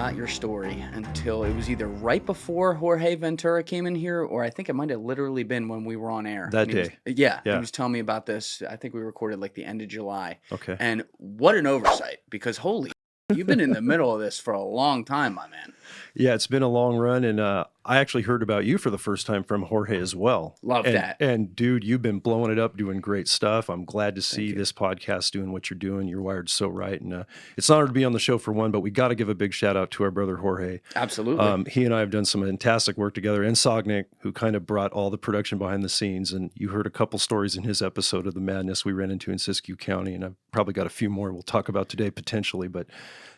about your story until it was either right before Jorge Ventura came in here, or I think it might have literally been when we were on air. That And he was- day. yeah, he Yeah. was telling me about this. I think we recorded like the end of July. Okay. And what an oversight, because holy, you've been in the middle of this for a long time, my man. Yeah, it's been a long run, and I actually heard about you for the first time from Jorge as well. Love that. And dude, you've been blowing it up, doing great stuff. I'm glad to see you. this podcast doing what you're doing. You're wired so right, and it's an honor to be on the show for one. But we got to give a big shout out to our brother Jorge. Absolutely. He and I have done some fantastic work together, and Sognick, who kind of brought all the production behind the scenes. And you heard a couple stories in his episode of the madness we ran into in Siskiyou County, and I've probably got a few more we'll talk about today potentially, but.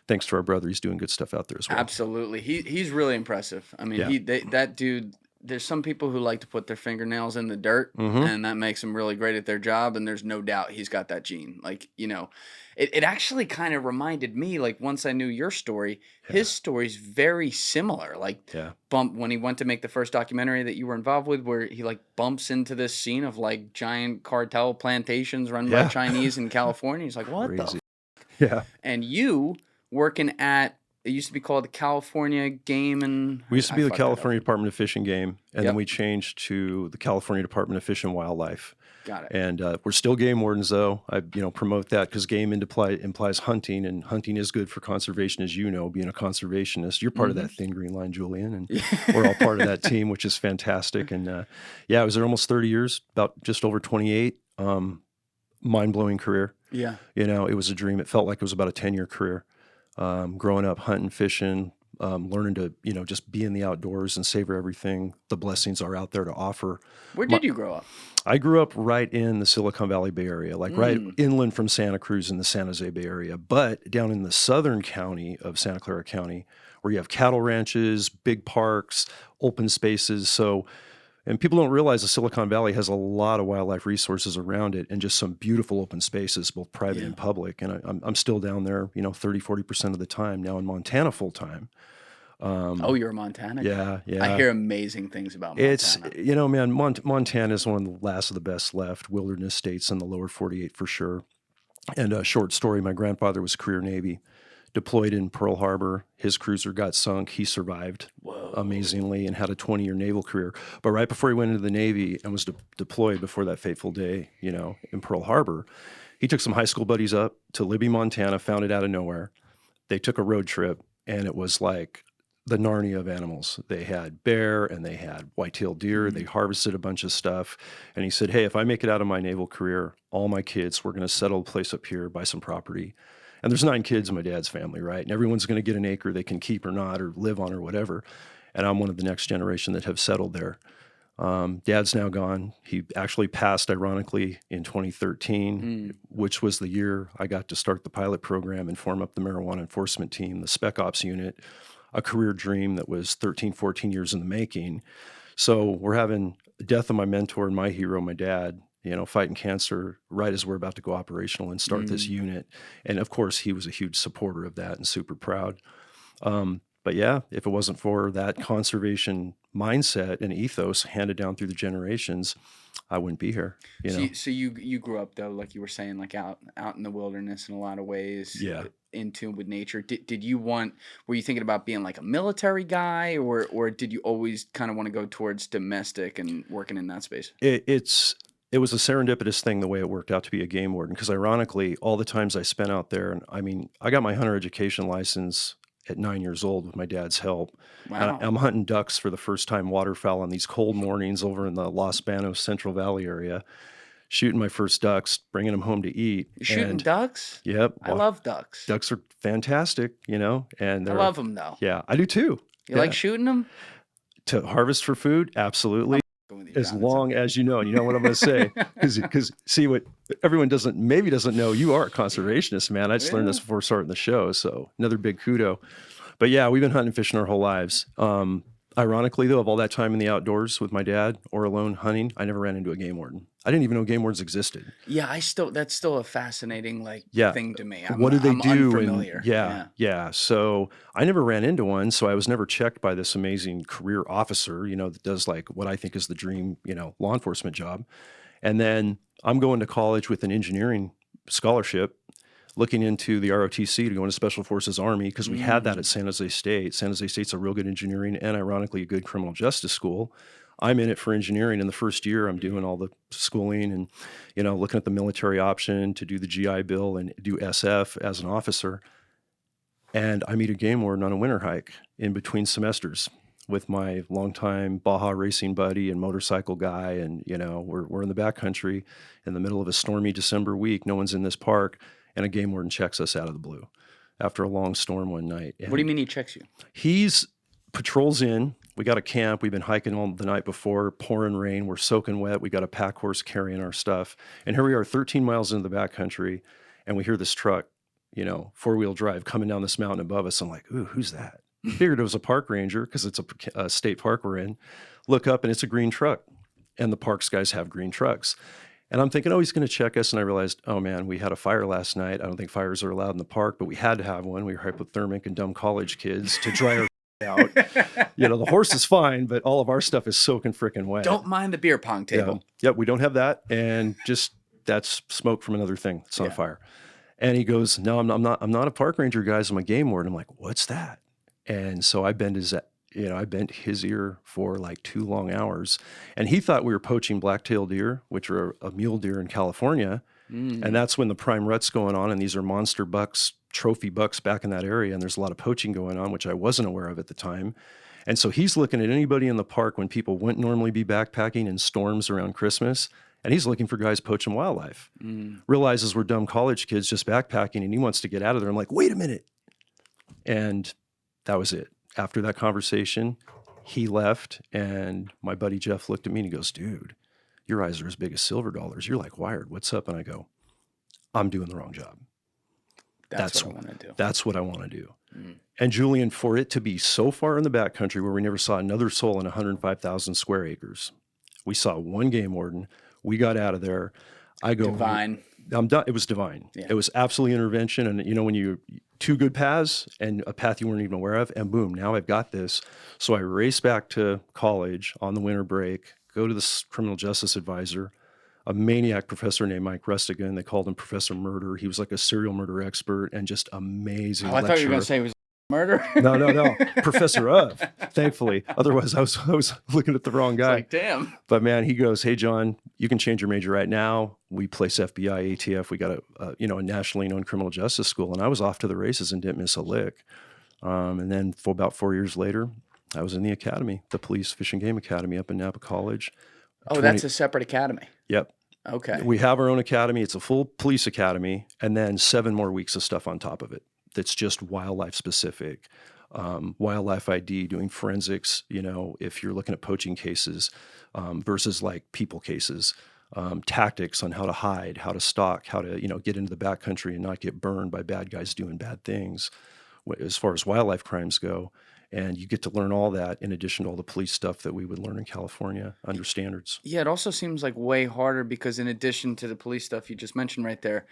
Thanks to our brother, he's doing good stuff out there as well. Absolutely. He's really impressive. I mean, Yeah. that dude, there's some people who like to put their fingernails in the dirt, and that makes them really great at their job, and there's no doubt he's got that gene. Like, you know, it actually kind of reminded me, like, once I knew your story, his story's very similar. Like, when he went to make the first documentary that you were involved with, where he, like, bumps into this scene of, like, giant cartel plantations run by Chinese in California. He's like, what the Yeah. And you... working at, it used to be called the California Game and... We used to be the California Department of Fish and Game, and then we changed to the California Department of Fish and Wildlife. Got it. And we're still game wardens, though. I promote that because game implies hunting, and hunting is good for conservation, as you know, being a conservationist. You're part of that thin green line, Julian, and we're all part of that team, which is fantastic. And I was there almost 30 years, about just over 28. Mind-blowing career. Yeah. It was a dream. It felt like it was about a 10-year career. Growing up, hunting, fishing, learning to, just be in the outdoors and savor everything the blessings are out there to offer. Where did you grow up? I grew up right in the Silicon Valley Bay Area, like right inland from Santa Cruz in the San Jose Bay Area, but down in the southern county of Santa Clara County, where you have cattle ranches, big parks, open spaces. And people don't realize the Silicon Valley has a lot of wildlife resources around it and just some beautiful open spaces, both private and public. And I'm still down there, 30, 40% of the time now in Montana full time. You're a Montana guy. Yeah. I hear amazing things about Montana. It's, man, Montana is one of the last of the best left wilderness states in the lower 48 for sure. And a short story, my grandfather was career Navy. Deployed in Pearl Harbor. His cruiser got sunk. He survived amazingly and had a 20-year naval career. But right before he went into the Navy and was deployed before that fateful day, in Pearl Harbor, he took some high school buddies up to Libby, Montana, found it out of nowhere. They took a road trip, and it was like the Narnia of animals. They had bear and they had white-tailed deer. They harvested a bunch of stuff. And he said, hey, if I make it out of my naval career, all my kids, we're going to settle a place up here, buy some property. And there's 9 kids in my dad's family, right? And everyone's going to get an acre they can keep or not or live on or whatever. And I'm one of the next generation that have settled there. Dad's now gone. He actually passed, ironically, in 2013, which was the year I got to start the pilot program and form up the marijuana enforcement team, the Spec Ops unit, a career dream that was 13, 14 years in the making. So we're having the death of my mentor and my hero, my dad, fighting cancer right as we're about to go operational and start this unit. And of course, he was a huge supporter of that and super proud. But yeah, if it wasn't for that conservation mindset and ethos handed down through the generations, I wouldn't be here. So you grew up, though, like you were saying, like out in the wilderness in a lot of ways. Yeah. In tune with nature. Were you thinking about being like a military guy, or did you always kind of want to go towards domestic and working in that space? It was a serendipitous thing the way it worked out to be a game warden, because ironically, all the times I spent out there, and I mean, I got my hunter education license at 9 years old with my dad's help. Wow. And I'm hunting ducks for the first time, waterfowl on these cold mornings over in the Los Banos Central Valley area, shooting my first ducks, bringing them home to eat. You're shooting ducks? Yep. I love ducks. Ducks are fantastic, and I love them, though. Yeah, I do too. You like shooting them? To harvest for food? Absolutely. As long as you know, and you know what I'm going to say, because see what everyone doesn't know, you are a conservationist, man. I just learned this before starting the show, so another big kudo. But yeah, we've been hunting and fishing our whole lives. Ironically, though, of all that time in the outdoors with my dad or alone hunting, I never ran into a game warden. I didn't even know game wardens existed. Yeah, that's still a fascinating thing to me. What do they do? Unfamiliar. Yeah. So I never ran into one. So I was never checked by this amazing career officer, that does like what I think is the dream, law enforcement job. And then I'm going to college with an engineering scholarship. looking into the ROTC to go into Special Forces Army because we had that at San Jose State. San Jose State's a real good engineering and ironically a good criminal justice school. I'm in it for engineering. In the first year, I'm doing all the schooling and, looking at the military option to do the GI Bill and do SF as an officer. And I meet a game warden on a winter hike in between semesters with my longtime Baja racing buddy and motorcycle guy. And, we're in the backcountry in the middle of a stormy December week. No one's in this park. And a game warden checks us out of the blue after a long storm one night. And what do you mean he checks you? He's patrols in. We got a camp. We've been hiking all the night before, pouring rain. We're soaking wet. We got a pack horse carrying our stuff. And here we are 13 miles into the backcountry, and we hear this truck, four-wheel drive coming down this mountain above us. I'm like, ooh, who's that? Figured it was a park ranger because it's a state park we're in. Look up, and it's a green truck. And the parks guys have green trucks. And I'm thinking, he's going to check us. And I realized, oh, man, we had a fire last night. I don't think fires are allowed in the park, but we had to have one. We were hypothermic and dumb college kids to dry our out. The horse is fine, but all of our stuff is soaking freaking wet. Don't mind the beer pong table. Yep, we don't have that. And just that's smoke from another thing. It's on fire. And he goes, no, I'm not a park ranger, guys. I'm a game warden. I'm like, what's that? And so I bent his ear for like 2 long hours. And he thought we were poaching black-tailed deer, which are a mule deer in California. And that's when the prime rut's going on. And these are monster bucks, trophy bucks back in that area. And there's a lot of poaching going on, which I wasn't aware of at the time. And so he's looking at anybody in the park when people wouldn't normally be backpacking in storms around Christmas. And he's looking for guys poaching wildlife. Realizes we're dumb college kids just backpacking and he wants to get out of there. I'm like, wait a minute. And that was it. After that conversation, he left, and my buddy Jeff looked at me and he goes, dude, your eyes are as big as silver dollars. You're like wired. What's up? And I go, I'm doing the wrong job. That's what I want to do. That's what I want to do. And Julian, for it to be so far in the backcountry where we never saw another soul in 105,000 square acres, we saw one game warden. We got out of there. I go, divine. I'm done. It was divine. Yeah. It was absolutely intervention. And when you 2 good paths and a path you weren't even aware of, and boom, now I've got this. So I race back to college on the winter break, go to this criminal justice advisor, a maniac professor named Mike Rustigan. They called him Professor Murder. He was like a serial murder expert and just amazing. I thought you were going to say it was murder. No. Professor of, thankfully. Otherwise, I was looking at the wrong guy. It's like, damn. But man, he goes, hey, John, you can change your major right now. We place FBI, ATF. We got a nationally known criminal justice school. And I was off to the races and didn't miss a lick. And then for about 4 years later, I was in the academy, the Police Fish and Game Academy up in Napa College. Oh, that's a separate academy. Yep. Okay. We have our own academy. It's a full police academy, and then 7 more weeks of stuff on top of it. That's just wildlife specific, wildlife ID, doing forensics, if you're looking at poaching cases versus like people cases, tactics on how to hide, how to stalk, how to, get into the backcountry and not get burned by bad guys doing bad things as far as wildlife crimes go. And you get to learn all that in addition to all the police stuff that we would learn in California under standards. Yeah, it also seems like way harder because in addition to the police stuff you just mentioned right there,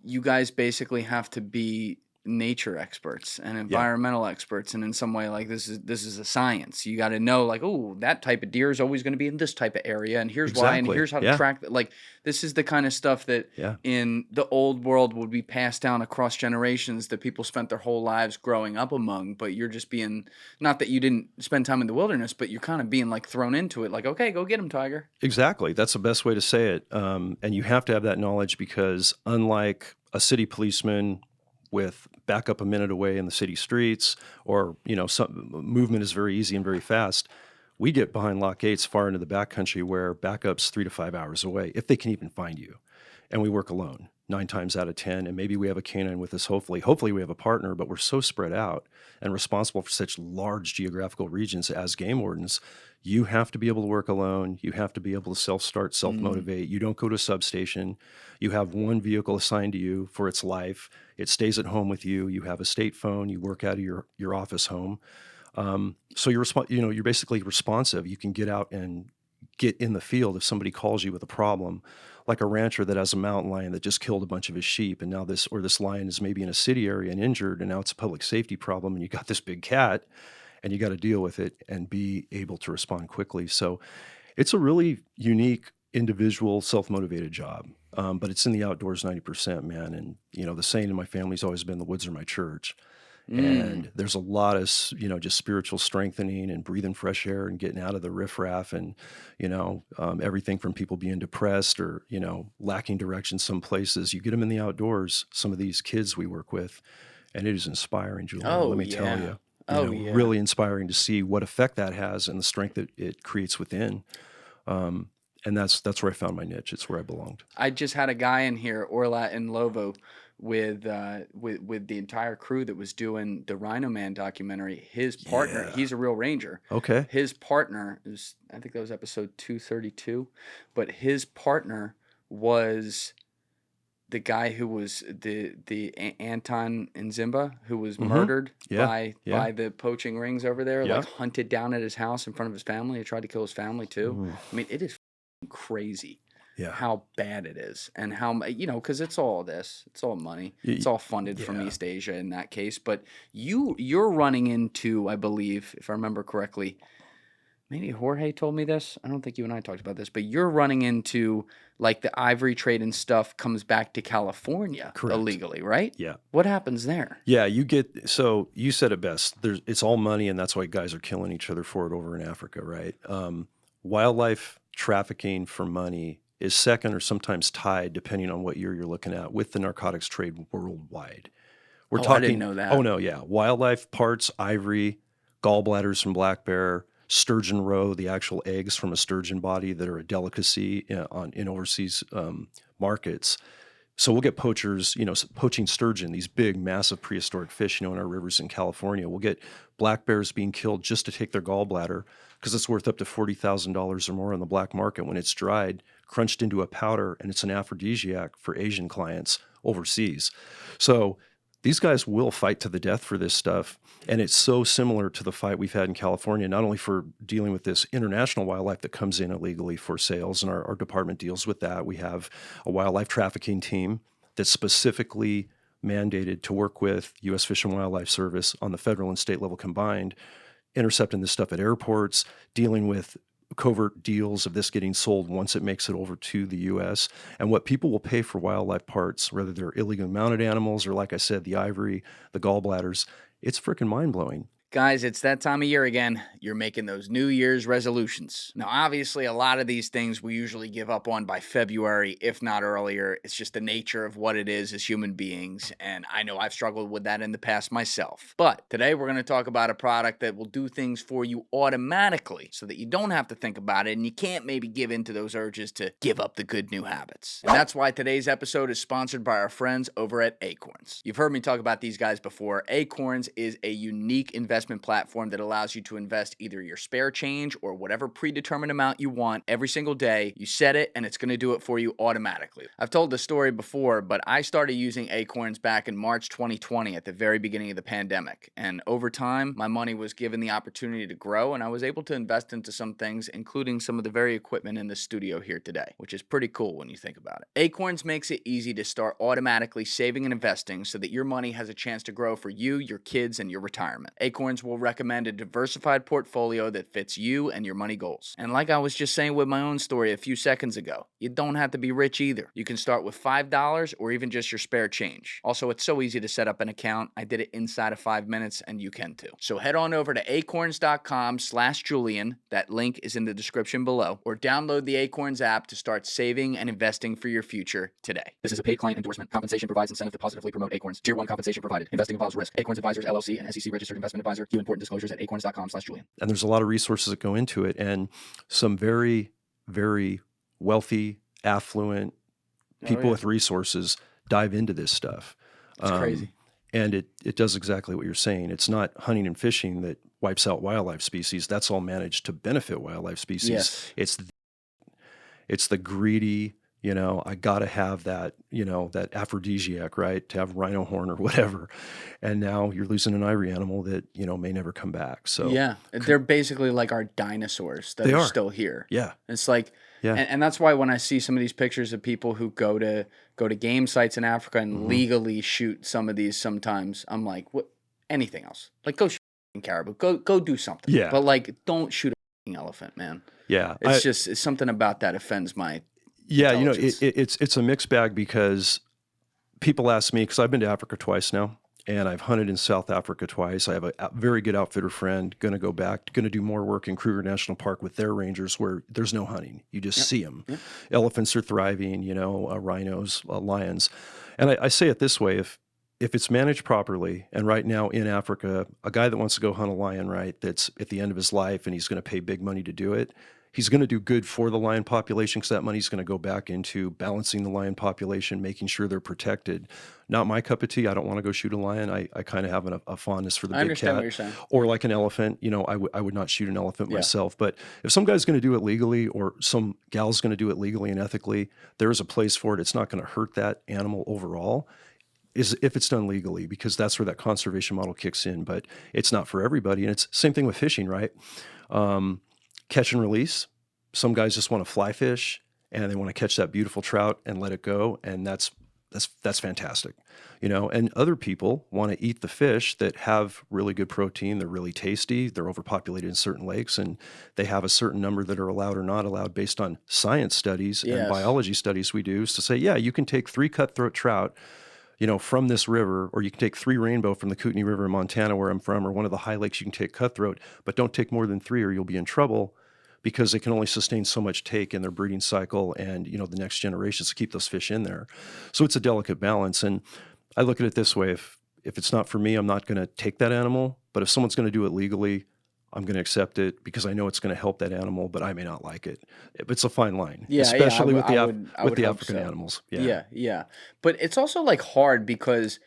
you guys basically have to be nature experts and environmental experts, and in some way, like this is a science. You got to know, like, oh, that type of deer is always going to be in this type of area, and here's why, and here's how to track that. Like, this is the kind of stuff that in the old world would be passed down across generations that people spent their whole lives growing up among. But you're just being, not that you didn't spend time in the wilderness, but you're kind of being like thrown into it. Like, okay, go get him, tiger. Exactly, that's the best way to say it. And you have to have that knowledge because unlike a city policeman with backup a minute away in the city streets, or some movement is very easy and very fast. We get behind lock gates far into the backcountry where backup's 3 to 5 hours away, if they can even find you. And we work alone 9 times out of 10, and maybe we have a canine with us. Hopefully we have a partner, but we're so spread out and responsible for such large geographical regions as game wardens. You have to be able to work alone. You have to be able to self-start, self-motivate. You don't go to a substation. You have one vehicle assigned to you for its life. It stays at home with you. You have a state phone. You work out of your office home. So you're basically responsive. You can get out and get in the field if somebody calls you with a problem, like a rancher that has a mountain lion that just killed a bunch of his sheep, and now this lion is maybe in a city area and injured, and now it's a public safety problem, and you got this big cat, and you got to deal with it and be able to respond quickly. So it's a really unique, individual, self-motivated job. but it's in the outdoors 90%, man. And, the saying in my family's always been the woods are my church. And there's a lot of, just spiritual strengthening and breathing fresh air and getting out of the riffraff and, everything from people being depressed or, lacking direction some places. You get them in the outdoors, some of these kids we work with, and it is inspiring, Julian. Oh, Let me tell yeah. you. Really inspiring to see what effect that has and the strength that it creates within. And that's where I found my niche. It's where I belonged. I just had a guy in here, Orla and Lobo, with the entire crew that was doing the Rhino Man documentary. His partner, Yeah. he's a real ranger. Okay. His partner is, I think that was episode 232, but his partner was the guy who was the Anton Nzimba, who was murdered by the poaching rings over there, like hunted down at his house in front of his family. He tried to kill his family too. I mean, it is crazy how bad it is, and how, because it's all money. It's all funded from East Asia in that case. But you're running into, I believe, if I remember correctly, maybe Jorge told me this. I don't think you and I talked about this, but you're running into like the ivory trade and stuff comes back to California illegally, right? Yeah. What happens there? Yeah, so you said it best. It's all money, and that's why guys are killing each other for it over in Africa, right? Wildlife trafficking for money is second or sometimes tied, depending on what year you're looking at, with the narcotics trade worldwide. We're talking, I didn't know that. Oh, no, yeah. Wildlife parts, ivory, gallbladders from black bear, sturgeon roe, the actual eggs from a sturgeon body that are a delicacy in overseas markets. So we'll get poachers, poaching sturgeon, these big, massive prehistoric fish, in our rivers in California. We'll get black bears being killed just to take their gallbladder because it's worth up to $40,000 or more on the black market when it's dried, crunched into a powder, and it's an aphrodisiac for Asian clients overseas. So these guys will fight to the death for this stuff. And it's so similar to the fight we've had in California, not only for dealing with this international wildlife that comes in illegally for sales, and our department deals with that. We have a wildlife trafficking team that's specifically mandated to work with U.S. Fish and Wildlife Service on the federal and state level combined, intercepting this stuff at airports, dealing with covert deals of this getting sold once it makes it over to the U.S. And what people will pay for wildlife parts, whether they're illegally mounted animals or, like I said, the ivory, the gallbladders, it's freaking mind-blowing. Guys, it's that time of year again. You're making those New Year's resolutions. Now, obviously, a lot of these things we usually give up on by February, if not earlier. It's just the nature of what it is as human beings, and I know I've struggled with that in the past myself. But today we're going to talk about a product that will do things for you automatically so that you don't have to think about it and you can't maybe give in to those urges to give up the good new habits. And that's why today's episode is sponsored by our friends over at Acorns. You've heard me talk about these guys before. Acorns is a unique investment platform that allows you to invest either your spare change or whatever predetermined amount you want every single day. You set it and it's going to do it for you automatically. I've told the story before, but I started using Acorns back in March 2020 at the very beginning of the pandemic. And over time, my money was given the opportunity to grow, and I was able to invest into some things, including some of the very equipment in the studio here today, which is pretty cool when you think about it. Acorns makes it easy to start automatically saving and investing so that your money has a chance to grow for you, your kids, and your retirement. Acorns will recommend a diversified portfolio that fits you and your money goals. And like I was just saying with my own story a few seconds ago, you don't have to be rich either. You can start with $5 or even just your spare change. Also, it's so easy to set up an account. I did it inside of 5 minutes, and you can too. So head on over to acorns.com/Julian. That link is in the description below, or download the Acorns app to start saving and investing for your future today. This is a paid client endorsement. Compensation provides incentive to positively promote Acorns. Tier 1 compensation provided. Investing involves risk. Acorns Advisors LLC, an SEC registered investment advisor. View important disclosures at acorns.com/Julian. And there's a lot of resources that go into it, and some very, very wealthy, affluent people with resources dive into this stuff. It's crazy. And it does exactly what you're saying. It's not hunting and fishing that wipes out wildlife species. That's all managed to benefit wildlife species. Yes. It's the greedy, I got to have that, that aphrodisiac, right? To have rhino horn or whatever. And now you're losing an ivory animal that, may never come back. So yeah, they're basically like our dinosaurs that are still here. Yeah. It's like, and that's why when I see some of these pictures of people who go to game sites in Africa and legally shoot some of these sometimes, I'm like, what? Anything else? Like, go shoot a caribou. Go do something. Yeah. But like, don't shoot a elephant, man. Yeah. It's something about that offends my Yeah, you know, intelligence. it's a mixed bag because people ask me, because I've been to Africa twice now, and I've hunted in South Africa twice. I have a very good outfitter friend, going to go back, going to do more work in Kruger National Park with their rangers where there's no hunting. You just see them. Yep. Elephants are thriving, you know, rhinos, lions. And I say it this way, if it's managed properly, and right now in Africa, a guy that wants to go hunt a lion, right, that's at the end of his life and he's going to pay big money to do it, he's going to do good for the lion population because that money's going to go back into balancing the lion population, making sure they're protected. Not my cup of tea. I don't want to go shoot a lion. I kind of have a fondness for the I big understand cat. what you're saying. Or like an elephant. You know, I would not shoot an elephant Yeah. myself. But if some guy's going to do it legally or some gal's going to do it legally and ethically, there is a place for it. It's not going to hurt that animal overall. Is if it's done legally, because that's where that conservation model kicks in. But it's not for everybody. And it's same thing with fishing, right? Catch and release. Some guys just want to fly fish and they want to catch that beautiful trout and let it go. And that's fantastic, you know, and other people want to eat the fish that have really good protein. They're really tasty. They're overpopulated in certain lakes and they have a certain number that are allowed or not allowed based on science studies and Yes. biology studies we do to say, yeah, you can take 3 cutthroat trout, you know, from this river, or you can take 3 rainbow from the Kootenai River in Montana, where I'm from, or one of the high lakes, you can take cutthroat, but don't take more than 3 or you'll be in trouble, because they can only sustain so much take in their breeding cycle and, you know, the next generations to keep those fish in there. So it's a delicate balance. And I look at it this way, if it's not for me, I'm not going to take that animal, but if someone's going to do it legally, I'm going to accept it because I know it's going to help that animal, but I may not like it. It's a fine line, Yeah, especially with I the would hope African so. animals. Yeah. But it's also like hard because,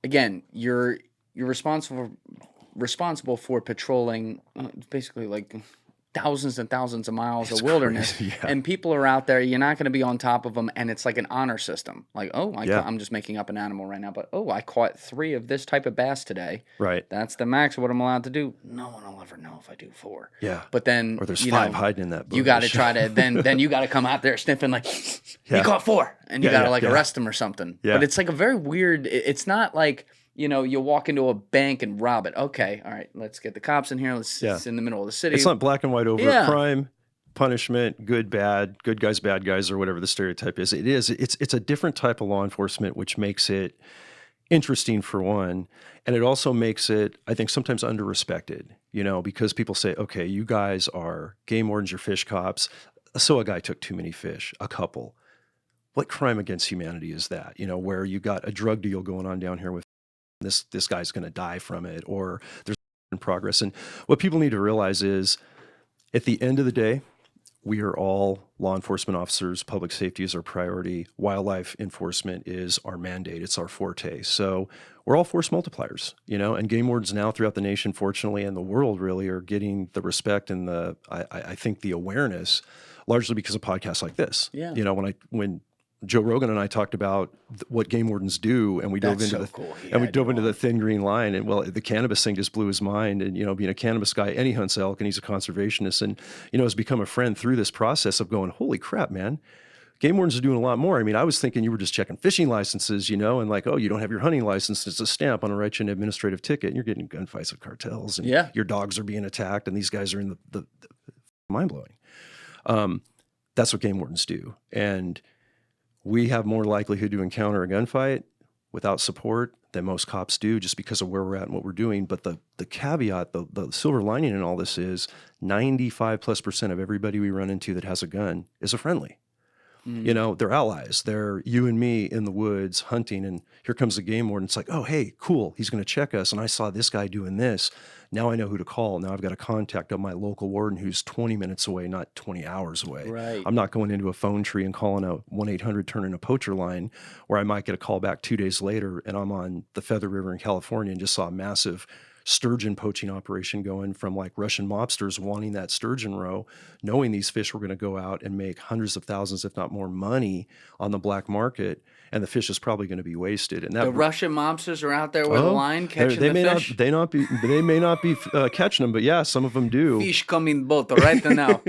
again, you're responsible for patrolling basically like thousands and thousands of miles of wilderness, crazy, yeah. and people are out there. You're not going to be on top of them, and it's like an honor system. Like, oh, I'm just making up an animal right now, but I caught 3 of this type of bass today. Right. That's the max of what I'm allowed to do. No one will ever know if I do 4. Yeah. But then, Or there's 5 hiding in that bush. you got to try to then you got to come out there sniffing like he caught 4, and you got to arrest him or something. Yeah. But it's like a very weird. It's not like, you know, you walk into a bank and rob it. Okay, all right, let's get the cops in here. It's in the middle of the city. It's not black and white over crime, punishment, good, bad, good guys, bad guys, or whatever the stereotype is. It's a different type of law enforcement, which makes it interesting for one. And it also makes it, I think, sometimes under-respected, you know, because people say, okay, you guys are game wardens, you're fish cops. So a guy took too many fish, a couple. What crime against humanity is that? You know, where you got a drug deal going on down here with this guy's going to die from it, or there's in progress. And what people need to realize is at the end of the day, we are all law enforcement officers. Public safety is our priority. Wildlife enforcement is our mandate. It's our forte. So we're all force multipliers, you know, and game wardens now throughout the nation, fortunately, and the world really are getting the respect and I think the awareness largely because of podcasts like this. Yeah. You know, when Joe Rogan and I talked about what game wardens do, and we dove into the thin green line. And well, the cannabis thing just blew his mind. And, you know, being a cannabis guy, and he hunts elk and he's a conservationist and, you know, has become a friend through this process of going, holy crap, man. Game wardens are doing a lot more. I mean, I was thinking you were just checking fishing licenses, you know, and like, oh, you don't have your hunting license. It's a stamp on a write you an administrative ticket. And you're getting gunfights with cartels and your dogs are being attacked and these guys are in the mind blowing. That's what game wardens do. And we have more likelihood to encounter a gunfight without support than most cops do just because of where we're at and what we're doing. But the caveat, the silver lining in all this is 95+% of everybody we run into that has a gun is a friendly. You know, they're allies. They're you and me in the woods hunting, and here comes the game warden. It's like, oh, hey, cool. He's going to check us, and I saw this guy doing this. Now I know who to call. Now I've got a contact of my local warden who's 20 minutes away, not 20 hours away. Right. I'm not going into a phone tree and calling a 1-800 turn-in a poacher line where I might get a call back 2 days later, and I'm on the Feather River in California and just saw a massive sturgeon poaching operation going from like Russian mobsters wanting that sturgeon roe, knowing these fish were going to go out and make hundreds of thousands, if not more, money on the black market, and the fish is probably going to be wasted. And that the Russian mobsters are out there with a line catching they the may fish. They may not be catching them, but yeah, some of them do. Fish coming boat right now.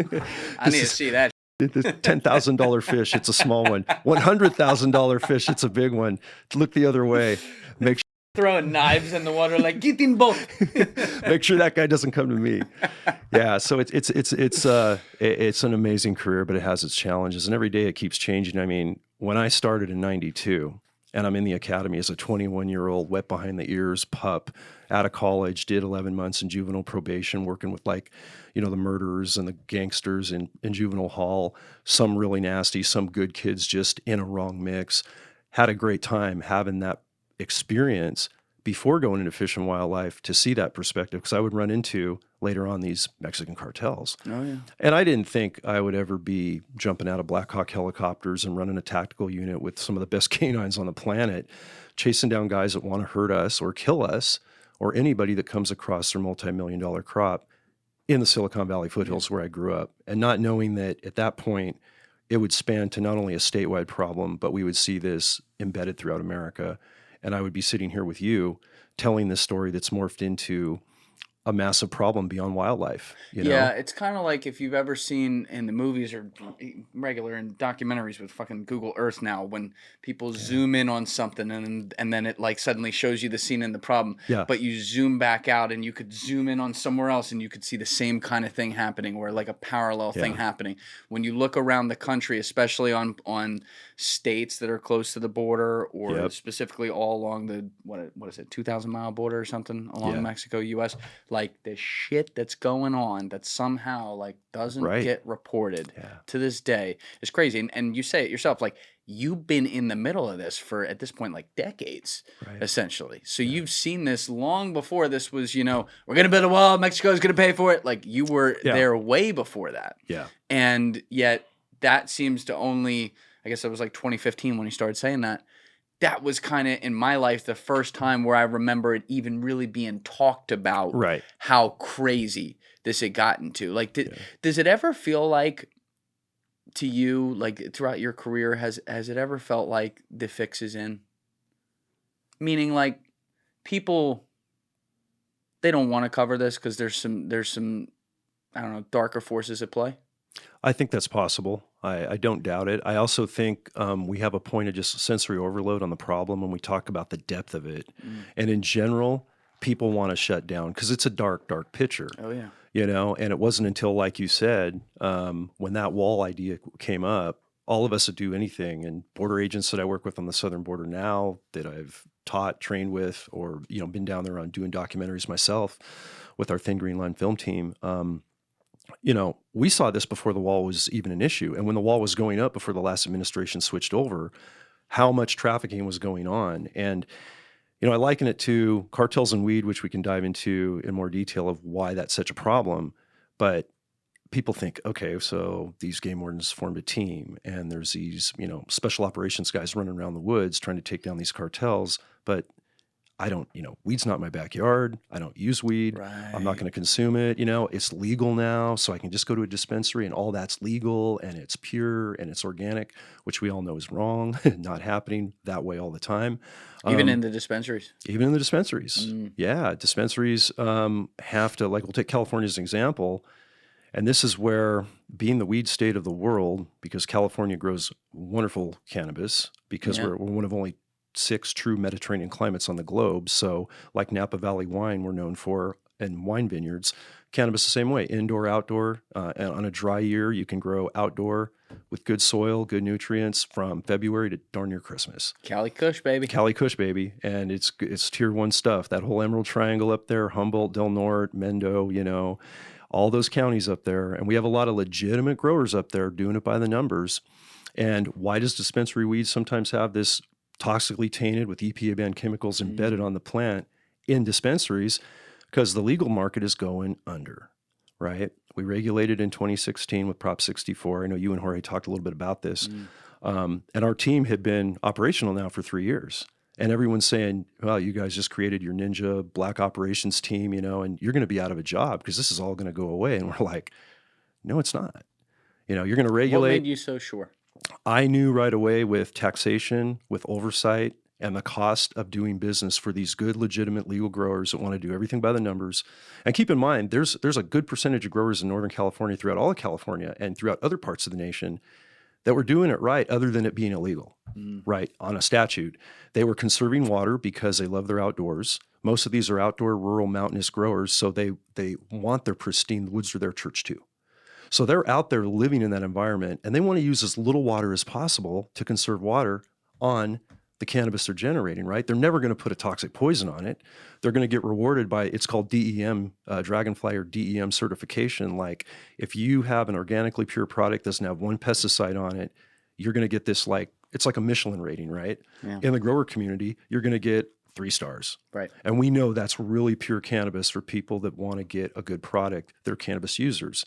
I need to see that. The $10,000 fish, it's a small one. $100,000 fish, it's a big one. Look the other way. Make Throwing knives in the water, like get them both. Make sure that guy doesn't come to me. Yeah, so it's an amazing career, but it has its challenges, and every day it keeps changing. I mean, when I started in '92, and I'm in the academy as a 21-year-old, wet behind the ears pup, out of college, did 11 months in juvenile probation, working with the murderers and the gangsters in juvenile hall. Some really nasty, some good kids, just in a wrong mix. Had a great time having that experience before going into Fish and Wildlife to see that perspective, because I would run into later on these Mexican cartels. Oh, yeah. And I didn't think I would ever be jumping out of Black Hawk helicopters and running a tactical unit with some of the best canines on the planet, chasing down guys that want to hurt us or kill us or anybody that comes across their multi-million-dollar crop in the Silicon Valley foothills where I grew up, and not knowing that at that point it would span to not only a statewide problem, but we would see this embedded throughout America. And I would be sitting here with you telling this story that's morphed into a massive problem beyond wildlife. Yeah, it's kind of like if you've ever seen in the movies or regular in documentaries with fucking Google Earth now, when people zoom in on something and then it like suddenly shows you the scene and the problem. Yeah. But you zoom back out and you could zoom in on somewhere else and you could see the same kind of thing happening, or like a parallel thing happening. When you look around the country, especially on states that are close to the border, or specifically all along the what is it, 2,000-mile border or something along Mexico, U.S., like the shit that's going on that somehow like doesn't get reported to this day is crazy. And you say it yourself, like you've been in the middle of this for at this point like decades, essentially. So you've seen this long before this was, we're gonna build a wall, Mexico's gonna pay for it. Like you were there way before that. Yeah. And yet that seems to only, I guess it was like 2015 when he started saying that. That was kind of in my life the first time where I remember it even really being talked about, how crazy this had gotten to. Like, does it ever feel like to you, like throughout your career, has it ever felt like the fix is in? Meaning, like, people, they don't want to cover this because there's some, I don't know, darker forces at play? I think that's possible. I don't doubt it. I also think we have a point of just sensory overload on the problem when we talk about the depth of it. And in general, people want to shut down because it's a dark, dark picture. Oh, yeah. And it wasn't until, like you said, when that wall idea came up, all of us would do anything. And border agents that I work with on the southern border now, that I've taught, trained with, or been down there on doing documentaries myself with our Thin Green Line film team, we saw this before the wall was even an issue. And when the wall was going up before the last administration switched over, how much trafficking was going on. And, I liken it to cartels and weed, which we can dive into in more detail of why that's such a problem. But people think, okay, so these game wardens formed a team and there's these, special operations guys running around the woods trying to take down these cartels. But I don't, weed's not my backyard. I don't use weed. I'm not going to consume it. It's legal now, so I can just go to a dispensary and all that's legal and it's pure and it's organic, which we all know is wrong, not happening that way all the time. Even in the dispensaries? Even in the dispensaries. Yeah, dispensaries have to, like, we'll take California as an example, and this is where, being the weed state of the world, because California grows wonderful cannabis, because we're one of only 6 true Mediterranean climates on the globe. So like Napa Valley wine we're known for, and wine vineyards, cannabis the same way, indoor, outdoor. And on a dry year, you can grow outdoor with good soil, good nutrients from February to darn near Christmas. Cali Kush, baby. Cali Kush, baby. And it's tier 1 stuff. That whole Emerald Triangle up there, Humboldt, Del Norte, Mendo, all those counties up there. And we have a lot of legitimate growers up there doing it by the numbers. And why does dispensary weed sometimes have this toxically tainted with EPA banned chemicals embedded on the plant in dispensaries? Because the legal market is going under, right? We regulated in 2016 with Prop 64. I know you and Jorge talked a little bit about this. And our team had been operational now for 3 years. And everyone's saying, well, you guys just created your ninja black operations team, and you're going to be out of a job because this is all going to go away. And we're like, no, it's not. You're going to regulate. What made you so sure? I knew right away with taxation, with oversight, and the cost of doing business for these good, legitimate, legal growers that want to do everything by the numbers. And keep in mind, there's a good percentage of growers in Northern California, throughout all of California, and throughout other parts of the nation that were doing it right other than it being illegal, right, on a statute. They were conserving water because they love their outdoors. Most of these are outdoor, rural, mountainous growers, so they want their pristine, the woods are their church too. So they're out there living in that environment, and they want to use as little water as possible to conserve water on the cannabis they're generating, right? They're never going to put a toxic poison on it. They're going to get rewarded by, it's called DEM, Dragonfly or DEM certification. Like if you have an organically pure product that doesn't have one pesticide on it, you're going to get this, like, it's like a Michelin rating, right? Yeah. In the grower community, you're going to get 3 stars. Right. And we know that's really pure cannabis for people that want to get a good product. They're cannabis users.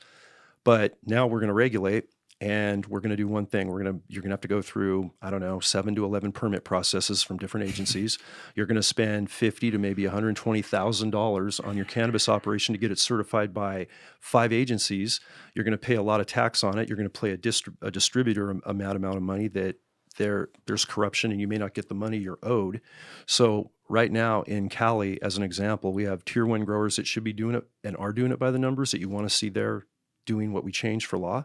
But now we're going to regulate, and we're going to do one thing. You're going to have to go through, I don't know, 7 to 11 permit processes from different agencies. You're going to spend $50,000 to maybe $120,000 on your cannabis operation to get it certified by 5 agencies. You're going to pay a lot of tax on it. You're going to pay a distributor amount of money that there's corruption, and you may not get the money you're owed. So right now in Cali, as an example, we have tier 1 growers that should be doing it and are doing it by the numbers that you want to see there doing what we changed for law,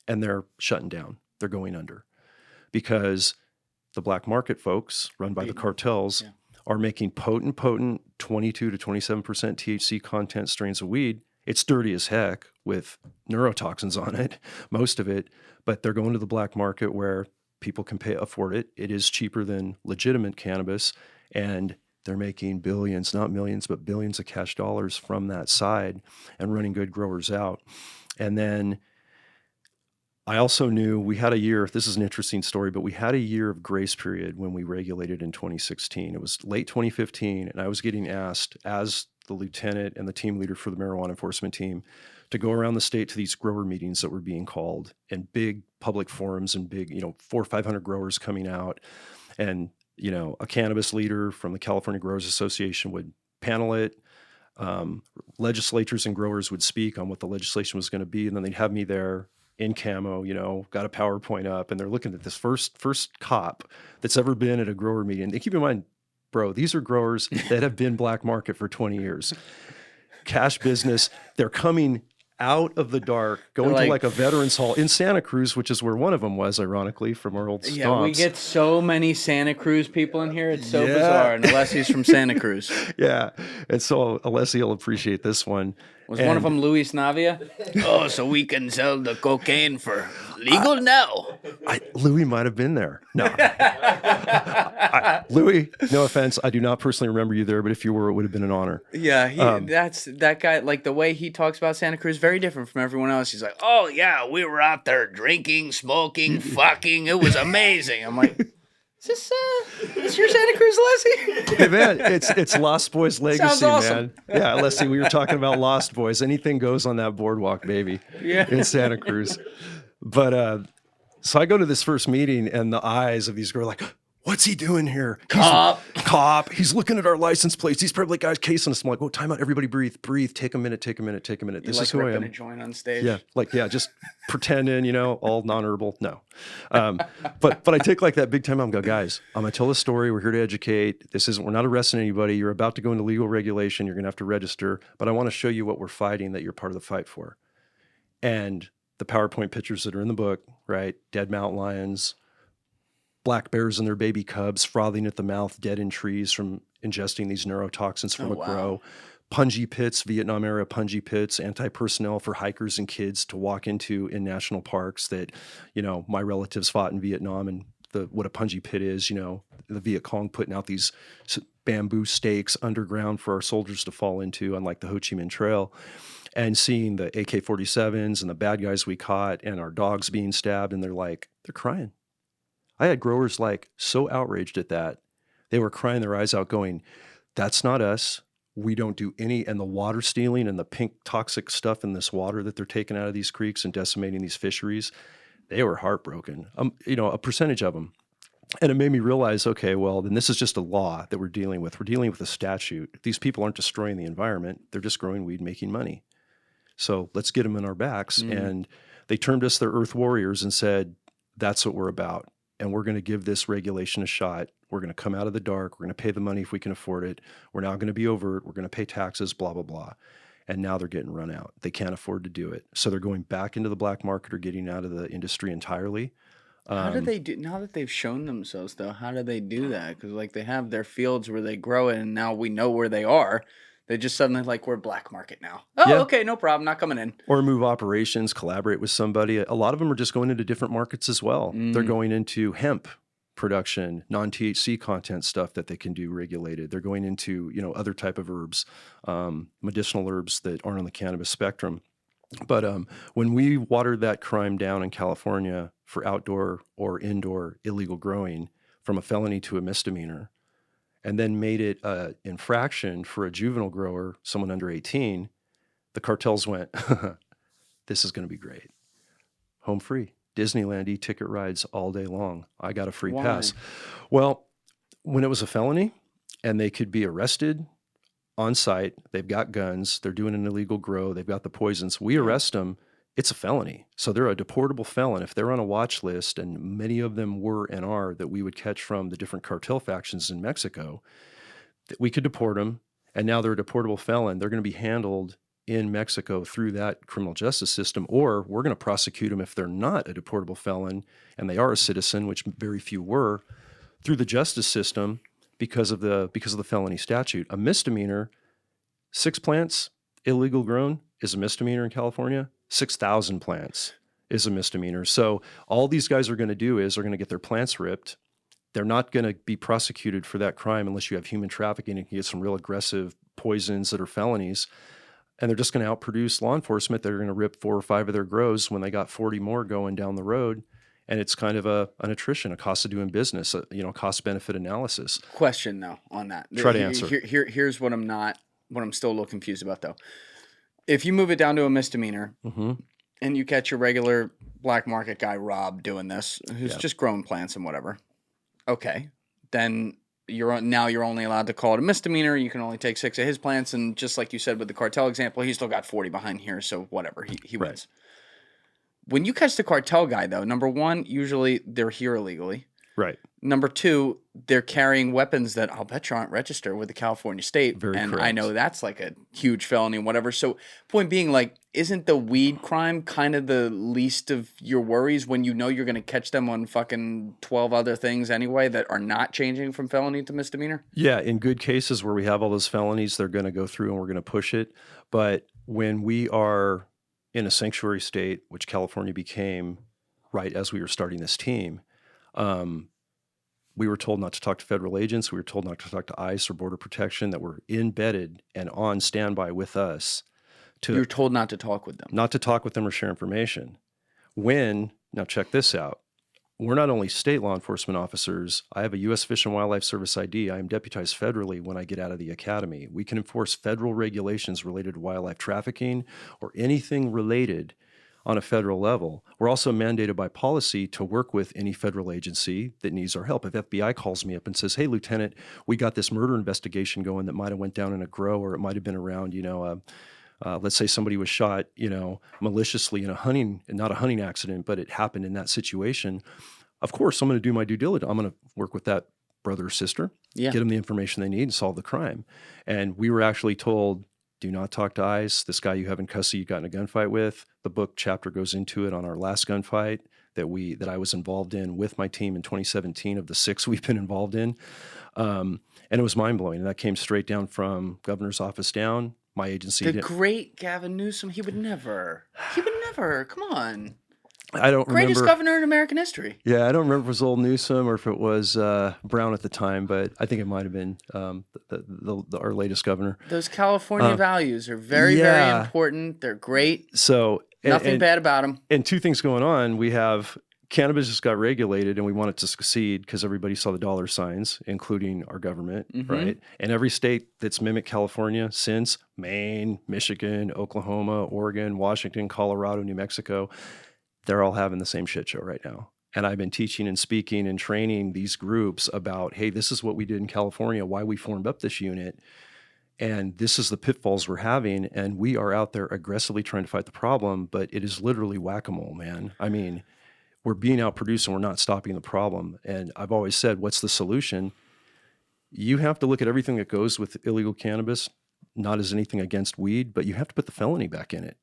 and they're shutting down. They're going under because the black market folks run by the cartels are making potent 22 to 27% THC content strains of weed. It's dirty as heck with neurotoxins on it, most of it, but they're going to the black market where people can afford it. It is cheaper than legitimate cannabis, and they're making billions, not millions, but billions of cash dollars from that side and running good growers out. And then I also knew we had a year, this is an interesting story, but we had a year of grace period when we regulated in 2016. It was late 2015, and I was getting asked as the lieutenant and the team leader for the marijuana enforcement team to go around the state to these grower meetings that were being called, and big public forums and big, 400 or 500 growers coming out. And, a cannabis leader from the California Growers Association would panel it. Legislators and growers would speak on what the legislation was going to be, and then they'd have me there in camo, got a PowerPoint up, and they're looking at this first cop that's ever been at a grower meeting. And keep in mind, bro, these are growers that have been black market for 20 years. Cash business. They're coming out of the dark, going to like a veterans hall in Santa Cruz, which is where one of them was, ironically, from our old stomps. Yeah, we get so many Santa Cruz people in here. It's so bizarre. And Alessi's from Santa Cruz. Yeah. And so Alessi will appreciate this one. Was one of them Luis Navia? Oh, so we can sell the cocaine for legal now. Louis might have been there. No. Louis, no offense, I do not personally remember you there, but if you were, it would have been an honor. Yeah, that's that guy, like the way he talks about Santa Cruz, very different from everyone else. He's like, oh yeah, we were out there drinking, smoking, fucking. It was amazing. I'm like, is this your Santa Cruz, Alessi? Hey man, it's Lost Boys legacy, Sounds awesome. man. Yeah, Alessi, we were talking about Lost Boys. Anything goes on that boardwalk, baby. Yeah. In Santa Cruz. But so I go to this first meeting, and the eyes of these girls are like, what's he doing here? Cop. He's looking at our license plates. These probably guys casing us. I'm like, oh, time out. Everybody breathe. Take a minute. This is who I am. A joint on stage. Yeah, just pretending, all non-herbal. No. But I take like that big time out and go, guys, I'm going to tell the story. We're here to educate. We're not arresting anybody. You're about to go into legal regulation. You're going to have to register. But I want to show you what we're fighting, that you're part of the fight for. And the PowerPoint pictures that are in the book, right? Dead mountain lions, black bears and their baby cubs frothing at the mouth, dead in trees from ingesting these neurotoxins from grow. Punji pits, Vietnam era punji pits, anti-personnel for hikers and kids to walk into in national parks that, my relatives fought in Vietnam, and what a punji pit is, the Viet Cong putting out these bamboo stakes underground for our soldiers to fall into, unlike the Ho Chi Minh Trail. And seeing the AK-47s and the bad guys we caught and our dogs being stabbed, and they're crying. I had growers so outraged at that. They were crying their eyes out going, that's not us. We don't do any, and the water stealing and the pink toxic stuff in this water that they're taking out of these creeks and decimating these fisheries. They were heartbroken, a percentage of them. And it made me realize, okay, well, then this is just a law that we're dealing with. We're dealing with a statute. These people aren't destroying the environment. They're just growing weed, making money. So let's get them in our backs. And they termed us their Earth Warriors and said, that's what we're about. And we're going to give this regulation a shot. We're going to come out of the dark. We're going to pay the money if we can afford it. We're now going to be overt. We're going to pay taxes, blah, blah, blah. And now they're getting run out. They can't afford to do it. So they're going back into the black market or getting out of the industry entirely. How do they do now that they've shown themselves though? How do they do that? Because like they have their fields where they grow it, and now we know where they are. They just suddenly like we're black market now. Oh, Yeah. okay, no problem, not coming in. Or move operations, collaborate with somebody. A lot of them are just going into different markets as well. They're going into hemp production, non-THC content stuff that they can do regulated. They're going into, other type of herbs, medicinal herbs that aren't on the cannabis spectrum. But when we watered that crime down in California for outdoor or indoor illegal growing from a felony to a misdemeanor, and then made it an infraction for a juvenile grower, someone under 18, the cartels went, this is going to be great. Home free. Disneyland e-ticket rides all day long. I got a free pass. Well, when it was a felony and they could be arrested on site, they've got guns, they're doing an illegal grow, they've got the poisons, we arrest them, it's a felony. So they're a deportable felon. If they're on a watch list, and many of them were and are that we would catch from the different cartel factions in Mexico, that we could deport them, and now they're a deportable felon. They're going to be handled in Mexico through that criminal justice system, or we're going to prosecute them if they're not a deportable felon and they are a citizen, which very few were, through the justice system because of the felony statute. A misdemeanor, 6 plants illegal grown is a misdemeanor in California. 6,000 plants is a misdemeanor. So all these guys are going to do is they're going to get their plants ripped. They're not going to be prosecuted for that crime unless you have human trafficking and you get some real aggressive poisons that are felonies. And they're just going to outproduce law enforcement. They're going to rip 4 or 5 of their grows when they got 40 more going down the road. And it's kind of an attrition, a cost of doing business, cost-benefit analysis. Question though on that. Try to answer. Here's what I'm still a little confused about though. If you move it down to a misdemeanor and you catch your regular black market guy, Rob, doing this, who's just growing plants and whatever, okay, then you're only allowed to call it a misdemeanor. You can only take 6 of his plants, and just like you said with the cartel example, he's still got 40 behind here, so whatever, he wins. When you catch the cartel guy, though, number one, usually they're here illegally. Right. Number two, they're carrying weapons that I'll bet you aren't registered with the California state. And correct. I know that's like a huge felony and whatever. So point being, like, isn't the weed crime kind of the least of your worries when you know you're going to catch them on fucking 12 other things anyway that are not changing from felony to misdemeanor? Yeah, in good cases where we have all those felonies, they're going to go through and we're going to push it. But when we are in a sanctuary state, which California became right as we were starting this team, we were told not to talk to federal agents. We were told not to talk to ICE or Border Protection that were embedded and on standby with us. You were told not to talk with them. Not to talk with them or share information. Now check this out. We're not only state law enforcement officers. I have a U.S. Fish and Wildlife Service ID. I am deputized federally when I get out of the academy. We can enforce federal regulations related to wildlife trafficking or anything related on a federal level. We're also mandated by policy to work with any federal agency that needs our help. If FBI calls me up and says, hey, Lieutenant, we got this murder investigation going that might have went down in a grow, or it might have been around, let's say somebody was shot, maliciously in not a hunting accident, but it happened in that situation. Of course, I'm going to do my due diligence. I'm going to work with that brother or sister, get them the information they need and solve the crime. And we were actually told, do not talk to ICE. This guy you have in custody, you got in a gunfight with. The book chapter goes into it on our last gunfight that I was involved in with my team in 2017 of the 6 we've been involved in. And it was mind-blowing. And that came straight down from governor's office down. My agency. The great Gavin Newsom, he would never. Come on. I don't remember. Greatest governor in American history. Yeah, I don't remember if it was old Newsom or if it was Brown at the time, but I think it might have been our latest governor. Those California values are very, very important. They're great. So nothing bad about them. And 2 things going on. We have cannabis just got regulated, and we want it to succeed because everybody saw the dollar signs, including our government, right? And every state that's mimicked California since, Maine, Michigan, Oklahoma, Oregon, Washington, Colorado, New Mexico, they're all having the same shit show right now. And I've been teaching and speaking and training these groups about, hey, this is what we did in California, why we formed up this unit. And this is the pitfalls we're having. And we are out there aggressively trying to fight the problem, but it is literally whack-a-mole, man. I mean, we're being outproduced and we're not stopping the problem. And I've always said, what's the solution? You have to look at everything that goes with illegal cannabis, not as anything against weed, but you have to put the felony back in it.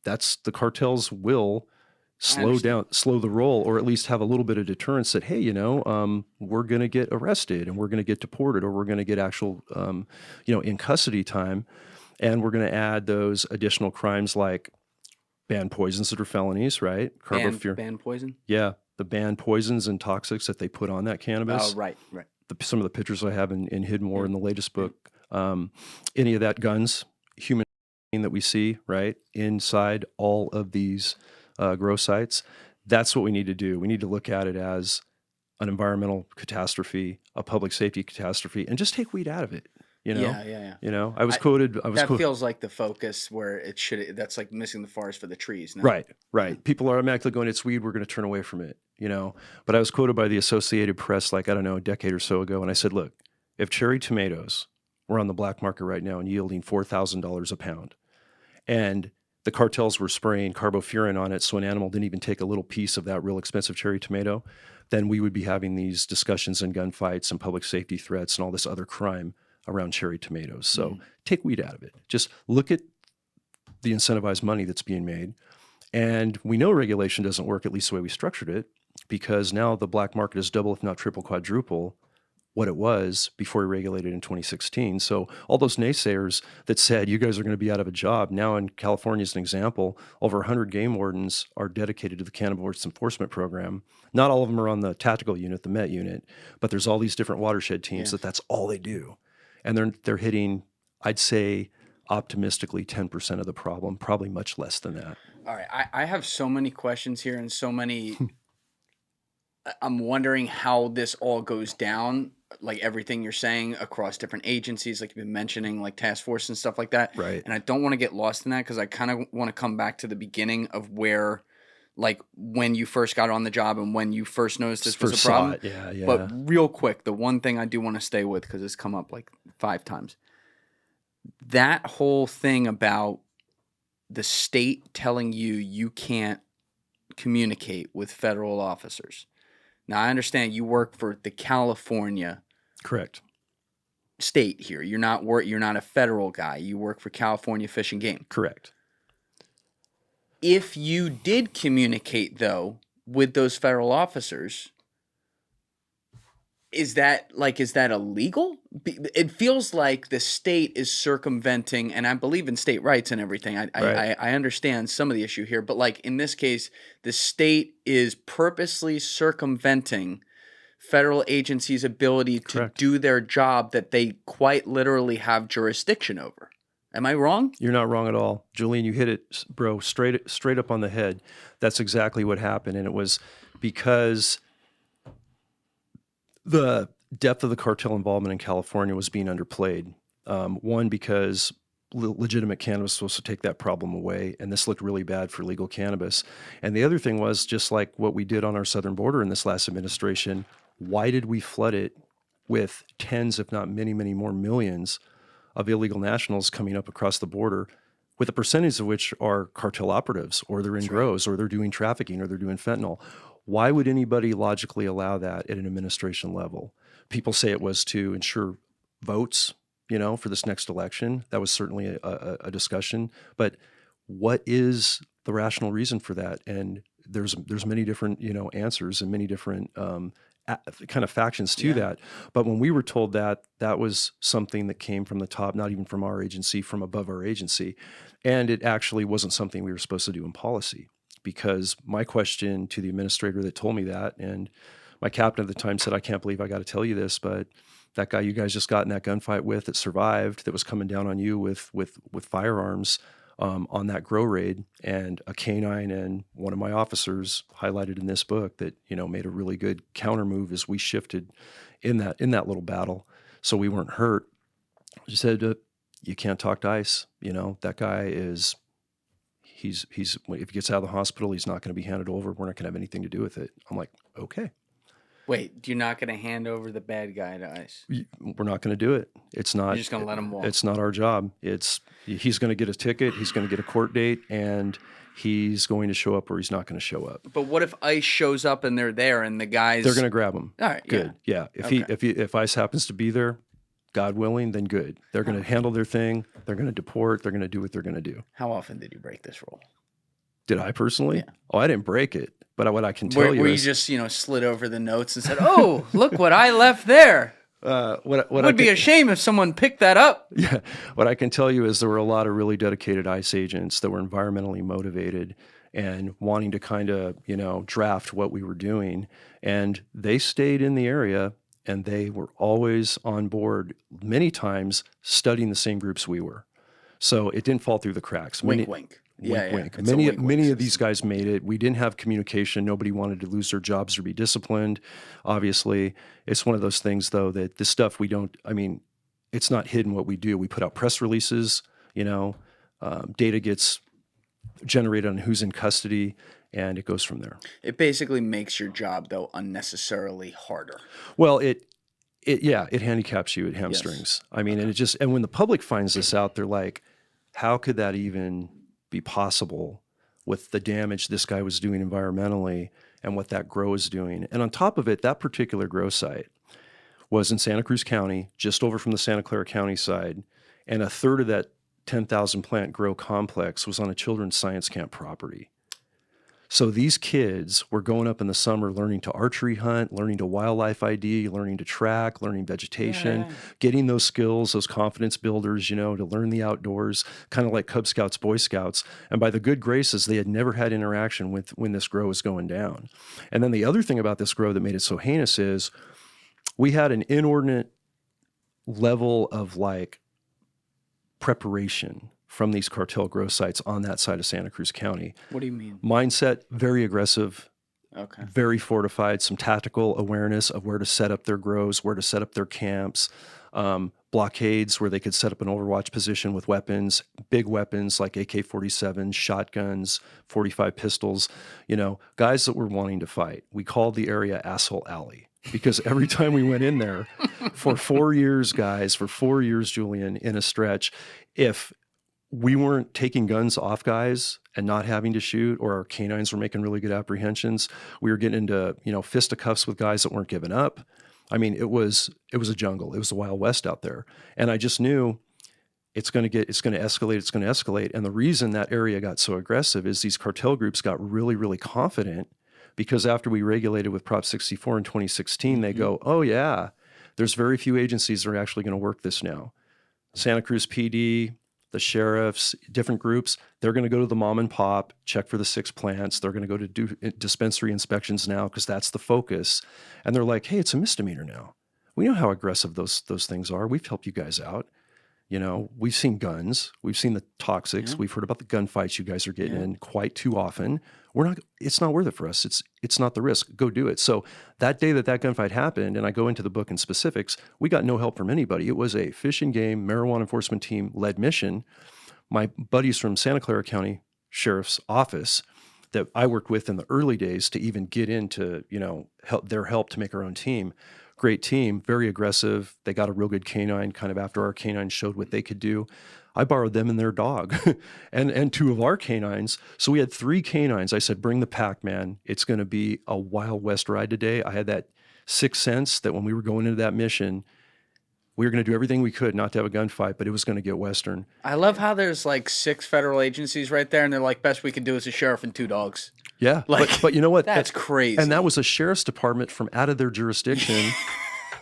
That's the cartel's will slow the roll, or at least have a little bit of deterrence that, hey, we're going to get arrested and we're going to get deported, or we're going to get actual, in custody time. And we're going to add those additional crimes like banned poisons that are felonies, right? Banned poison? Yeah. The banned poisons and toxics that they put on that cannabis. Oh, right. Some of the pictures I have in Hidden War in the latest book, any of that guns, human that we see, right, inside all of these grow sites, that's what we need to do. We need to look at it as an environmental catastrophe, a public safety catastrophe, and just take weed out of it. Yeah. I was quoted. That feels like the focus where it should. That's like missing the forest for the trees. No? Right. People are automatically going, it's weed, we're going to turn away from it. But I was quoted by the Associated Press, like, I don't know, a decade or so ago, and I said, look, if cherry tomatoes were on the black market right now and yielding $4,000 a pound, and the cartels were spraying carbofuran on it so an animal didn't even take a little piece of that real expensive cherry tomato, then we would be having these discussions and gunfights and public safety threats and all this other crime around cherry tomatoes. So take weed out of it. Just look at the incentivized money that's being made. And we know regulation doesn't work, at least the way we structured it, because now the black market is double, if not triple, quadruple what it was before we regulated in 2016. So all those naysayers that said you guys are going to be out of a job, now in California as an example, over 100 game wardens are dedicated to the cannabis enforcement program. Not all of them are on the tactical unit, the MET unit, but there's all these different watershed teams that's all they do. And they're hitting, I'd say, optimistically 10% of the problem, probably much less than that. All right. I have so many questions here and so many. I'm wondering how this all goes down, like everything you're saying across different agencies, like you've been mentioning, like task force and stuff like that. Right. And I don't want to get lost in that because I kind of want to come back to the beginning of where, like, when you first got on the job and when you first noticed this was a problem. Yeah. But real quick, the one thing I do want to stay with, because it's come up like 5 times, that whole thing about the state telling you can't communicate with federal officers. Now, I understand you work for the California Correct. state here. You're not a federal guy. You work for California Fish and Game. Correct. If you did communicate, though, with those federal officers, is that illegal? It feels like the state is circumventing, and I believe in state rights and everything. I understand some of the issue here, but like in this case, the state is purposely circumventing federal agencies' ability to do their job that they quite literally have jurisdiction over. Am I wrong? You're not wrong at all. Julian, you hit it, bro, straight up on the head. That's exactly what happened, and it was because the depth of the cartel involvement in California was being underplayed. One, because legitimate cannabis was supposed to take that problem away, and this looked really bad for legal cannabis. And the other thing was, just like what we did on our southern border in this last administration, why did we flood it with tens, if not many, many more millions of illegal nationals coming up across the border, with a percentage of which are cartel operatives, or they're in grows, or they're doing trafficking, or they're doing fentanyl? Why would anybody logically allow that at an administration level? People say it was to ensure votes, for this next election. That was certainly a discussion. But what is the rational reason for that? And there's many different, answers and many different kind of factions to that. But when we were told that was something that came from the top, not even from our agency, from above our agency. And it actually wasn't something we were supposed to do in policy. Because my question to the administrator that told me that, and my captain at the time said, I can't believe I got to tell you this, but that guy you guys just got in that gunfight with that survived, that was coming down on you with firearms on that grow raid, and a canine and one of my officers highlighted in this book that, made a really good counter move as we shifted in that little battle. So we weren't hurt. He said, you can't talk to ICE. That guy is... He's if he gets out of the hospital, he's not going to be handed over. We're not going to have anything to do with it. I'm like, okay. Wait, you're not going to hand over the bad guy to ICE? We're not going to do it. It's not. You're just going to let him walk. It's not our job. He's going to get a ticket. He's going to get a court date, and he's going to show up or he's not going to show up. But what if ICE shows up and they're there and the guys? They're going to grab him. All right. Good. Yeah. If ICE happens to be there, God willing, then good. They're going to handle their thing. They're going to deport. They're going to do what they're going to do. How often did you break this rule? Did I personally? Yeah. Oh, I didn't break it. But what I can tell Where you you is... just, slid over the notes and said, "Oh, look what I left there." What Would be a shame if someone picked that up. Yeah. What I can tell you is there were a lot of really dedicated ICE agents that were environmentally motivated and wanting to kind of, draft what we were doing. And they stayed in the area and they were always on board, many times studying the same groups we were. So it didn't fall through the cracks. Wink, wink. Wink. It's a wink, Many wink of these system. guys made it. We didn't have communication. Nobody wanted to lose their jobs or be disciplined. Obviously, it's one of those things, though, that this stuff it's not hidden what we do. We put out press releases, data gets generated on who's in custody, and it goes from there. It basically makes your job, though, unnecessarily harder. Well, it handicaps you, it hamstrings. Yes. And when the public finds this out, they're like, how could that even be possible with the damage this guy was doing environmentally and what that grow is doing? And on top of it, that particular grow site was in Santa Cruz County, just over from the Santa Clara County side, and a third of that 10,000 plant grow complex was on a children's science camp property. So these kids were going up in the summer learning to archery hunt, learning to wildlife ID, learning to track, learning vegetation, getting those skills, those confidence builders, to learn the outdoors, kind of like Cub Scouts, Boy Scouts. And by the good graces, they had never had interaction with when this grow was going down. And then the other thing about this grow that made it so heinous is we had an inordinate level of preparation from these cartel grow sites on that side of Santa Cruz County. What do you mean? Mindset, very aggressive, Okay. very fortified, some tactical awareness of where to set up their grows, where to set up their camps, blockades where they could set up an overwatch position with weapons, big weapons like AK-47s, shotguns, 45 pistols, guys that were wanting to fight. We called the area Asshole Alley because every time we went in there for 4 years, Julian, in a stretch, if we weren't taking guns off guys and not having to shoot, or our canines were making really good apprehensions, we were getting into, fisticuffs with guys that weren't giving up. It was a jungle. It was the Wild West out there. And I just knew it's going to escalate. And the reason that area got so aggressive is these cartel groups got really, really confident because after we regulated with Prop 64 in 2016, they go, oh yeah, there's very few agencies that are actually going to work this now. Santa Cruz PD, the sheriffs, different groups, they're going to go to the mom and pop, check for the 6 plants. They're going to go to do dispensary inspections now because that's the focus. And they're like, hey, it's a misdemeanor now. We know how aggressive those things are. We've helped you guys out. We've seen guns. We've seen the toxics. Yeah. We've heard about the gunfights you guys are getting in quite too often. It's not worth it for us. It's not the risk. Go do it. So that day that gunfight happened, and I go into the book in specifics, we got no help from anybody. It was a fish and game marijuana enforcement team led mission. My buddies from Santa Clara County Sheriff's Office that I worked with in the early days to even get into, their help to make our own team. Great team, very aggressive. They got a real good canine kind of after our canine showed what they could do. I borrowed them and their dog and 2 of our canines. So we had 3 canines. I said, bring the pack, man. It's going to be a Wild West ride today. I had that sixth sense that when we were going into that mission, we were going to do everything we could not to have a gunfight, but it was going to get Western. I love how there's 6 federal agencies right there, and they're like, best we can do is a sheriff and 2 dogs. Yeah, but you know what? That's crazy. And that was a sheriff's department from out of their jurisdiction.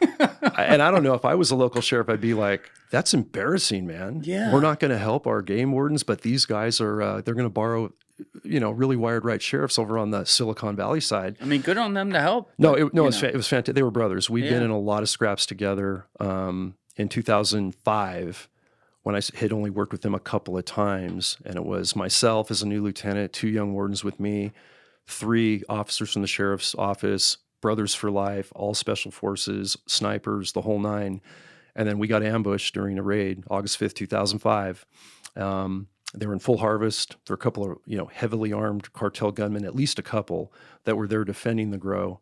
And I don't know if I was a local sheriff, I'd be like, that's embarrassing, man. Yeah. We're not going to help our game wardens, but these guys are, they're going to borrow, really wired right sheriffs over on the Silicon Valley side. Good on them to help. No, it was fantastic. They were brothers. We'd been in a lot of scraps together. In 2005, when I had only worked with them a couple of times, and it was myself as a new lieutenant, 2 young wardens with me, 3 officers from the sheriff's office, brothers for life, all special forces, snipers, the whole 9. And then we got ambushed during a raid, August 5th, 2005. They were in full harvest. There were a couple of, heavily armed cartel gunmen, at least a couple, that were there defending the grow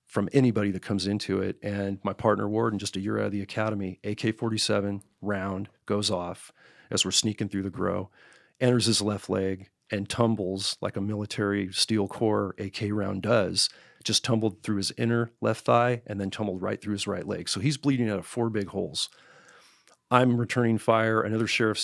from anybody that comes into it. And my partner Warden, just a year out of the academy, AK-47 round goes off as we're sneaking through the grow, enters his left leg and tumbles like a military steel core AK round does, just tumbled through his inner left thigh and then tumbled right through his right leg. So he's bleeding out of 4 big holes. I'm returning fire.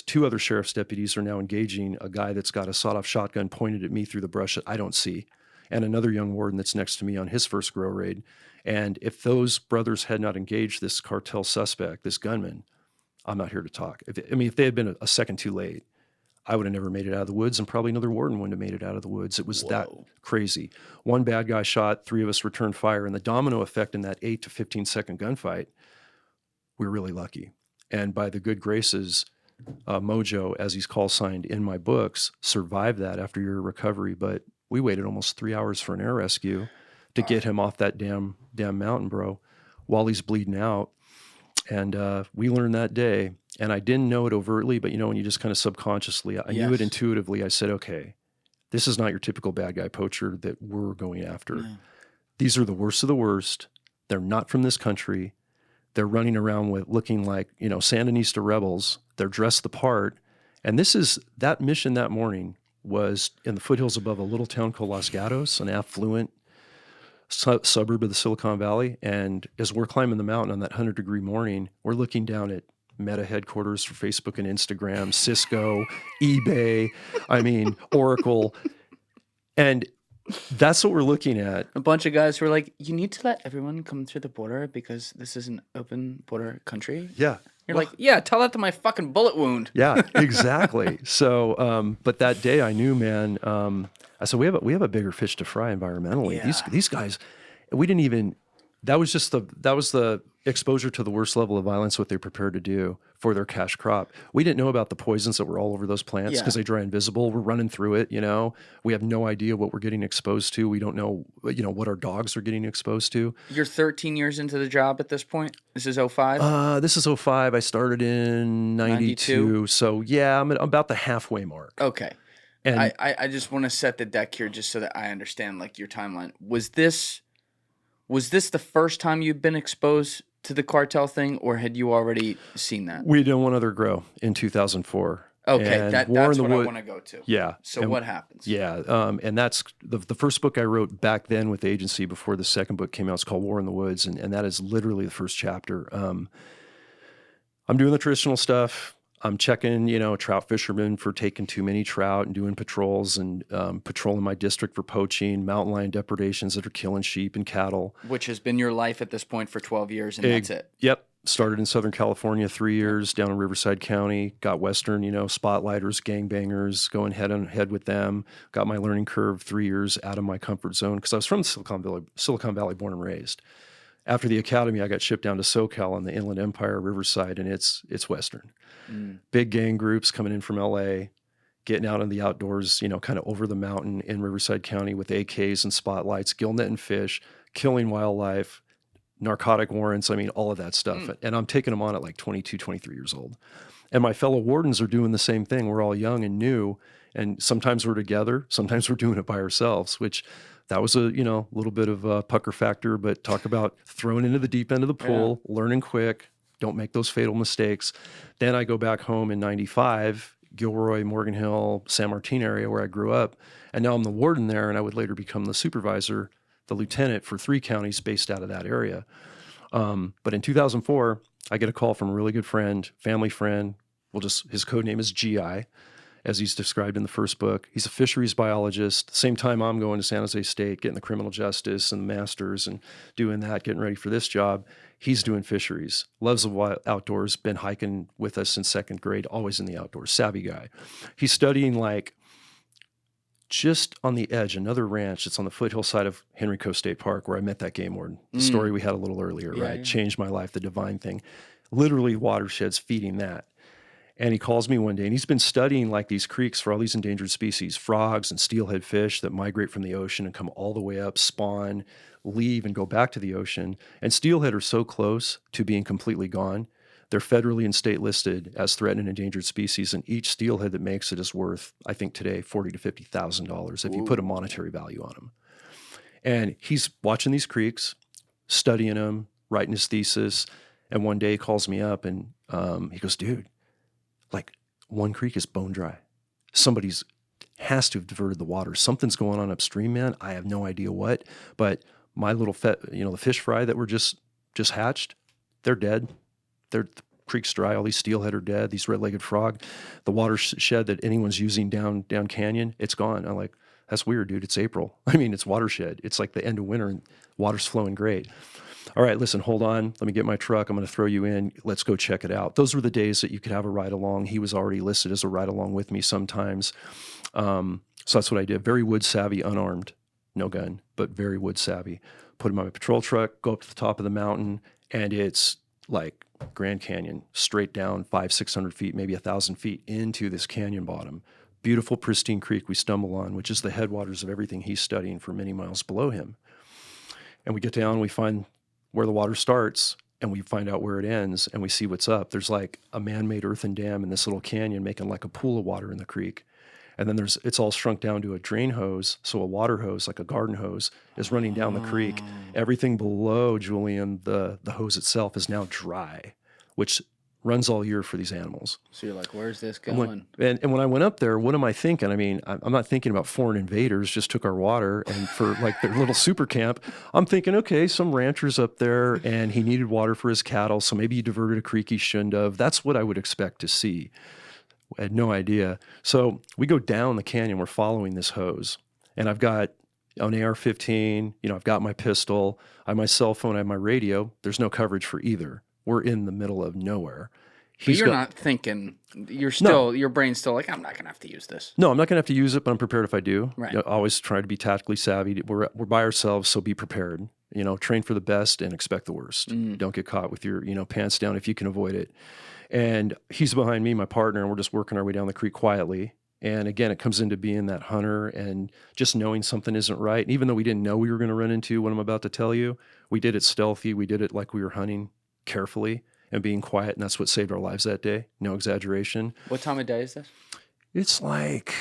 Two other sheriff's deputies are now engaging a guy that's got a sawed-off shotgun pointed at me through the brush that I don't see, and another young warden that's next to me on his first grow raid. And if those brothers had not engaged this cartel suspect, this gunman, I'm not here to talk. If they had been a second too late, I would have never made it out of the woods, and probably another warden wouldn't have made it out of the woods. It was that crazy. One bad guy shot, 3 of us returned fire, and the domino effect in that 8 to 15 second gunfight, we were really lucky. And by the good graces, Mojo, as he's call signed in my books, survived that after your recovery. But we waited almost 3 hours for an air rescue to get him off that damn mountain, bro, while he's bleeding out. And we learned that day, and I didn't know it overtly, but when you just kind of subconsciously, I knew it intuitively. I said, okay, this is not your typical bad guy poacher that we're going after. No. These are the worst of the worst. They're not from this country. They're running around with looking like, Sandinista rebels. They're dressed the part. And that mission that morning was in the foothills above a little town called Los Gatos, an affluent suburb of the Silicon Valley. And as we're climbing the mountain on that 100-degree morning, we're looking down at Meta headquarters for Facebook and Instagram, Cisco, eBay, Oracle. And that's what we're looking at. A bunch of guys who were like, you need to let everyone come through the border because this is an open border country. Yeah. You're like, yeah, tell that to my fucking bullet wound. Yeah, exactly. So, but that day I knew, man, I said, we have a bigger fish to fry environmentally. Yeah. These guys, we didn't even, that was the exposure to the worst level of violence, what they're prepared to do for their cash crop. We didn't know about the poisons that were all over those plants because they dry invisible. We're running through it, We have no idea what we're getting exposed to. We don't know, what our dogs are getting exposed to. You're 13 years into the job at this point? This is 05? This is 05. I started in 92. So yeah, I'm about the halfway mark. Okay. And I just want to set the deck here just so that I understand like your timeline. Was this the first time you'd been exposed to the cartel thing, or had you already seen that? We did one other grow in 2004. Okay, that's what I want to go to. Yeah. So what happens? Yeah, and that's the first book I wrote back then with the agency before the second book came out. It's called War in the Woods, and that is literally the first chapter. I'm doing the traditional stuff. I'm checking, trout fishermen for taking too many trout and doing patrols and patrolling my district for poaching, mountain lion depredations that are killing sheep and cattle. Which has been your life at this point for 12 years, and that's it. Yep. Started in Southern California 3 years, down in Riverside County. Got Western, spotlighters, gangbangers, going head on head with them. Got my learning curve 3 years out of my comfort zone because I was from Silicon Valley, born and raised. After the academy, I got shipped down to SoCal on the Inland Empire, Riverside, and it's Western. Big gang groups coming in from LA, getting out in the outdoors, kind of over the mountain in Riverside County with AKs and spotlights, gill netting fish, killing wildlife, narcotic warrants, all of that stuff. And I'm taking them on at like 22, 23 years old. And my fellow wardens are doing the same thing. We're all young and new, and sometimes we're together, sometimes we're doing it by ourselves, which that was a, little bit of a pucker factor, but talk about thrown into the deep end of the pool, learning quick, don't make those fatal mistakes. Then I go back home in 95, Gilroy, Morgan Hill, San Martin area where I grew up. And now I'm the warden there, and I would later become the supervisor, the lieutenant for 3 counties based out of that area. But in 2004, I get a call from a really good friend, family friend. His code name is GI, as he's described in the first book. He's a fisheries biologist. Same time I'm going to San Jose State, getting the criminal justice and the masters and doing that, getting ready for this job. He's doing fisheries, loves the wild outdoors, been hiking with us since 2nd grade, always in the outdoors, savvy guy. He's studying like just on the edge, another ranch that's on the foothill side of Henrico State Park where I met that game warden. The story we had a little earlier, right? Yeah. Changed my life, the divine thing. Literally watersheds feeding that. And he calls me one day, and he's been studying like these creeks for all these endangered species, frogs and steelhead fish that migrate from the ocean and come all the way up, spawn, leave, and go back to the ocean. And steelhead are so close to being completely gone. They're federally and state listed as threatened and endangered species, and each steelhead that makes it is worth, I think today, $40,000 to $50,000 if you put a monetary value on them. And he's watching these creeks, studying them, writing his thesis, and one day he calls me up and he goes, dude, like one creek is bone dry. Somebody's has to have diverted the water. Something's going on upstream, man. I have no idea what, but my little the fish fry that were just hatched, they're dead. They're creek's dry. All these steelhead are dead. These red-legged frog, the watershed that anyone's using down canyon, it's gone. I'm like, that's weird, dude. It's April. I mean, it's watershed. It's like the end of winter and water's flowing great. All right, listen, hold on. Let me get my truck. I'm going to throw you in. Let's go check it out. Those were the days that you could have a ride along. He was already listed as a ride along with me sometimes. So that's what I did. Very wood savvy, unarmed, no gun, but very wood savvy. Put him on my patrol truck, go up to the top of the mountain, and it's like Grand Canyon, straight down 500-600 feet, maybe 1,000 feet into this canyon bottom. Beautiful, pristine creek we stumble on, which is the headwaters of everything he's studying for many miles below him. And we get down, we find where the water starts, and we find out where it ends, and we see what's up. There's like a man-made earthen dam in this little canyon making like a pool of water in the creek. And then it's all shrunk down to a drain hose, so a water hose, like a garden hose, is running down the creek. Everything below, Julian, the hose itself is now dry, which runs all year for these animals. So you're like, where's this going? And when I went up there, what am I thinking? I mean, I'm not thinking about foreign invaders just took our water and for like their little super camp. I'm thinking, okay, some rancher's up there and he needed water for his cattle, so maybe he diverted a creek he shouldn't have. That's what I would expect to see. I had no idea. So we go down the canyon. We're following this hose. And I've got an AR-15. I've got my pistol. I have my cell phone. I have my radio. There's no coverage for either. We're in the middle of nowhere. But you're not thinking, your brain's still like, I'm not going to have to use this. No, I'm not going to have to use it, but I'm prepared if I do. Right. Always try to be tactically savvy. We're by ourselves, so be prepared. Train for the best and expect the worst. Don't get caught with your, pants down if you can avoid it. And he's behind me, my partner, and we're just working our way down the creek quietly. And again, it comes into being that hunter and just knowing something isn't right. And even though we didn't know we were going to run into what I'm about to tell you, we did it stealthy. We did it like we were hunting carefully and being quiet. And that's what saved our lives that day. No exaggeration. What time of day is this? It's like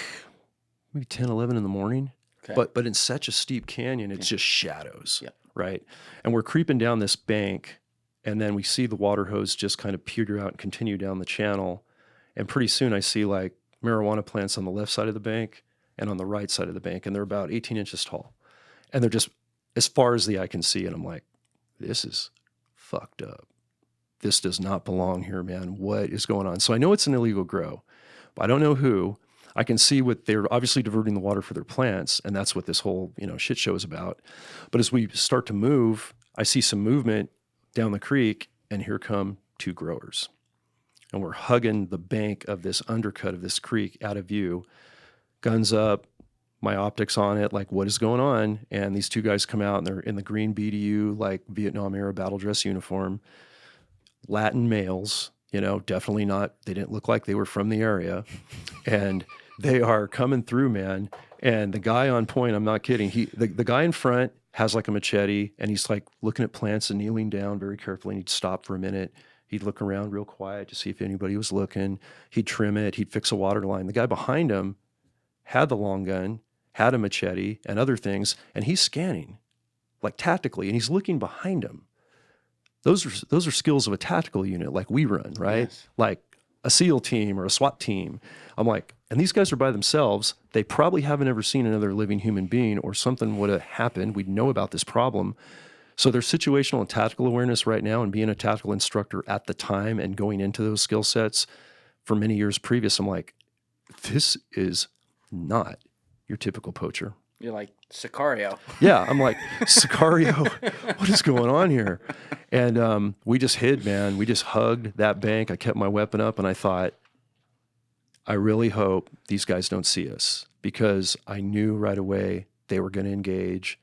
maybe 10, 11 in the morning. Okay. But in such a steep canyon, it's just shadows, right? And we're creeping down this bank. And then we see the water hose just kind of peter out and continue down the channel. And pretty soon I see like marijuana plants on the left side of the bank and on the right side of the bank. And they're about 18 inches tall. And they're just as far as the eye can see. And I'm like, this is fucked up. This does not belong here, man. What is going on? So I know it's an illegal grow, but I don't know who. I can see what they're obviously diverting the water for their plants. And that's what this whole, shit show is about. But as we start to move, I see some movement down the creek, and here come two growers. And we're hugging the bank of this undercut of this creek out of view, guns up, my optics on it, like what is going on? And these two guys come out and they're in the green BDU, like Vietnam era battle dress uniform, Latin males, definitely not, they didn't look like they were from the area. And they are coming through, man. And the guy on point, I'm not kidding, the guy in front has like a machete and he's like looking at plants and kneeling down very carefully, and he'd stop for a minute. He'd look around real quiet to see if anybody was looking. He'd trim it. He'd fix a water line. The guy behind him had the long gun, had a machete and other things, and he's scanning like tactically, and he's looking behind him. Those are skills of a tactical unit like we run, right? Yes. Like a SEAL team or a SWAT team. I'm like, and these guys are by themselves. They probably haven't ever seen another living human being, or something would have happened. We'd know about this problem. So there's situational and tactical awareness right now, and being a tactical instructor at the time and going into those skill sets for many years previous, I'm like, this is not your typical poacher. You're like, Sicario. Yeah, I'm like, Sicario, what is going on here? And we just hid, man. We just hugged that bank. I kept my weapon up, and I thought, I really hope these guys don't see us, because I knew right away they were going to engage.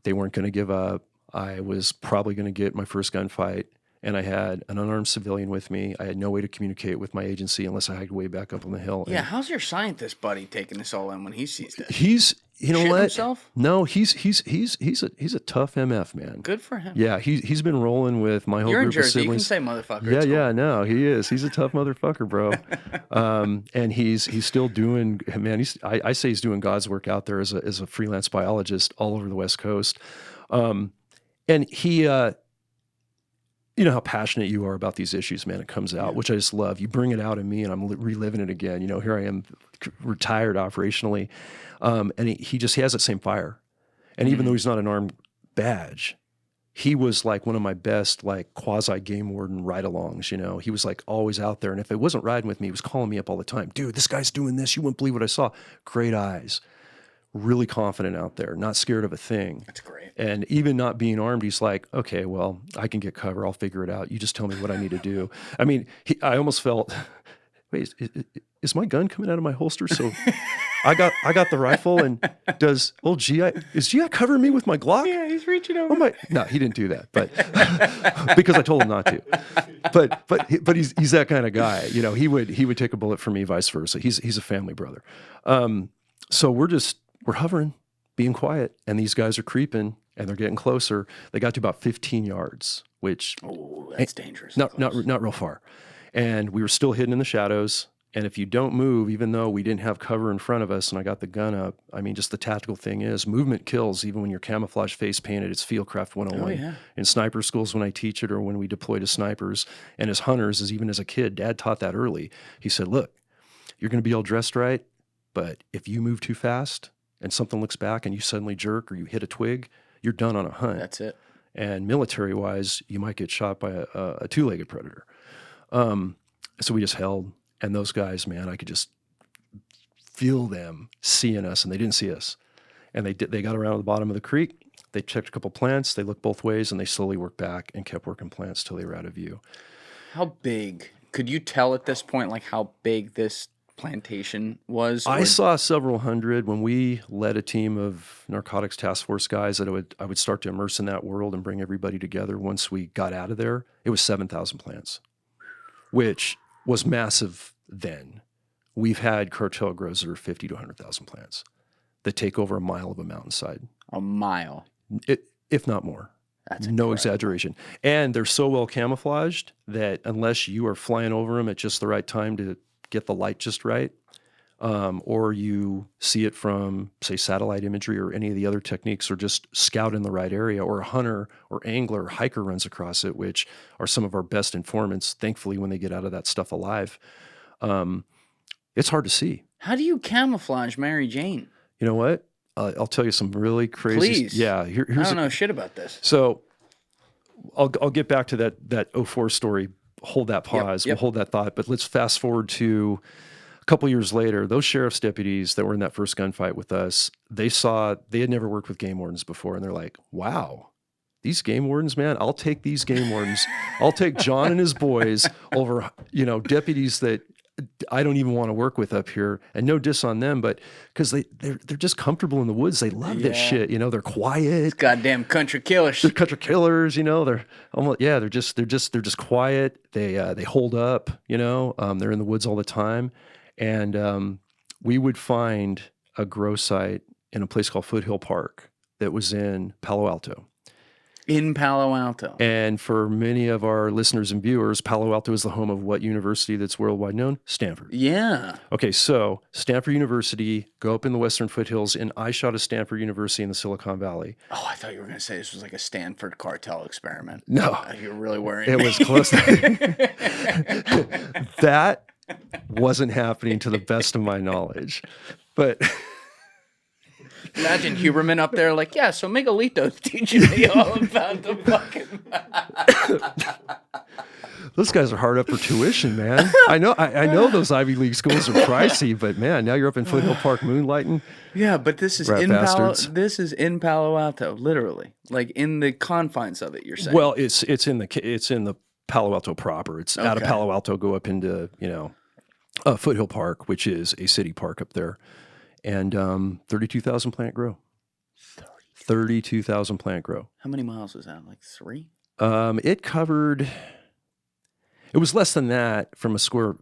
They weren't going to give up. I was probably going to get my first gunfight, and I had an unarmed civilian with me. I had no way to communicate with my agency unless I hiked way back up on the hill. Yeah, how's your scientist buddy taking this all in when he sees this? He's, you know Shit what? Himself? No, he's a tough MF, man. Good for him. Yeah, he's been rolling with my whole You're group in Jersey. of siblings. You can say motherfucker. Yeah, no, he is. He's a tough motherfucker, bro. And he's still doing, man. I say he's doing God's work out there as a freelance biologist all over the West Coast. And he, you know how passionate you are about these issues, man. It comes out, which I just love. You bring it out in me, and I'm reliving it again. Here I am, retired operationally, and he has that same fire. And even though he's not an armed badge, he was like one of my best like quasi game warden ride-alongs. He was like always out there, and if it wasn't riding with me, he was calling me up all the time. Dude, this guy's doing this. You wouldn't believe what I saw. Great eyes, really confident out there, not scared of a thing. That's great. And even not being armed, he's like, okay, well, I can get cover. I'll figure it out. You just tell me what I need to do. I mean, I almost felt, wait, is my gun coming out of my holster? So I got the rifle, and does old GI covering me with my Glock? Yeah, he's reaching over. No, he didn't do that, but because I told him not to. But he's that kind of guy. He would take a bullet for me, vice versa. He's a family brother. So we're hovering, being quiet, and these guys are creeping, and they're getting closer. They got to about 15 yards, which that's dangerous. Not real far. And we were still hidden in the shadows. And if you don't move, even though we didn't have cover in front of us and I got the gun up, I mean, just the tactical thing is movement kills, even when you're camouflage face painted. It's Fieldcraft 101. Oh, yeah. In sniper schools when I teach it, or when we deploy to snipers. And as hunters, even as a kid, Dad taught that early. He said, look, you're going to be all dressed right, but if you move too fast and something looks back and you suddenly jerk or you hit a twig, you're done on a hunt. That's it. And military-wise, you might get shot by a two-legged predator. So we just held. And those guys, man, I could just feel them seeing us, and they didn't see us. And they got around the bottom of the creek. They checked a couple plants. They looked both ways, and they slowly worked back and kept working plants till they were out of view. How big? Could you tell at this point, like, how big this plantation was? I saw several hundred. When we led a team of narcotics task force guys, that I would start to immerse in that world and bring everybody together. Once we got out of there, it was 7,000 plants, which was massive then. We've had cartel grows that are 50 to 100,000 plants that take over a mile of a mountainside. A mile? If not more. That's no incredible. Exaggeration. And they're so well camouflaged that unless you are flying over them at just the right time to get the light just right, or you see it from, say, satellite imagery or any of the other techniques, or just scout in the right area, or a hunter or angler or hiker runs across it, which are some of our best informants, thankfully, when they get out of that stuff alive. It's hard to see. How do you camouflage Mary Jane? You know what? I'll tell you some really crazy. Please. Yeah. Here's I don't know shit about this. So I'll get back to that 04 story. Hold that pause. Yep. We'll hold that thought. But let's fast forward to a couple years later. Those sheriff's deputies that were in that first gunfight with us, they had never worked with game wardens before, and they're like, wow. These game wardens, man, I'll take these game wardens. I'll take John and his boys over, deputies that I don't even want to work with up here. And no diss on them, but because they're just comfortable in the woods. They love this shit. They're quiet. Goddamn country killers. They're country killers. They're almost they're just quiet. They hold up. They're in the woods all the time, and we would find a grow site in a place called Foothill Park that was in Palo Alto. In Palo Alto. And for many of our listeners and viewers, Palo Alto is the home of what university that's worldwide known? Stanford. Yeah. Okay, so Stanford University, go up in the Western foothills, and I shot at Stanford University in the Silicon Valley. Oh, I thought you were going to say this was like a Stanford cartel experiment. No. You're really worried. It was close. That wasn't happening to the best of my knowledge. But... Imagine Huberman up there like, yeah, so Miguelito's teaching me all about the fucking... Those guys are hard up for tuition, man. I know those Ivy League schools are pricey, but man, now you're up in Foothill Park moonlighting. Yeah, but this is in Palo Alto, literally. Like in the confines of it, you're saying. Well, it's in the Palo Alto proper. It's out of Palo Alto, go up into, Foothill Park, which is a city park up there. And 32,000 plant grow. 32,000 plant grow. How many miles was that? Like 3? It covered. It was less than that from a square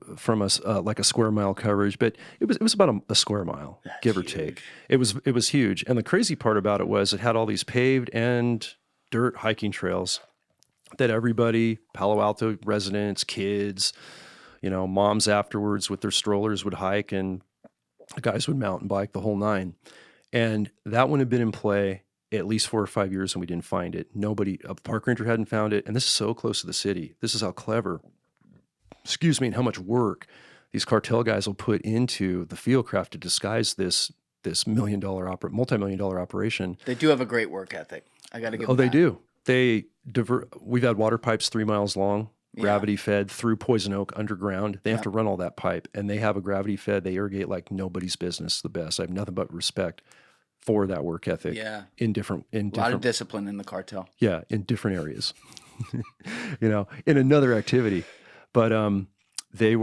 mile coverage, but it was about a square mile, That's give or huge. take. It was huge, and the crazy part about it was it had all these paved and dirt hiking trails that everybody, Palo Alto residents, kids, moms afterwards with their strollers would hike, and guys would mountain bike, the whole nine. And that one had been in play at least 4 or 5 years, and we didn't find it. A park ranger hadn't found it. And this is so close to the city. This is how clever, and how much work these cartel guys will put into the Fieldcraft to disguise this multi-million dollar operation. They do have a great work ethic. I got to give them they that. do. We've had water pipes 3 miles long, Yeah. gravity fed through Poison Oak underground. They have to run all that pipe, and they have a gravity fed. They irrigate like nobody's business. The best. I have nothing but respect for that work ethic. Yeah. In different A lot of discipline in the cartel. Yeah, in different areas. In another activity, but they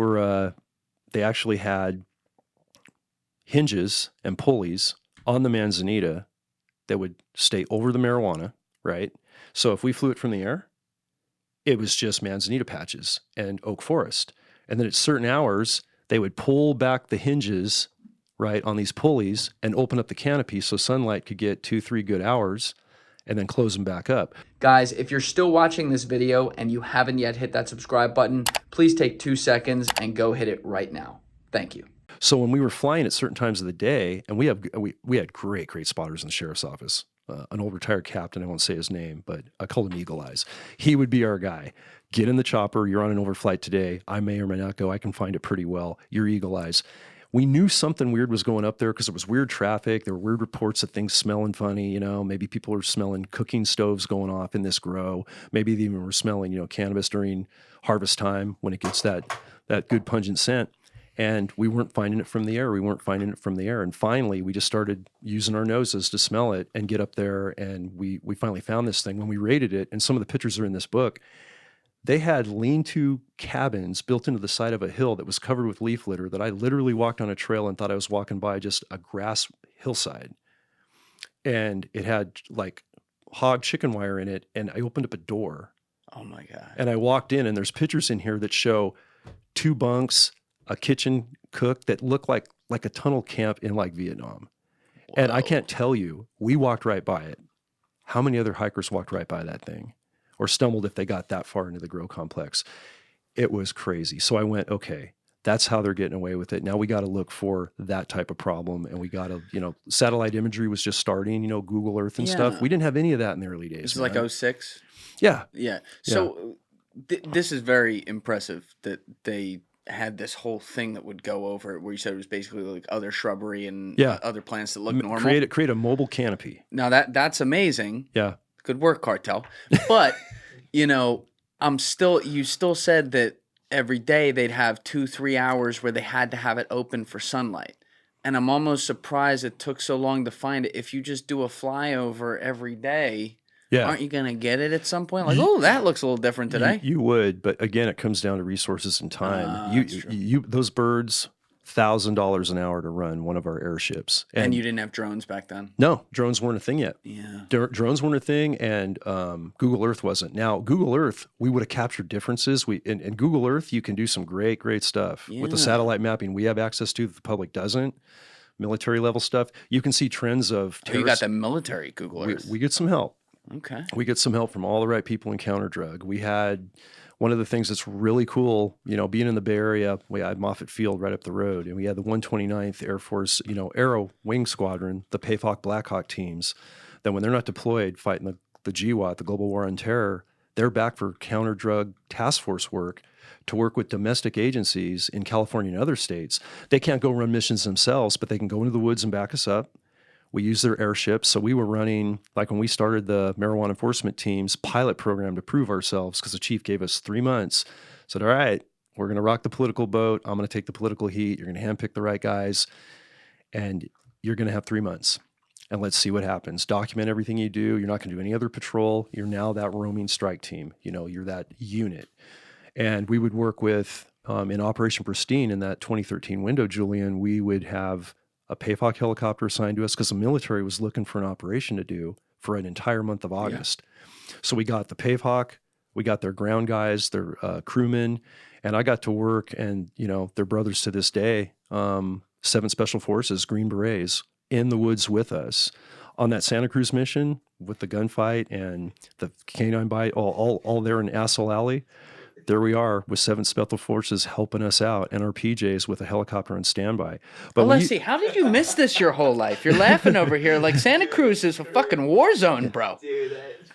actually had hinges and pulleys on the Manzanita that would stay over the marijuana, right? So if we flew it from the air, it was just Manzanita patches and oak forest. And then at certain hours, they would pull back the hinges, right, on these pulleys and open up the canopy so sunlight could get 2-3 good hours and then close them back up. Guys, if you're still watching this video and you haven't yet hit that subscribe button, please take 2 seconds and go hit it right now. Thank you. So when we were flying at certain times of the day, and we had great spotters in the sheriff's office. An old retired captain, I won't say his name, but I called him Eagle Eyes. He would be our guy. Get in the chopper. You're on an overflight today. I may or may not go. I can find it pretty well. You're Eagle Eyes. We knew something weird was going up there because there was weird traffic. There were weird reports of things smelling funny. Maybe people were smelling cooking stoves going off in this grow. Maybe they even were smelling, cannabis during harvest time when it gets that good pungent scent. And we weren't finding it from the air. And finally, we just started using our noses to smell it and get up there. And we finally found this thing. When we raided it, and some of the pictures are in this book, they had lean-to cabins built into the side of a hill that was covered with leaf litter that I literally walked on a trail and thought I was walking by just a grass hillside. And it had like hog chicken wire in it. And I opened up a door. Oh my God. And I walked in, and there's pictures in here that show 2 bunks, a kitchen cook that looked like a tunnel camp in like Vietnam. Whoa. And I can't tell you, we walked right by it. How many other hikers walked right by that thing or stumbled if they got that far into the grow complex? It was crazy. So I went, okay, that's how they're getting away with it. Now we got to look for that type of problem. And we got to, satellite imagery was just starting, Google Earth and stuff. We didn't have any of that in the early days. This is like 06? Yeah. Yeah. So this is very impressive that they had this whole thing that would go over it where you said it was basically like other shrubbery and other plants that look normal. Create a mobile canopy. Now that's amazing. Yeah. Good work, Cartel. But, you still said that every day they'd have 2-3 hours where they had to have it open for sunlight. And I'm almost surprised it took so long to find it. If you just do a flyover every day, aren't you going to get it at some point? Like, that looks a little different today. You would, but again, it comes down to resources and time. Those birds, $1,000 an hour to run one of our airships. And you didn't have drones back then? No, drones weren't a thing yet. Yeah. Drones weren't a thing, and Google Earth wasn't. Now, Google Earth, we would have captured differences. In Google Earth, you can do some great stuff. With the satellite mapping we have access to that the public doesn't. Military level stuff. You can see trends of you got the military Google Earth. We get some help. Okay. We get some help from all the right people in counter drug. We had one of the things that's really cool, being in the Bay Area, we had Moffett Field right up the road, and we had the 129th Air Force, Aero Wing Squadron, the PAFOC Blackhawk teams, that when they're not deployed fighting the GWAT, the Global War on Terror, they're back for counter drug task force work to work with domestic agencies in California and other states. They can't go run missions themselves, but they can go into the woods and back us up. We use their airships. So we were running, like when we started the marijuana enforcement team's pilot program to prove ourselves, because the chief gave us 3 months, said, all right, we're going to rock the political boat. I'm going to take the political heat. You're going to handpick the right guys, and you're going to have 3 months. And let's see what happens. Document everything you do. You're not going to do any other patrol. You're now that roaming strike team. You're that unit. And we would work with, in Operation Pristine, in that 2013 window, Julian, we would have a PAFOC helicopter assigned to us because the military was looking for an operation to do for an entire month of August. Yeah. So we got the PAFOC, we got their ground guys, their crewmen, and I got to work, and they're brothers to this day, 7th Special Forces, Green Berets, in the woods with us on that Santa Cruz mission with the gunfight and the canine bite, all there in Assel Alley. There we are with 7th Special Forces helping us out, and our PJs with a helicopter on standby. But let's see, how did you miss this your whole life? You're laughing over here like Santa Cruz is a fucking war zone, bro. Dude, that is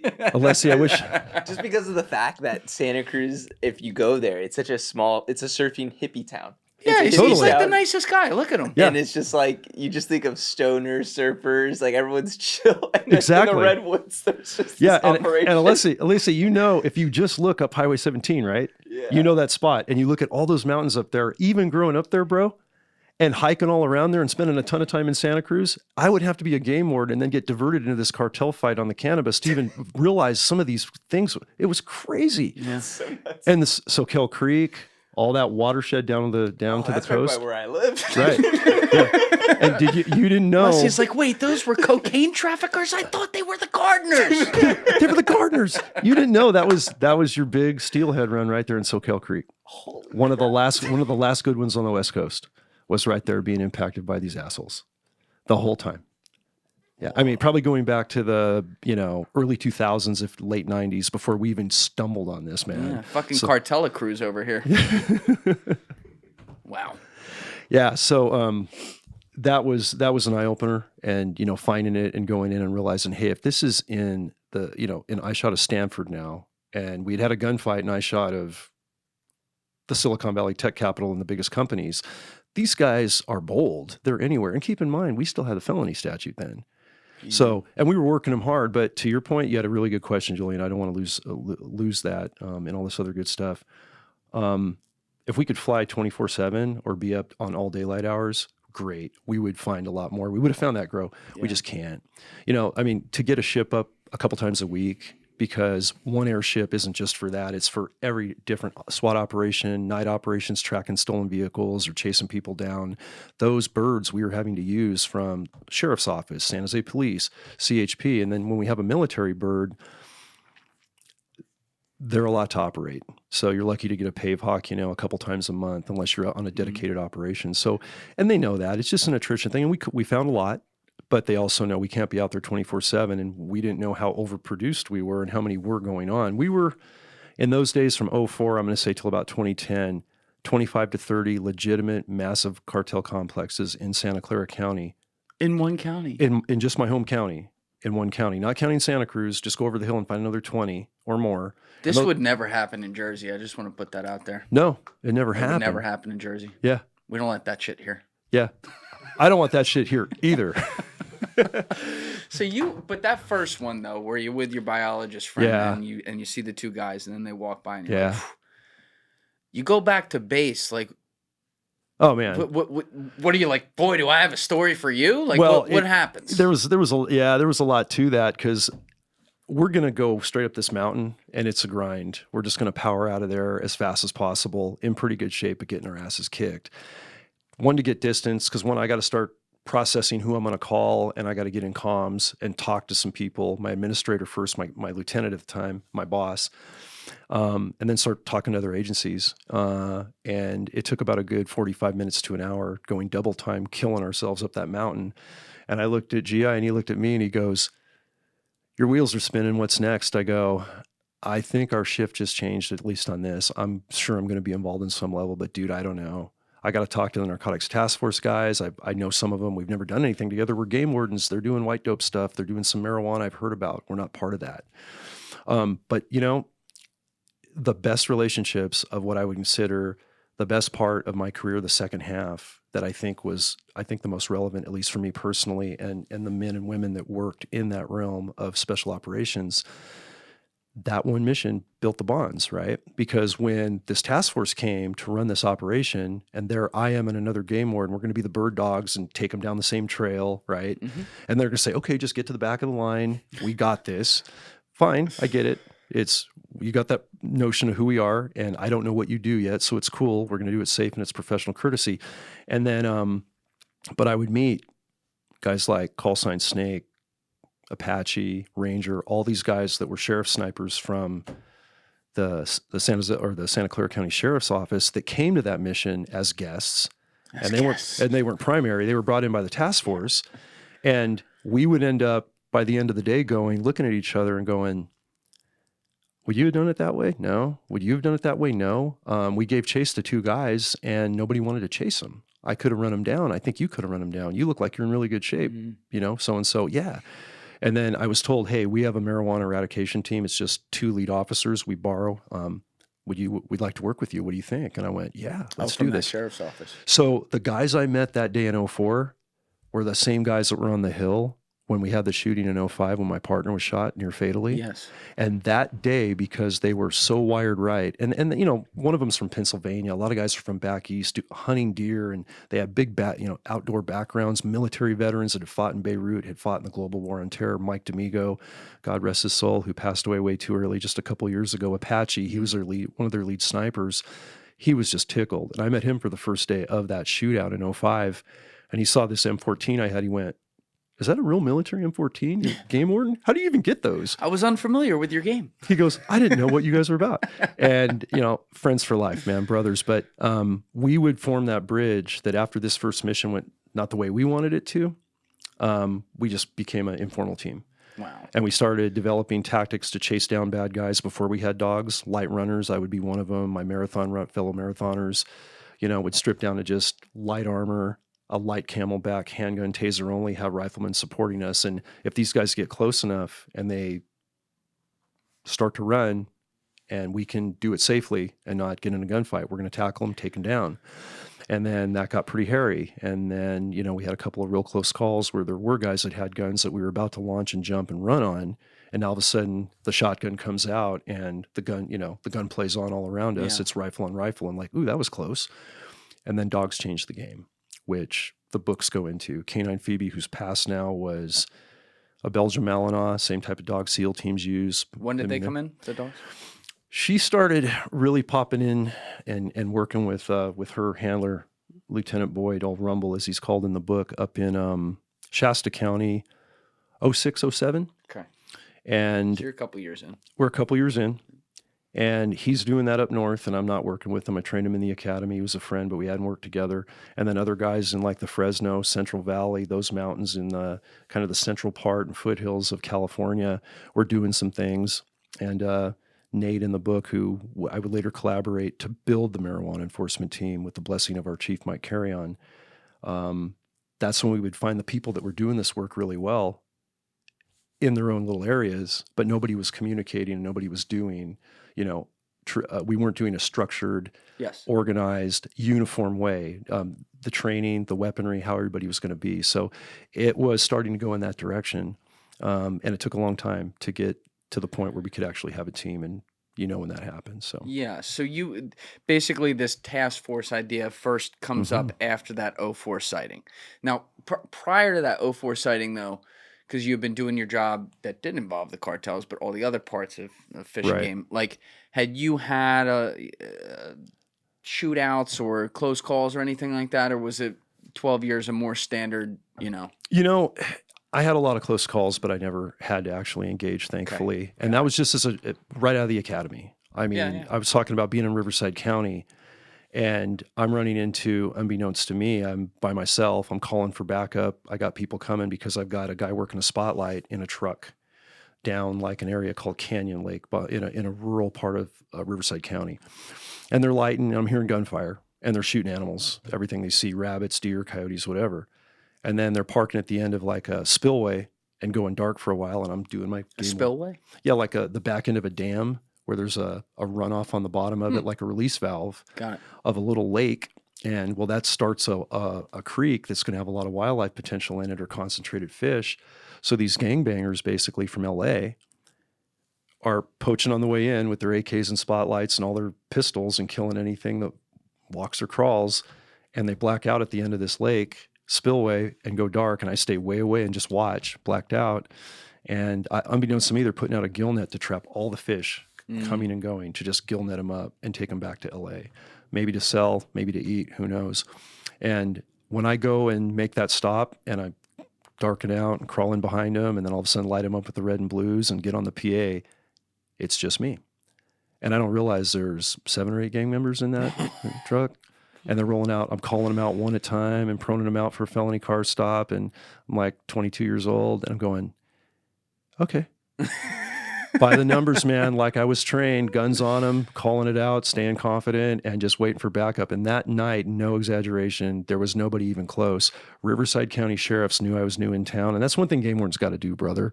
crazy. Alessi, I wish. Just because of the fact that Santa Cruz, if you go there, it's such a it's a surfing hippie town. Yeah, he's Totally. like the nicest guy. Look at him. Yeah. And it's just like, you just think of stoners, surfers, like everyone's chill. And Exactly. in the redwoods, there's just Yeah, this and operation. Alyssa, you know, if you just look up Highway 17, right? Yeah. You know that spot, and you look at all those mountains up there, even growing up there, bro, and hiking all around there and spending a ton of time in Santa Cruz, I would have to be a game warden and then get diverted into this cartel fight on the cannabis to even realize some of these things. It was crazy. Yeah. So nuts. And this Soquel Creek, all that watershed down to the That's coast. right by where I live. Right. Yeah. And you didn't know. He's like, wait, those were cocaine traffickers? I thought they were the gardeners. They were the gardeners. You didn't know that was your big steelhead run right there in Soquel Creek. One of the last good ones on the West Coast was right there being impacted by these assholes the whole time. Yeah, I mean, probably going back to the early 2000s, if late 90s, before we even stumbled on this, man. Yeah, fucking Cartel crews over here. Wow. Yeah, so that was an eye opener, and finding it and going in and realizing, hey, if this is in the in eyeshot of Stanford now, and we'd had a gunfight in eyeshot of the Silicon Valley tech capital and the biggest companies, these guys are bold. They're anywhere, and keep in mind, we still had the felony statute then. Yeah. So, and we were working them hard. But to your point, you had a really good question, Julian. I don't want to lose that and all this other good stuff. If we could fly 24/7 or be up on all daylight hours, great. We would find a lot more. We would have found that grow. Yeah. We just can't. I mean, to get a ship up a couple times a week, because one airship isn't just for that. It's for every different SWAT operation, night operations, tracking stolen vehicles or chasing people down. Those birds we were having to use from Sheriff's Office, San Jose Police, CHP. And then when we have a military bird, they're a lot to operate. So you're lucky to get a pave hawk, a couple times a month, unless you're on a dedicated operation. So, and they know that. It's just an attrition thing. And we found a lot. But they also know we can't be out there 24/7, and we didn't know how overproduced we were and how many were going on. We were, in those days from 2004, I'm going to say till about 2010, 25 to 30 legitimate, massive cartel complexes in Santa Clara County. In one county? In just my home county, in one county. Not counting Santa Cruz, just go over the hill and find another 20 or more. This would never happen in Jersey. I just want to put that out there. No, it never happened. It would never happen in Jersey. Yeah. We don't let that shit here. Yeah. I don't want that shit here either. But that first one though, where you're with your biologist friend and you see the two guys and then they walk by and you're like, you go back to base, like, oh man, what are you like? Boy, do I have a story for you? Like, well, what happens? There was a lot to that, because we're gonna go straight up this mountain and it's a grind. We're just gonna power out of there as fast as possible, in pretty good shape, but getting our asses kicked. One, to get distance, because I got to start processing who I'm going to call, and I got to get in comms and talk to some people. My administrator first, my lieutenant at the time, my boss, and then start talking to other agencies. And it took about a good 45 minutes to an hour, going double time, killing ourselves up that mountain. And I looked at GI and he looked at me and he goes, "Your wheels are spinning. What's next?" I go, "I think our shift just changed, at least on this. I'm sure I'm going to be involved in some level, but dude, I don't know. I got to talk to the narcotics task force guys. I know some of them. We've never done anything together. We're game wardens. They're doing white dope stuff. They're doing some marijuana I've heard about. We're not part of that." But the best relationships of what I would consider the best part of my career, the second half, that I think the most relevant, at least for me personally, and the men and women that worked in that realm of special operations, that one mission built the bonds, right? Because when this task force came to run this operation, and there I am and another game warden, we're going to be the bird dogs and take them down the same trail, right? Mm-hmm. And they're going to say, "Okay, just get to the back of the line. We got this." Fine, I get it. You got that notion of who we are, and I don't know what you do yet, so it's cool. We're going to do it safe, and it's professional courtesy. And then, but I would meet guys like Call Sign Snake, Apache, Ranger, all these guys that were sheriff snipers from the San Jose or the Santa Clara County Sheriff's Office that came to that mission as guests, and they weren't primary. They were brought in by the task force, and we would end up by the end of the day looking at each other and going, "Would you have done it that way? No. Would you have done it that way? No." We gave chase to two guys, and nobody wanted to chase them. I could have run them down. I think you could have run them down. You look like you're in really good shape, so and so. Yeah. And then I was told, "Hey, we have a marijuana eradication team. It's just 2 lead officers we borrow. we'd like to work with you. What do you think? And I went, yeah, let's from do that this. sheriff's office. So the guys I met that day in '04 were the same guys that were on the Hill when we had the shooting in '05 when my partner was shot near fatally. Yes. And that day, because they were so wired right, and you know, one of them's from Pennsylvania. A lot of guys are from back east hunting deer, and they had big outdoor backgrounds, military veterans that had fought in Beirut, had fought in the global war on terror. Mike D'Amigo, God rest his soul, who passed away way too early just a couple years ago. Apache, he was one of their lead snipers. He was just tickled. And I met him for the first day of that shootout in '05, and he saw this M14 I had. He went, is that a real military M14? Your game warden? How do you even get those? I was unfamiliar with your game. He goes, I didn't know what you guys were about. And, you know, friends for life, man, brothers. But we would form that bridge that after this first mission went not the way we wanted it to, we just became an informal team. Wow. And we started developing tactics to chase down bad guys before we had dogs. Light runners, I would be one of them. My fellow marathoners, you know, would strip down to just light armor, a light Camelback, handgun, taser only, have riflemen supporting us. And if these guys get close enough and they start to run and we can do it safely and not get in a gunfight, we're going to tackle them, take them down. And then that got pretty hairy. And then, you know, we had a couple of real close calls where there were guys that had guns that we were about to launch and jump and run on. And all of a sudden the shotgun comes out and the gun plays on all around us. Yeah. It's rifle on rifle. And like, ooh, that was close. And then dogs changed the game, which the books go into. Canine Phoebe, who's passed now, was a Belgian Malinois, same type of dog SEAL teams use. When did they come in, the dogs? She started really popping in and working with her handler, Lieutenant Boyd, old Rumble, as he's called in the book, up in Shasta County, 06, 07. Okay. And So you're a couple years in. we're a couple years in. And he's doing that up north, and I'm not working with him. I trained him in the academy. He was a friend, but we hadn't worked together. And then other guys in like the Fresno, Central Valley, those mountains in the kind of the central part and foothills of California were doing some things. And Nate in the book, who I would later collaborate to build the marijuana enforcement team with the blessing of our chief, Mike Carrion. That's when we would find the people that were doing this work really well in their own little areas, but nobody was communicating and nobody was doing, you know, we weren't doing a structured, Yes. organized, uniform way. The training, the weaponry, how everybody was going to be. So it was starting to go in that direction. And it took a long time to get to the point where we could actually have a team, and you know when that happens. So Yeah. So you basically, this task force idea first comes up after that '04 sighting. Now, prior to that '04 sighting, though, because you've been doing your job that didn't involve the cartels, but all the other parts of the fishing Right. game, like, had you had shootouts or close calls or anything like that, or was it 12 years a more standard, you know? You know, I had a lot of close calls, but I never had to actually engage, thankfully. And that was just right out of the academy. I mean, Yeah. I was talking about being in Riverside County, and I'm running into, unbeknownst to me, I'm by myself. I'm calling for backup. I got people coming because I've got a guy working a spotlight in a truck down like an area called Canyon Lake, but in a rural part of Riverside County. And they're lighting, and I'm hearing gunfire, and they're shooting animals, everything they see, rabbits, deer, coyotes, whatever. And then they're parking at the end of like a spillway and going dark for a while, and I'm doing my A spillway? Yeah, like the back end of a dam where there's a runoff on the bottom of it, like a release valve Got it. of a little lake. And well, that starts a creek that's going to have a lot of wildlife potential in it, or concentrated fish. So these gangbangers basically from LA are poaching on the way in with their AKs and spotlights and all their pistols and killing anything that walks or crawls. And they black out at the end of this lake spillway and go dark. And I stay way away and just watch, blacked out. And unbeknownst to me, they're putting out a gill net to trap all the fish coming and going, to just gill net them up and take them back to LA, maybe to sell, maybe to eat, who knows. And when I go and make that stop and I darken out and crawl in behind them, and then all of a sudden light them up with the red and blues and get on the PA, it's just me. And I don't realize there's 7 or 8 gang members in that truck. And they're rolling out. I'm calling them out one at a time and proning them out for a felony car stop. And I'm like 22 years old. And I'm going, okay. By the numbers, man, like I was trained, guns on them, calling it out, staying confident, and just waiting for backup. And that night, no exaggeration, there was nobody even close. Riverside County sheriffs knew I was new in town. And that's one thing game wardens got to do, brother.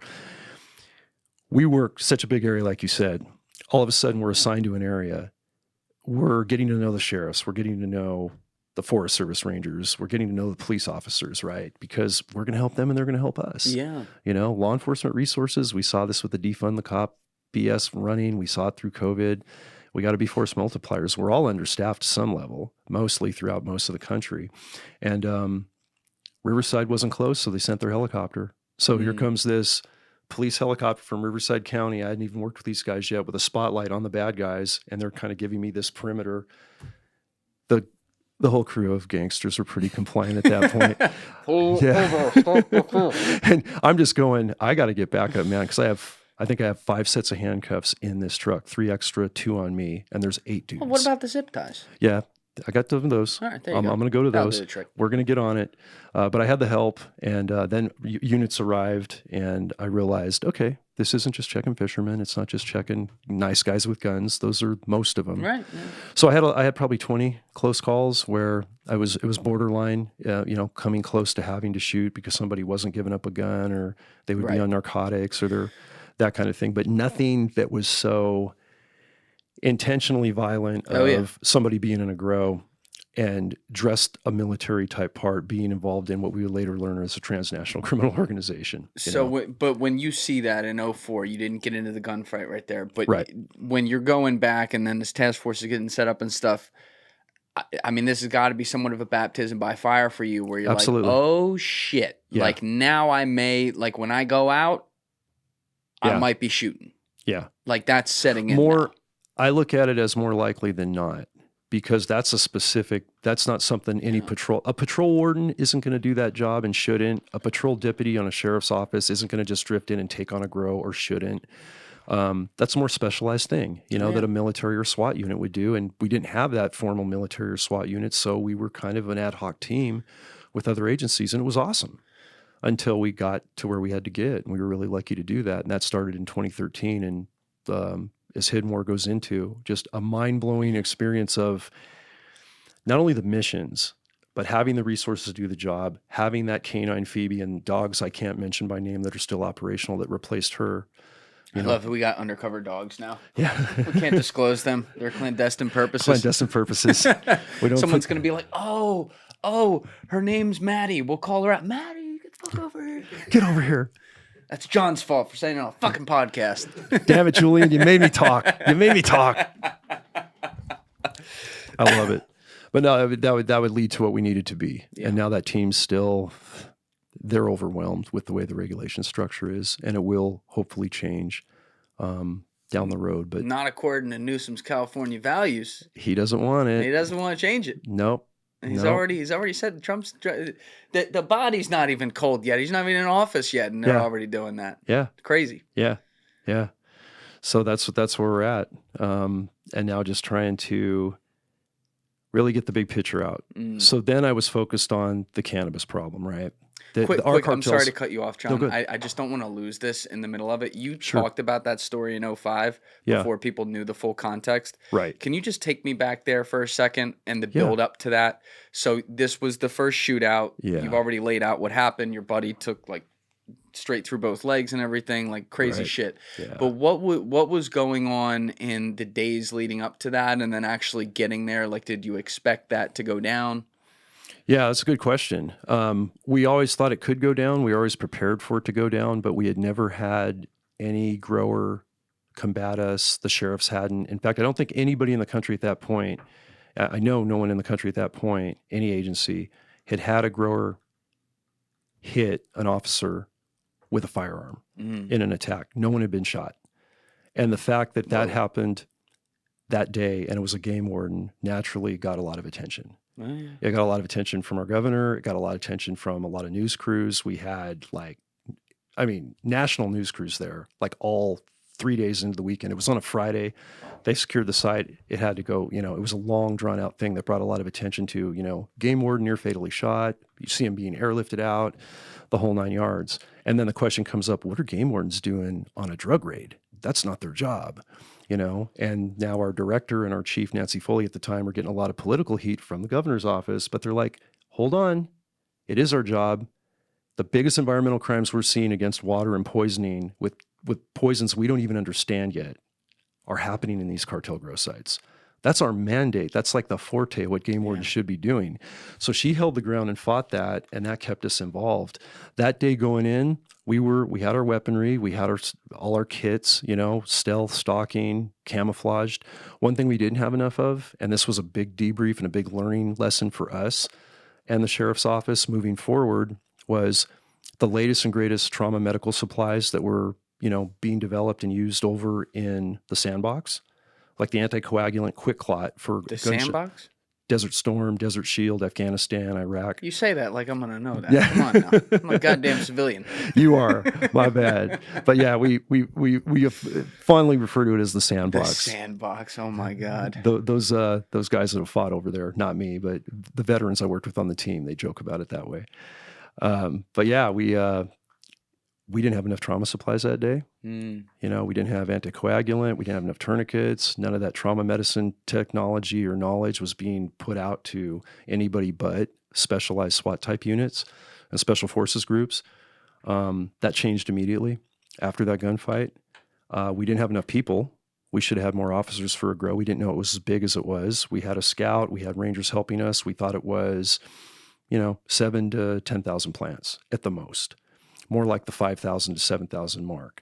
We work such a big area, like you said. All of a sudden, we're assigned to an area. we're getting to know the sheriffs. We're getting to know the Forest Service Rangers. We're getting to know the police officers, right? Because we're going to help them and they're going to help us. Yeah. You know, law enforcement resources. We saw this with the defund the cop BS running. We saw it through COVID. We got to be force multipliers. We're all understaffed to some level, mostly throughout most of the country. And Riverside wasn't close, so they sent their helicopter. So here comes this police helicopter from Riverside County. I hadn't even worked with these guys yet, with a spotlight on the bad guys, and they're kind of giving me this perimeter. The whole crew of gangsters were pretty compliant at that point. And I'm just going, I got to get back up, man, because I think I have 5 sets of handcuffs in this truck, 3 extra, 2 on me, and there's 8 dudes. Well, what about the zip ties? Yeah, I got those. All right, there you I'm go. going to go to That'll those. do the trick. We're going to get on it. But I had the help, and then units arrived, and I realized, okay, this isn't just checking fishermen. It's not just checking nice guys with guns. Those are most of them. Right. Yeah. So I had probably 20 close calls where it was borderline, coming close to having to shoot because somebody wasn't giving up a gun, or they would be on narcotics, or that kind of thing. But nothing that was so intentionally violent of somebody being in a grow and dressed a military type part, being involved in what we would later learn as a transnational criminal organization. But when you see that in 04, you didn't get into the gunfight right there. But Right. when you're going back and then this task force is getting set up and stuff, I mean, this has got to be somewhat of a baptism by fire for you, where you're Absolutely. like, oh shit. Yeah. Like now I may, like when I go out, I might be shooting. Yeah. Like that's setting in More, now. I look at it as more likely than not, because that's not something a patrol warden isn't going to do that job and shouldn't. A patrol deputy on a sheriff's office isn't going to just drift in and take on a grow, or shouldn't. That's a more specialized thing, that a military or SWAT unit would do. And we didn't have that formal military or SWAT unit. So we were kind of an ad hoc team with other agencies, and it was awesome until we got to where we had to get. And we were really lucky to do that. And that started in 2013. And, as Hidden War goes into, just a mind-blowing experience of not only the missions, but having the resources to do the job, having that canine Phoebe and dogs I can't mention by name that are still operational that replaced her. I love that we got undercover dogs now. Yeah. We can't disclose them. They're clandestine purposes. Clandestine purposes. Someone's going to be like, oh, her name's Maddie. We'll call her out. Maddie, get the fuck over here. Get over here. That's John's fault for saying it on a fucking podcast. Damn it, Julian. You made me talk. I love it. But no, that would lead to what we needed to be. Yeah. And now that team's they're overwhelmed with the way the regulation structure is, and it will hopefully change down the road. But not according to Newsom's California values. He doesn't want it. He doesn't want to change it. Nope. He's already said Trump's the body's not even cold yet. He's not even in office yet, and they're already doing that. Yeah, crazy. Yeah. So that's where we're at, and now just trying to really get the big picture out. So then I was focused on the cannabis problem, right? Quick, I'm sorry to cut you off, John. No, I just don't want to lose this in the middle of it. You talked about that story in 05 before people knew the full context. Right. Can you just take me back there for a second and the build up to that? So this was the first shootout. Yeah. You've already laid out what happened. Your buddy took like straight through both legs and everything, like crazy shit. Yeah. But what was going on in the days leading up to that, and then actually getting there? Like, did you expect that to go down? Yeah, that's a good question. We always thought it could go down. We were always prepared for it to go down, but we had never had any grower combat us. The sheriffs hadn't. In fact, I don't think anybody in the country at that point, I know no one in the country at that point, any agency, had a grower hit an officer with a firearm in an attack. No one had been shot. And the fact that happened that day, and it was a game warden, naturally got a lot of attention. Oh, yeah. It got a lot of attention from our governor. It got a lot of attention from a lot of news crews. We had national news crews there, like all 3 days into the weekend. It was on a Friday. They secured the site. It had to go, it was a long drawn out thing that brought a lot of attention to, game warden near fatally shot. You see him being airlifted out, the whole 9 yards. And then the question comes up, what are game wardens doing on a drug raid? That's not their job. And now our director and our chief, Nancy Foley, at the time, are getting a lot of political heat from the governor's office, but they're like, hold on, it is our job. The biggest environmental crimes we're seeing against water and poisoning with poisons we don't even understand yet are happening in these cartel grow sites. That's our mandate. That's like the forte of what game wardens should be doing. So she held the ground and fought that, and that kept us involved. That day going in, we had our weaponry, we had all our kits, stealth, stalking, camouflaged. One thing we didn't have enough of, and this was a big debrief and a big learning lesson for us and the sheriff's office moving forward, was the latest and greatest trauma medical supplies that were, being developed and used over in the sandbox, like the anticoagulant Quick Clot for the sandbox. Desert Storm, Desert Shield, Afghanistan, Iraq. You say that like I'm going to know that. Yeah. Come on now. I'm a goddamn civilian. You are. My bad. But yeah, we fondly refer to it as the sandbox. The sandbox. Oh my God. Those guys that have fought over there, not me, but the veterans I worked with on the team, they joke about it that way. But yeah, we didn't have enough trauma supplies that day. We didn't have anticoagulant. We didn't have enough tourniquets. None of that trauma medicine technology or knowledge was being put out to anybody but specialized SWAT type units and special forces groups. That changed immediately after that gunfight. We didn't have enough people. We should have had more officers for a grow. We didn't know it was as big as it was. We had a scout. We had rangers helping us. We thought it was, 7,000 to 10,000 plants at the most. More like the 5,000 to 7,000 mark.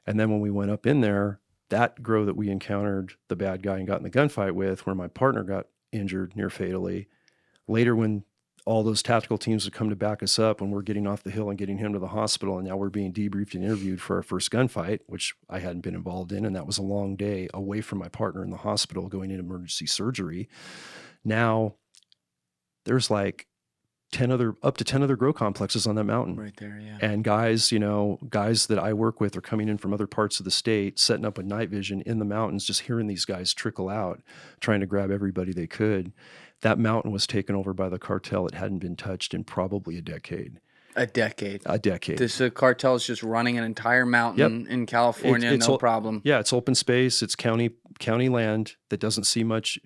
And then when we went up in there, that grow that we encountered the bad guy and got in the gunfight with, where my partner got injured near fatally, later when all those tactical teams would come to back us up when we're getting off the hill and getting him to the hospital, and now we're being debriefed and interviewed for our first gunfight, which I hadn't been involved in, and that was a long day away from my partner in the hospital going into emergency surgery. Now there's like up to 10 other grow complexes on that mountain. Right there, yeah. And guys that I work with are coming in from other parts of the state, setting up with night vision in the mountains, just hearing these guys trickle out, trying to grab everybody they could. That mountain was taken over by the cartel. It hadn't been touched in probably a decade. A decade. This cartel is just running an entire mountain in California, no problem. Yeah, it's open space. It's county land that doesn't see much,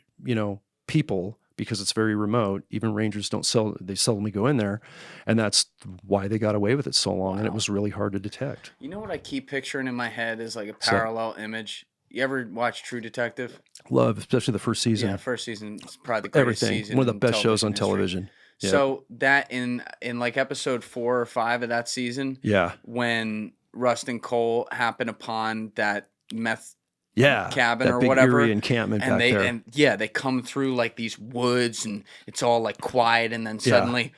people, because it's very remote. Even rangers they seldomly go in there, and that's why they got away with it so long. Wow. And it was really hard to detect. You know what I keep picturing in my head is like a parallel image. You ever watch True Detective? Love, especially the first season. Yeah, first season is probably the greatest season. One of the best shows on television. Yeah. So that in like episode 4 or 5 of that season, when Rust and Cole happen upon that meth cabin that or big whatever eerie encampment back there. And they come through like these woods and it's all like quiet, and then suddenly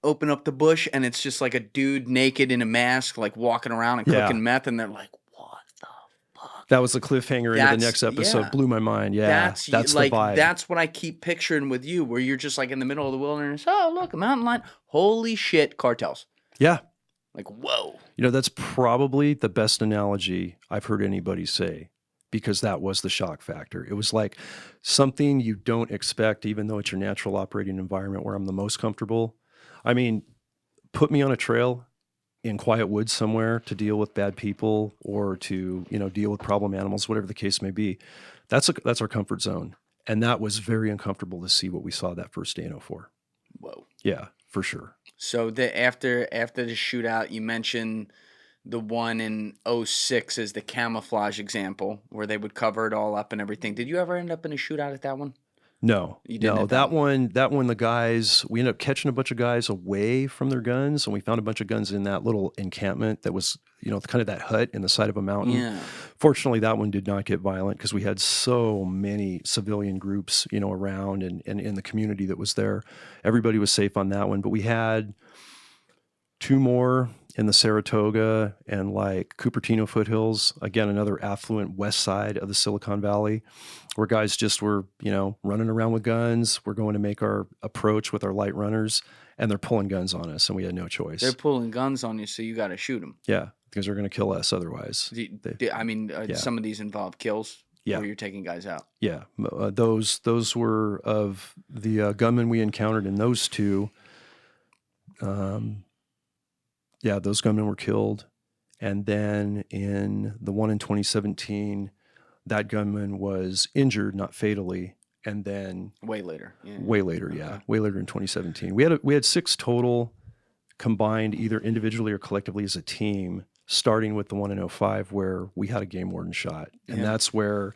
open up the bush and it's just like a dude naked in a mask like walking around and cooking meth, and they're like, what the fuck? That was the cliffhanger into the next episode. Blew my mind. That's like the vibe. That's what I keep picturing with you, where you're just like in the middle of the wilderness. Oh, look, a mountain lion. Holy shit, cartels. Yeah. Like, whoa. That's probably the best analogy I've heard anybody say, because that was the shock factor. It was like something you don't expect, even though it's your natural operating environment where I'm the most comfortable. I mean, put me on a trail in quiet woods somewhere to deal with bad people or to, deal with problem animals, whatever the case may be. That's our comfort zone. And that was very uncomfortable to see what we saw that first day in 04. Whoa. Yeah, for sure. So after the shootout, you mentioned the one in 06 is the camouflage example where they would cover it all up and everything. Did you ever end up in a shootout at that one? No, you didn't. No, that one, the guys, we ended up catching a bunch of guys away from their guns, and we found a bunch of guns in that little encampment that was, kind of that hut in the side of a mountain. Yeah. Fortunately, that one did not get violent because we had so many civilian groups, around and in the community that was there. Everybody was safe on that one, but we had 2 more in the Saratoga and like Cupertino foothills, again, another affluent west side of the Silicon Valley, where guys just were, running around with guns. We're going to make our approach with our light runners, and they're pulling guns on us, and we had no choice. They're pulling guns on you, so you got to shoot them. Yeah, because they're going to kill us otherwise. Some of these involve kills where you're taking guys out. Yeah, those were of the gunmen we encountered in those 2. Those gunmen were killed. And then in the one in 2017, that gunman was injured, not fatally. And then way later in 2017. We had 6 total combined, either individually or collectively as a team, starting with the one in 05 where we had a game warden shot. And that's where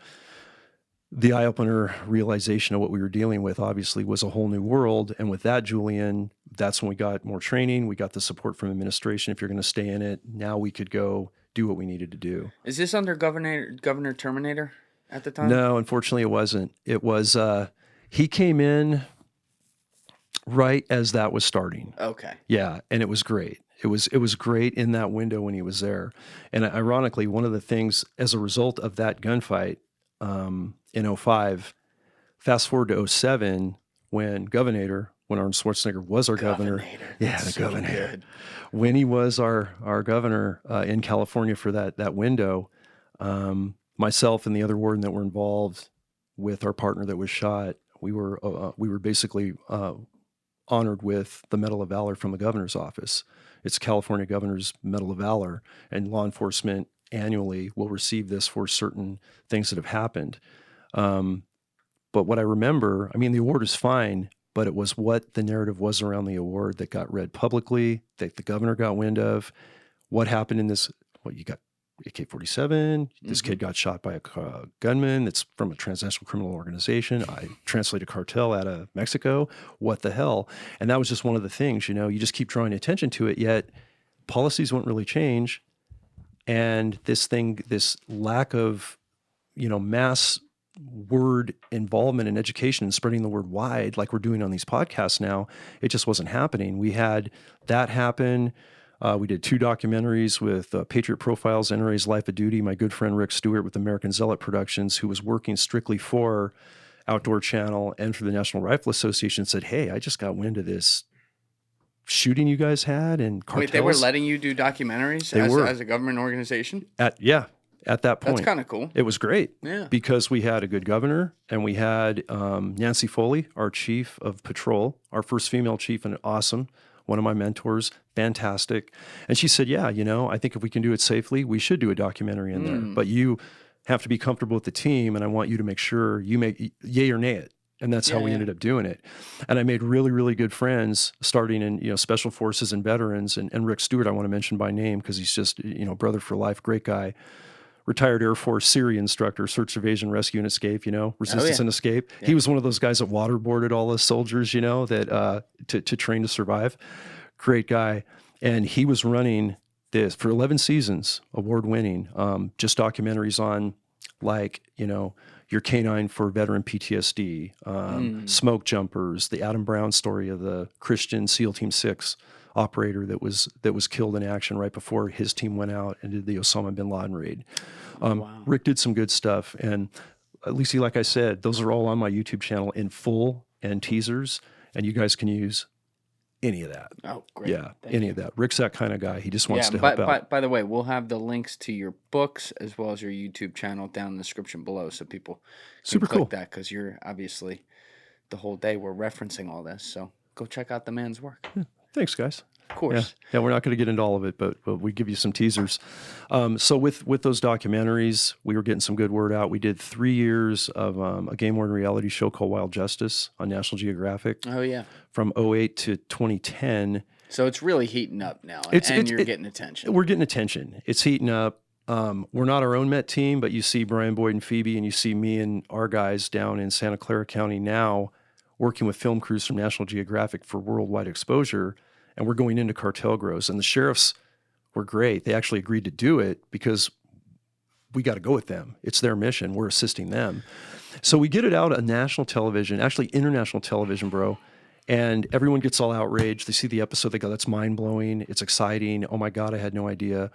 the eye-opener realization of what we were dealing with obviously was a whole new world. And with that, Julian, that's when we got more training. We got the support from administration. If you're going to stay in it, now we could go do what we needed to do. Is this under Governor Terminator at the time? No, unfortunately it wasn't. It was, he came in right as that was starting. Okay. Yeah. And it was great. It was great in that window when he was there. And ironically, one of the things as a result of that gunfight, in 2005, fast forward to 2007, when Arnold Schwarzenegger was our governor. Yeah, the governor. Good. When he was our governor in California for that window, myself and the other warden that were involved with our partner that was shot, we were basically honored with the Medal of Valor from the governor's office. It's California Governor's Medal of Valor, and law enforcement annually will receive this for certain things that have happened. But what I remember, I mean, the award is fine, but it was what the narrative was around the award that got read publicly, that the governor got wind of. What happened in this? Well, you got AK-47. This kid got shot by a gunman that's from a transnational criminal organization. I translated Cartel out of Mexico. What the hell? And that was just one of the things, you just keep drawing attention to it, yet policies won't really change. And this lack of, mass word involvement in education and spreading the word wide, like we're doing on these podcasts now, it just wasn't happening. We had that happen. We did 2 documentaries with Patriot Profiles, NRA's Life of Duty, my good friend Rick Stewart with American Zealot Productions, who was working strictly for Outdoor Channel and for the National Rifle Association, said, hey, I just got wind of this shooting you guys had and Cartels. Wait, they were letting you do documentaries as a government organization? At that point. That's kind of cool. It was great. Yeah. Because we had a good governor and we had Nancy Foley, our chief of patrol, our first female chief, and awesome, one of my mentors, fantastic. And she said, yeah, I think if we can do it safely, we should do a documentary in there. But you have to be comfortable with the team, and I want you to make sure you make yay or nay it. And that's how we ended up doing it. And I made really, really good friends starting in, Special Forces and veterans. And Rick Stewart, I want to mention by name because he's just, brother for life, great guy. Retired Air Force Syria instructor, search, evasion, rescue, and escape, resistance and escape. Yeah. He was one of those guys that waterboarded all the soldiers, that to train to survive. Great guy. And he was running this for 11 seasons, award-winning, just documentaries on your canine for veteran PTSD, smoke jumpers, the Adam Brown story of the Christian SEAL Team 6 operator that was killed in action right before his team went out and did the Osama bin Laden raid. Wow. Rick did some good stuff. And Lucy, like I said, those are all on my YouTube channel in full and teasers, and you guys can use any of that. Oh, great. Yeah, any of that. Rick's that kind of guy. He just wants to help out. By the way, we'll have the links to your books as well as your YouTube channel down in the description below so people can click that, because you're obviously the whole day we're referencing all this. So go check out the man's work. Yeah. Thanks, guys. Of course. Yeah, we're not going to get into all of it, but we give you some teasers. So with those documentaries, we were getting some good word out. We did 3 years of a game warden reality show called Wild Justice on National Geographic. Oh, yeah. From 2008 to 2010. So it's really heating up now, and you're getting attention. We're getting attention. It's heating up. We're not our own Met team, but you see Brian Boyd and Phoebe, and you see me and our guys down in Santa Clara County now working with film crews from National Geographic for worldwide exposure, and we're going into cartel grows. And the sheriffs were great. They actually agreed to do it because we got to go with them. It's their mission. We're assisting them. So we get it out on national television, actually international television, bro, and everyone gets all outraged. They see the episode, they go, that's mind-blowing. It's exciting. Oh, my God, I had no idea.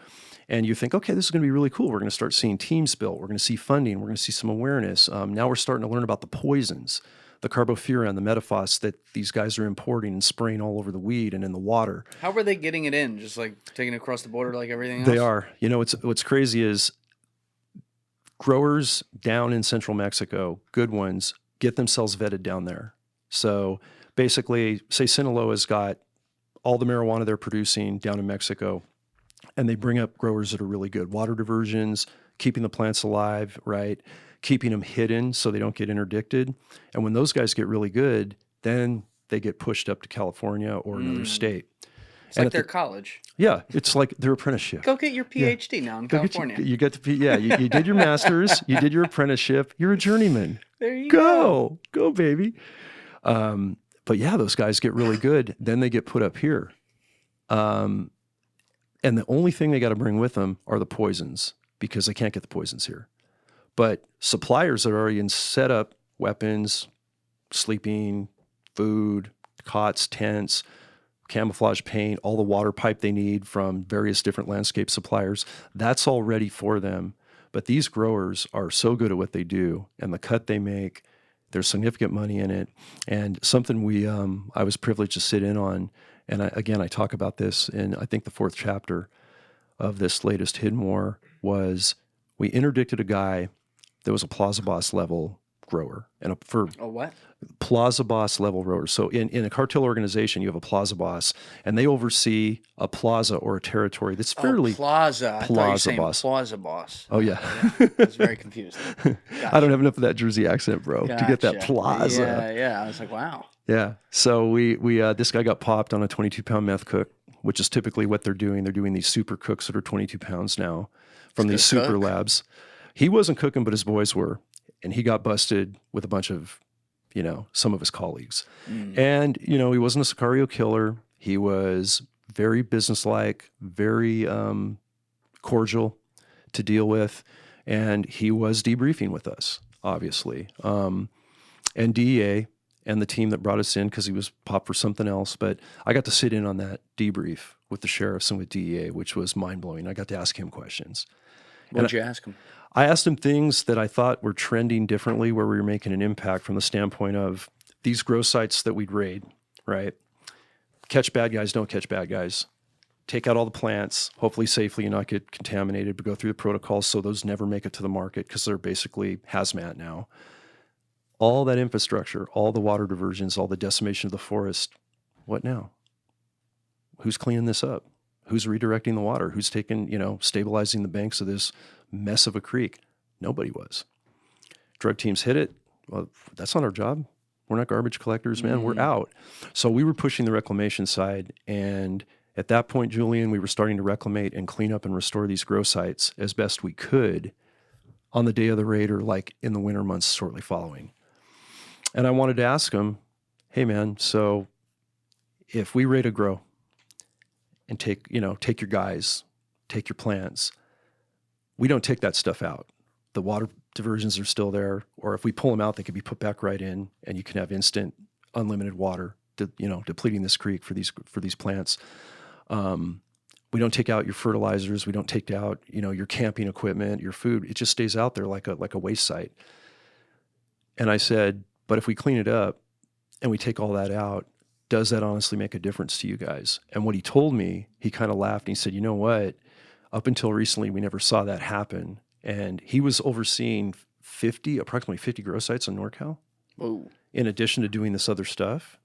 And you think, okay, this is going to be really cool. We're going to start seeing teams built. We're going to see funding. We're going to see some awareness. Now we're starting to learn about the poisons, the carbofuran, the metaphos that these guys are importing and spraying all over the weed and in the water. How were they getting it in? Just like taking it across the border like everything else? They are. What's crazy is growers down in central Mexico, good ones, get themselves vetted down there. So basically, say Sinaloa's got all the marijuana they're producing down in Mexico, and they bring up growers that are really good. Water diversions, keeping the plants alive, right? Keeping them hidden so they don't get interdicted. And when those guys get really good, then they get pushed up to California or another state. It's like their college. Yeah, it's like their apprenticeship. Go get your PhD now in California. You get to, you did your master's, you did your apprenticeship, you're a journeyman. There you go. Go, baby. But yeah, those guys get really good. Then they get put up here. And the only thing they got to bring with them are the poisons because they can't get the poisons here. But suppliers that are already in setup, weapons, sleeping, food, cots, tents, camouflage paint, all the water pipe they need from various different landscape suppliers, that's all ready for them. But these growers are so good at what they do and the cut they make, there's significant money in it. And something I was privileged to sit in on, and I talk about this in, I think, the 4th chapter of this latest Hidden War, was we interdicted a guy that was a Plaza Boss level grower. And A what? Plaza Boss level grower. So in a cartel organization, you have a Plaza Boss, and they oversee a plaza or a territory that's fairly... Plaza. I thought you were Plaza saying Boss. Plaza Boss. Oh, yeah. I was very confused. I don't have enough of that Jersey accent, bro, to get that plaza. Yeah. I was like, wow. Yeah. So we this guy got popped on a 22-pound meth cook, which is typically what they're doing. They're doing these super cooks that are 22 pounds now from these super labs. He wasn't cooking, but his boys were. And he got busted with a bunch of, some of his colleagues. And, he wasn't a Sicario killer. He was very businesslike, very cordial to deal with. And he was debriefing with us, obviously. And DEA and the team that brought us in, because he was popped for something else. But I got to sit in on that debrief with the sheriffs and with DEA, which was mind-blowing. I got to ask him questions. What'd you ask him? I asked him things that I thought were trending differently, where we were making an impact from the standpoint of these grow sites that we'd raid, right? Catch bad guys, don't catch bad guys. Take out all the plants, hopefully safely and not get contaminated, but go through the protocols so those never make it to the market because they're basically hazmat now. All that infrastructure, all the water diversions, all the decimation of the forest, what now? Who's cleaning this up? Who's redirecting the water? Who's taking, stabilizing the banks of this mess of a creek? Nobody was. Drug teams hit it. Well, that's not our job. We're not garbage collectors, man. We're out. So we were pushing the reclamation side. And at that point, Julian, we were starting to reclimate and clean up and restore these grow sites as best we could on the day of the raid or like in the winter months shortly following. And I wanted to ask him, hey, man, so if we raid a grow and take your guys, take your plants, we don't take that stuff out. The water diversions are still there, or if we pull them out, they can be put back right in, and you can have instant, unlimited water, depleting this creek for these plants. We don't take out your fertilizers. We don't take out your camping equipment, your food. It just stays out there like a waste site. And I said, but if we clean it up and we take all that out, does that honestly make a difference to you guys? And what he told me, he kind of laughed and he said, you know what? Up until recently, we never saw that happen. And he was overseeing approximately 50 grow sites in NorCal. Whoa. In addition to doing this other stuff.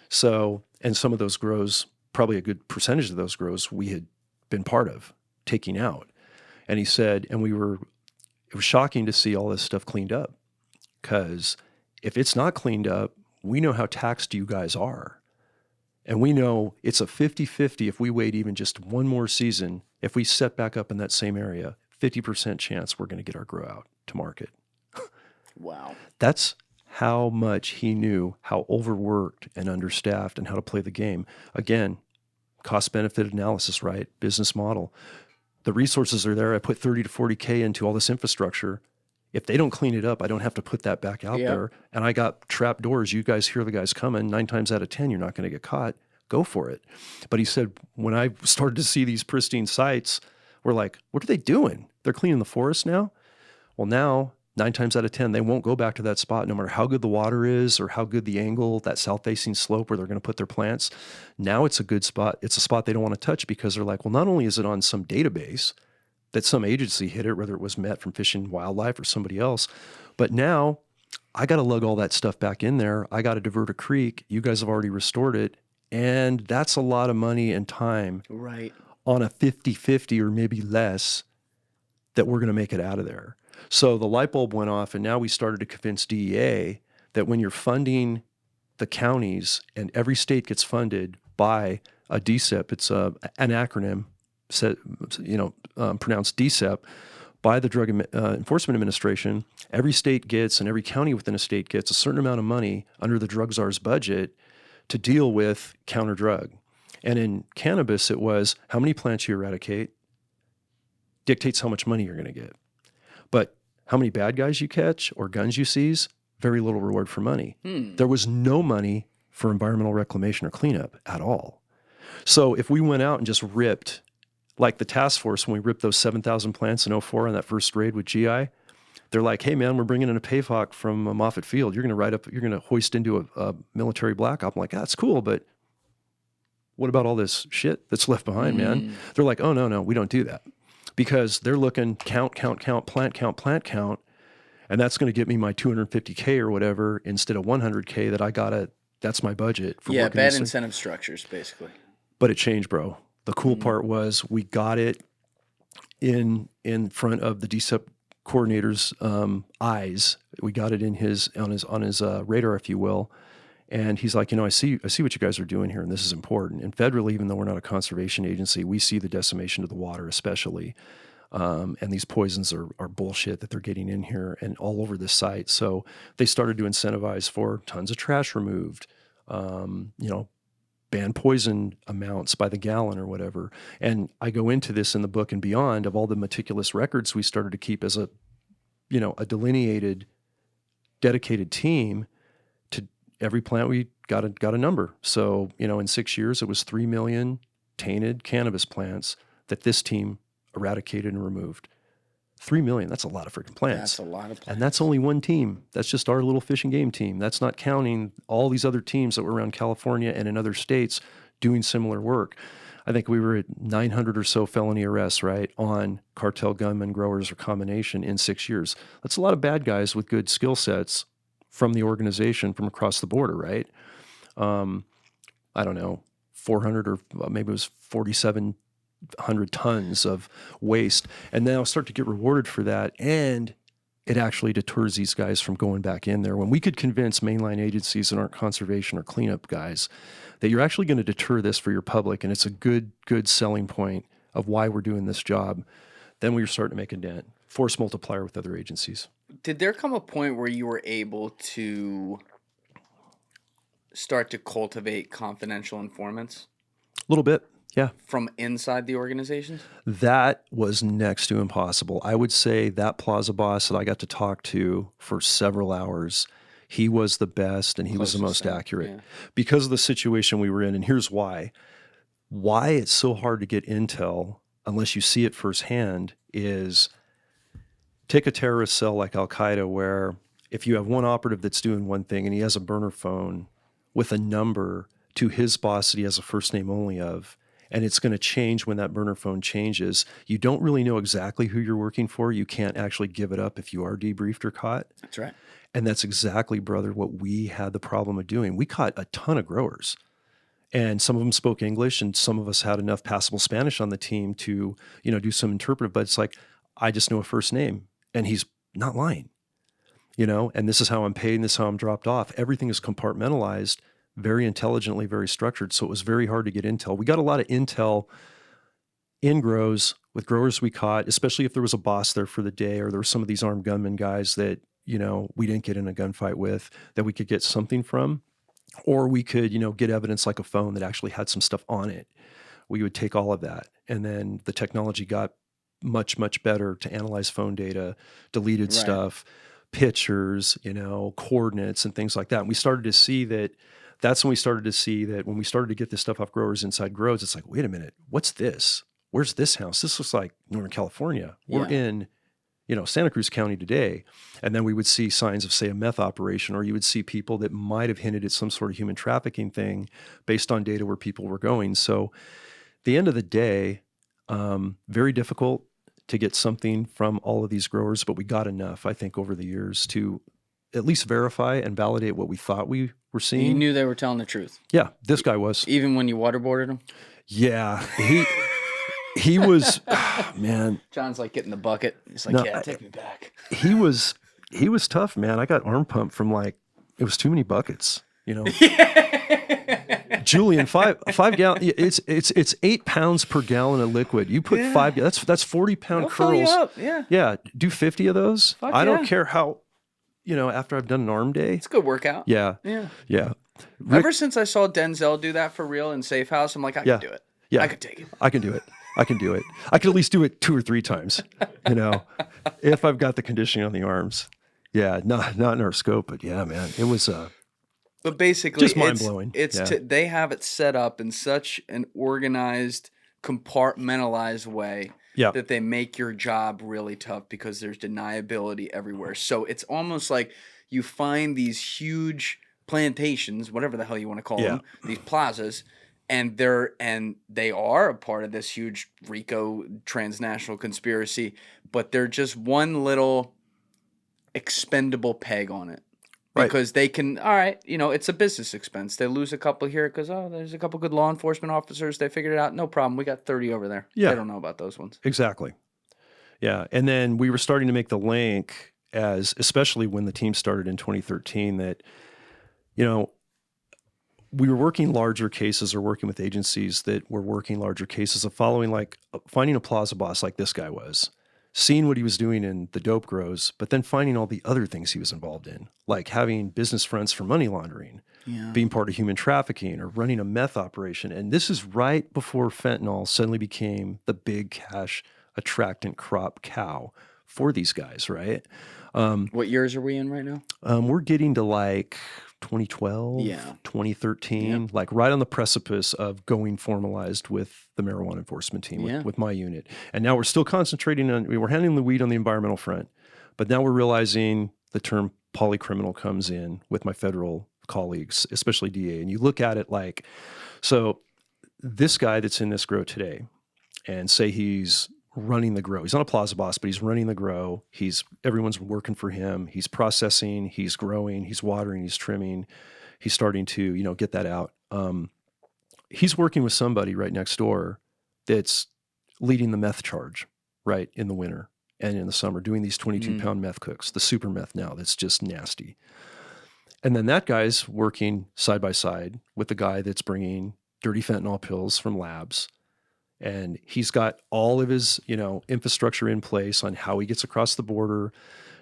So, and some of those grows, probably a good percentage of those grows we had been part of taking out. And he said, it was shocking to see all this stuff cleaned up, because if it's not cleaned up, we know how taxed you guys are. And we know it's a 50-50 if we wait even just one more season. If we set back up in that same area, 50% chance we're going to get our grow out to market. Wow. That's how much he knew how overworked and understaffed and how to play the game. Again, cost-benefit analysis, right? Business model. The resources are there. I put 30 to 40K into all this infrastructure. If they don't clean it up, I don't have to put that back out there. And I got trap doors. You guys hear the guys coming. 9 times out of 10, you're not going to get caught. Go for it. But he said, when I started to see these pristine sites, we're like, what are they doing? They're cleaning the forest now? Well, now, 9 times out of 10, they won't go back to that spot no matter how good the water is or how good the angle, that south-facing slope where they're going to put their plants. Now it's a good spot. It's a spot they don't want to touch because they're like, well, not only is it on some database that some agency hit it, whether it was Met from Fish and Wildlife or somebody else, but now I got to lug all that stuff back in there. I got to divert a creek. You guys have already restored it. And that's a lot of money and time on a 50-50 or maybe less that we're going to make it out of there. So the light bulb went off, and now we started to convince DEA that when you're funding the counties, and every state gets funded by a DCEP, it's an acronym, pronounced DCEP, by the Drug Enforcement Administration. Every state gets, and every county within a state gets, a certain amount of money under the drug czar's budget to deal with counter drug. And in cannabis, it was how many plants you eradicate dictates how much money you're going to get. But how many bad guys you catch or guns you seize, very little reward for money. There was no money for environmental reclamation or cleanup at all. So if we went out and just ripped, like the task force, when we ripped those 7,000 plants in 2004 on that first raid with GI, they're like, hey man, we're bringing in a PAFOC from Moffett Field. You're going to hoist into a military black op. I'm like, that's cool, but what about all this shit that's left behind, man? They're like, oh, no, we don't do that. Because they're looking count, plant count, and that's going to get me my 250K or whatever instead of 100K that I got that's my budget. For yeah, bad incentive structures, basically. But it changed, bro. The cool part was we got it in front of the DCEP coordinator's eyes. We got it on his radar, if you will. And he's like, I see what you guys are doing here, and this is important. And federally, even though we're not a conservation agency, we see the decimation of the water, especially. And these poisons are bullshit that they're getting in here and all over this site. So they started to incentivize for tons of trash removed, ban poison amounts by the gallon or whatever. And I go into this in the book and beyond of all the meticulous records we started to keep as a delineated, dedicated team. Every plant we got a number. So, in 6 years, it was 3 million tainted cannabis plants that this team eradicated and removed. 3 million, that's a lot of freaking plants. That's a lot of plants. And that's only one team. That's just our little fish and game team. That's not counting all these other teams that were around California and in other states doing similar work. I think we were at 900 or so felony arrests, right, on cartel gunmen, growers, or combination in 6 years. That's a lot of bad guys with good skill sets from the organization from across the border, right? I don't know, 400 or maybe it was 4,700 tons of waste. And then I'll start to get rewarded for that. And it actually deters these guys from going back in there. When we could convince mainline agencies that aren't conservation or cleanup guys that you're actually going to deter this for your public, and it's a good selling point of why we're doing this job, then we were starting to make a dent. Force multiplier with other agencies. Did there come a point where you were able to start to cultivate confidential informants? A little bit, yeah. From inside the organizations? That was next to impossible. I would say that Plaza boss that I got to talk to for several hours, he was the best and he was the most accurate because of the situation we were in. And here's why. Why it's so hard to get intel unless you see it firsthand is... Take a terrorist cell like Al-Qaeda where if you have one operative that's doing one thing and he has a burner phone with a number to his boss that he has a first name only of, and it's going to change when that burner phone changes, you don't really know exactly who you're working for. You can't actually give it up if you are debriefed or caught. That's right. And that's exactly, brother, what we had the problem of doing. We caught a ton of growers. And some of them spoke English and some of us had enough passable Spanish on the team to, do some interpretive, but it's like, I just know a first name. And he's not lying, and this is how I'm paid and this is how I'm dropped off. Everything is compartmentalized, very intelligently, very structured. So it was very hard to get intel. We got a lot of intel in grows with growers we caught, especially if there was a boss there for the day or there were some of these armed gunmen guys that, we didn't get in a gunfight with that we could get something from, or we could, get evidence like a phone that actually had some stuff on it. We would take all of that. And then the technology got much, much better to analyze phone data, deleted stuff, pictures, coordinates and things like that. And we started to see that's when we started to see that when we started to get this stuff off growers inside grows, it's like, wait a minute, what's this? Where's this house? This looks like Northern California. We're in, Santa Cruz County today. And then we would see signs of, say, a meth operation, or you would see people that might have hinted at some sort of human trafficking thing based on data where people were going. So at the end of the day, very difficult to get something from all of these growers, but we got enough, I think, over the years to at least verify and validate what we thought we were seeing. You knew they were telling the truth. Yeah, this guy was. Even when you waterboarded him? Yeah, he was, man. John's like getting the bucket. He's like, take me back. He was tough, man. I got arm pumped from it was too many buckets, Julian, five gallon. It's 8 pounds per gallon of liquid. You put 5. That's 40-pound They'll fill you curls. up, yeah. Yeah. Do 50 of those. Fuck I don't yeah. care how. After I've done an arm day. It's a good workout. Yeah. Yeah. Yeah. Ever since I saw Denzel do that for real in Safe House, I'm like, I can do it. Yeah. I could take it. I can do it. I can do it. I could at least do it 2 or 3 times, if I've got the conditioning on the arms. Yeah, not in our scope, but yeah, man, it was But basically, just mind-blowing. They have it set up in such an organized, compartmentalized way that they make your job really tough because there's deniability everywhere. So it's almost like you find these huge plantations, whatever the hell you want to call them, these plazas, and they are a part of this huge RICO transnational conspiracy, but they're just one little expendable peg on it. Because they can, all right, it's a business expense. They lose a couple here because, there's a couple good law enforcement officers. They figured it out. No problem. We got 30 over there. Yeah. They don't know about those ones. Exactly. Yeah. And then we were starting to make the link especially when the team started in 2013 that, we were working larger cases or working with agencies that were working larger cases of finding a plaza boss like this guy was, seeing what he was doing in the dope grows, but then finding all the other things he was involved in, like having business fronts for money laundering, being part of human trafficking, or running a meth operation. And this is right before fentanyl suddenly became the big cash attractant crop cow for these guys, right? What years are we in right now? We're getting to like 2012, 2013, like right on the precipice of going formalized with the marijuana enforcement team, with my unit. And now we're still concentrating we're handling the weed on the environmental front, but now we're realizing the term polycriminal comes in with my federal colleagues, especially DA. And you look at it like, so this guy that's in this grow today, and say he's running the grow. He's not a plaza boss, but he's running the grow. Everyone's working for him. He's processing, he's growing, he's watering, he's trimming. He's starting to, get that out. He's working with somebody right next door that's leading the meth charge, right, in the winter and in the summer, doing these 22-pound meth cooks, the super meth now that's just nasty. And then that guy's working side by side with the guy that's bringing dirty fentanyl pills from labs. And he's got all of his, infrastructure in place on how he gets across the border,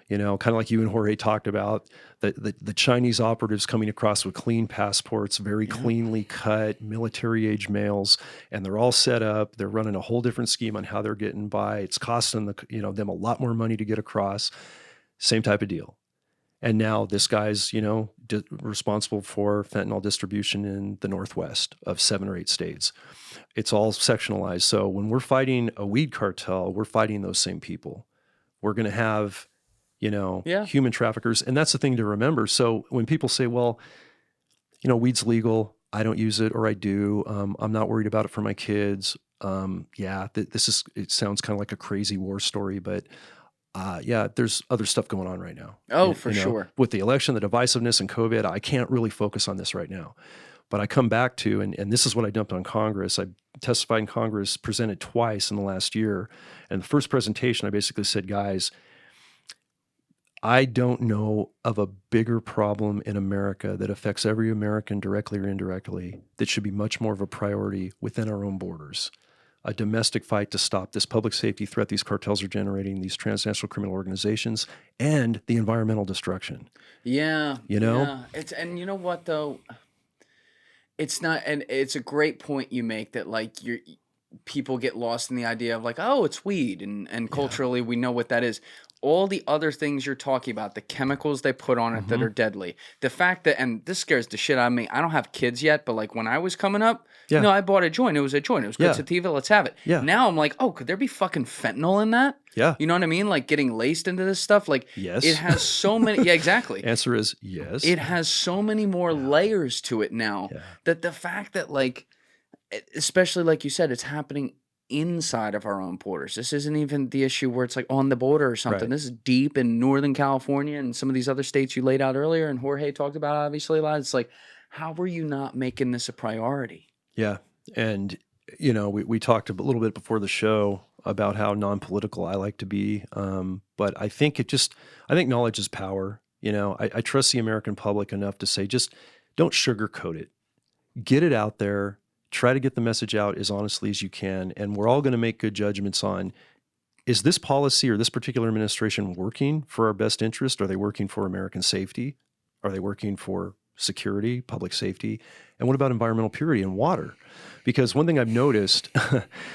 kind of like you and Jorge talked about, the Chinese operatives coming across with clean passports, very cleanly cut, military-age males, and they're all set up. They're running a whole different scheme on how they're getting by. It's costing them a lot more money to get across. Same type of deal. And now this guy's, responsible for fentanyl distribution in the Northwest of 7 or 8 states. It's all sectionalized. So when we're fighting a weed cartel, we're fighting those same people. We're going to have, human traffickers. And that's the thing to remember. So when people say, well, weed's legal, I don't use it, or I do, I'm not worried about it for my kids. It sounds kind of like a crazy war story, but there's other stuff going on right now. For sure. With the election, the divisiveness, and COVID, I can't really focus on this right now. But I come back to, and this is what I dumped on Congress. I testified in Congress, presented twice in the last year. And the first presentation, I basically said, guys, I don't know of a bigger problem in America that affects every American directly or indirectly that should be much more of a priority within our own borders. A domestic fight to stop this public safety threat these cartels are generating, these transnational criminal organizations, and the environmental destruction. Yeah. Yeah. And you know what though? It's not, and it's a great point you make that people get lost in the idea of like, oh, it's weed, and culturally we know what that is. All the other things you're talking about, the chemicals they put on it that are deadly. The fact that, and this scares the shit out of me, I don't have kids yet, but like when I was coming up, I bought a joint. It was a joint. It was good sativa. Let's have it. Yeah. Now I'm like, oh, could there be fucking fentanyl in that? Yeah. You know what I mean? Like getting laced into this stuff. Like, yes. It has so many. Yeah, exactly. Answer is yes. It has so many more layers to it now that the fact that like, especially like you said, it's happening inside of our own borders. This isn't even the issue where it's like on the border or something. Right. This is deep in Northern California and some of these other states you laid out earlier, and Jorge talked about obviously a lot. It's like, how were you not making this a priority? Yeah. And, we talked a little bit before the show about how non-political I like to be. But I think I think knowledge is power. I trust the American public enough to say, just don't sugarcoat it. get it out there, try to get the message out as honestly as you can. And we're all going to make good judgments on, is this policy or this particular administration working for our best interest? Are they working for American safety? Are they working for security, public safety? And what about environmental purity and water? Because one thing I've noticed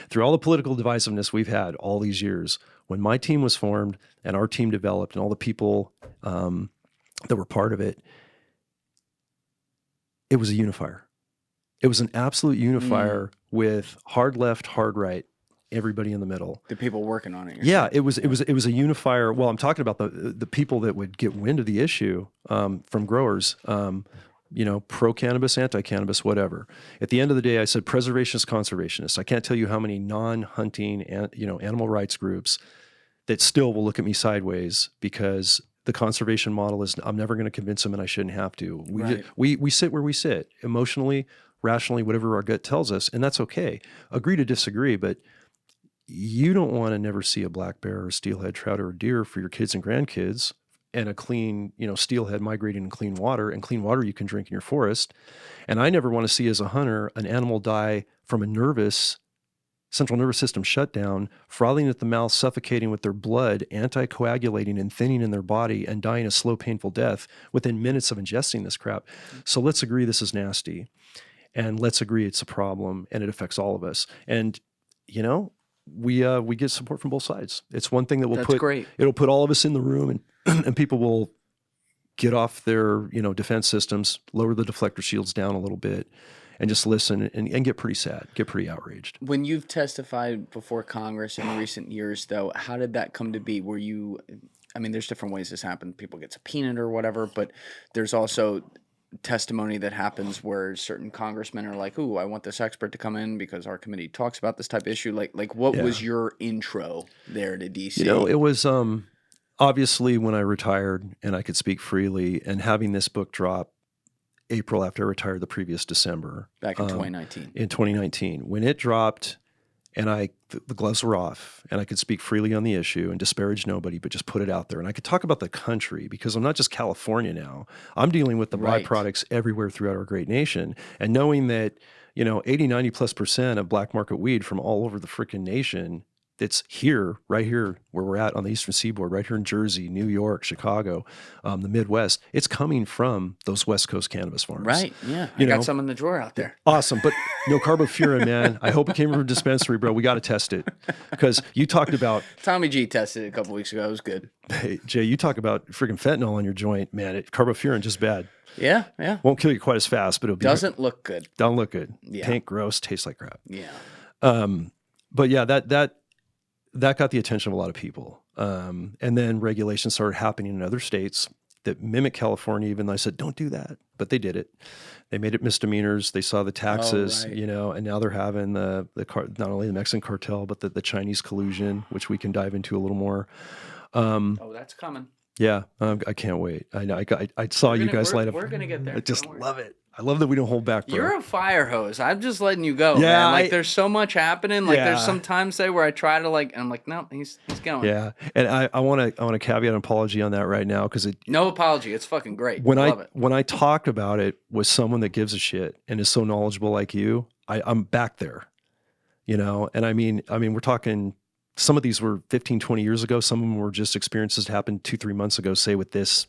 through all the political divisiveness we've had all these years, when my team was formed and our team developed and all the people that were part of it, it was a unifier. It was an absolute unifier with hard left, hard right, everybody in the middle. The people working on it. Yeah, it was a unifier. Well, I'm talking about the people that would get wind of the issue from growers, pro-cannabis, anti-cannabis, whatever. At the end of the day, I said preservationist, conservationist. I can't tell you how many non-hunting, animal rights groups that still will look at me sideways because the conservation model is, I'm never going to convince them and I shouldn't have to. We sit where we sit, emotionally, rationally, whatever our gut tells us, and that's okay. Agree to disagree, but you don't want to never see a black bear or steelhead trout or a deer for your kids and grandkids, and a clean, steelhead migrating in clean water you can drink in your forest. And I never want to see, as a hunter, an animal die from a central nervous system shutdown, frothing at the mouth, suffocating with their blood, anticoagulating and thinning in their body, and dying a slow, painful death within minutes of ingesting this crap. So let's agree this is nasty. And let's agree it's a problem and it affects all of us. And, we get support from both sides. It's one thing that will it'll put all of us in the room, and and people will get off their, defense systems, lower the deflector shields down a little bit, and just listen and get pretty sad, get pretty outraged. When you've testified before Congress in recent years, though, how did that come to be? Were you, there's different ways this happened. People get subpoenaed or whatever, but there's also testimony that happens where certain congressmen are like, "Ooh, I want this expert to come in because our committee talks about this type of issue." Like what was your intro there to DC? It was obviously when I retired and I could speak freely, and having this book drop April after I retired the previous December. Back in 2019. In 2019. When it dropped and the gloves were off and I could speak freely on the issue and disparage nobody, but just put it out there. And I could talk about the country, because I'm not just California now. I'm dealing with the byproducts everywhere throughout our great nation. And knowing that, 80, 90+% of black market weed from all over the freaking nation, that's right here where we're at on the Eastern Seaboard, right here in Jersey, New York, Chicago, the Midwest, it's coming from those West Coast cannabis farms. Right, yeah. I got some in the drawer out there. Awesome, but no carbofurin, man. I hope it came from a dispensary, bro. We got to test it, because you talked about... Tommy G tested it a couple weeks ago. It was good. Hey, Jay, you talk about freaking fentanyl on your joint. Man, carbofurin just bad. Yeah. Won't kill you quite as fast, but it'll be... Doesn't look good. Don't look good. Yeah. Taint gross, tastes like crap. Yeah. But yeah, that got the attention of a lot of people. And then regulations started happening in other states that mimic California, even though I said, don't do that. But they did it. They made it misdemeanors. They saw the taxes, and now they're having not only the Mexican cartel, but the Chinese collusion, which we can dive into a little more. That's coming. Yeah, I can't wait. I know. I saw you guys light up. We're going to get there. I just love it. I love that we don't hold back, bro. You're a fire hose. I'm just letting you go, yeah, man. There's so much happening. There's some times where I try to and I'm like, no, he's going. Yeah, and I want to caveat an apology on that right now, because no apology. It's fucking great. When I talk about it with someone that gives a shit and is so knowledgeable like you, I'm back there, And we're talking. Some of these were 15, 20 years ago. Some of them were just experiences that happened 2-3 months ago, say with this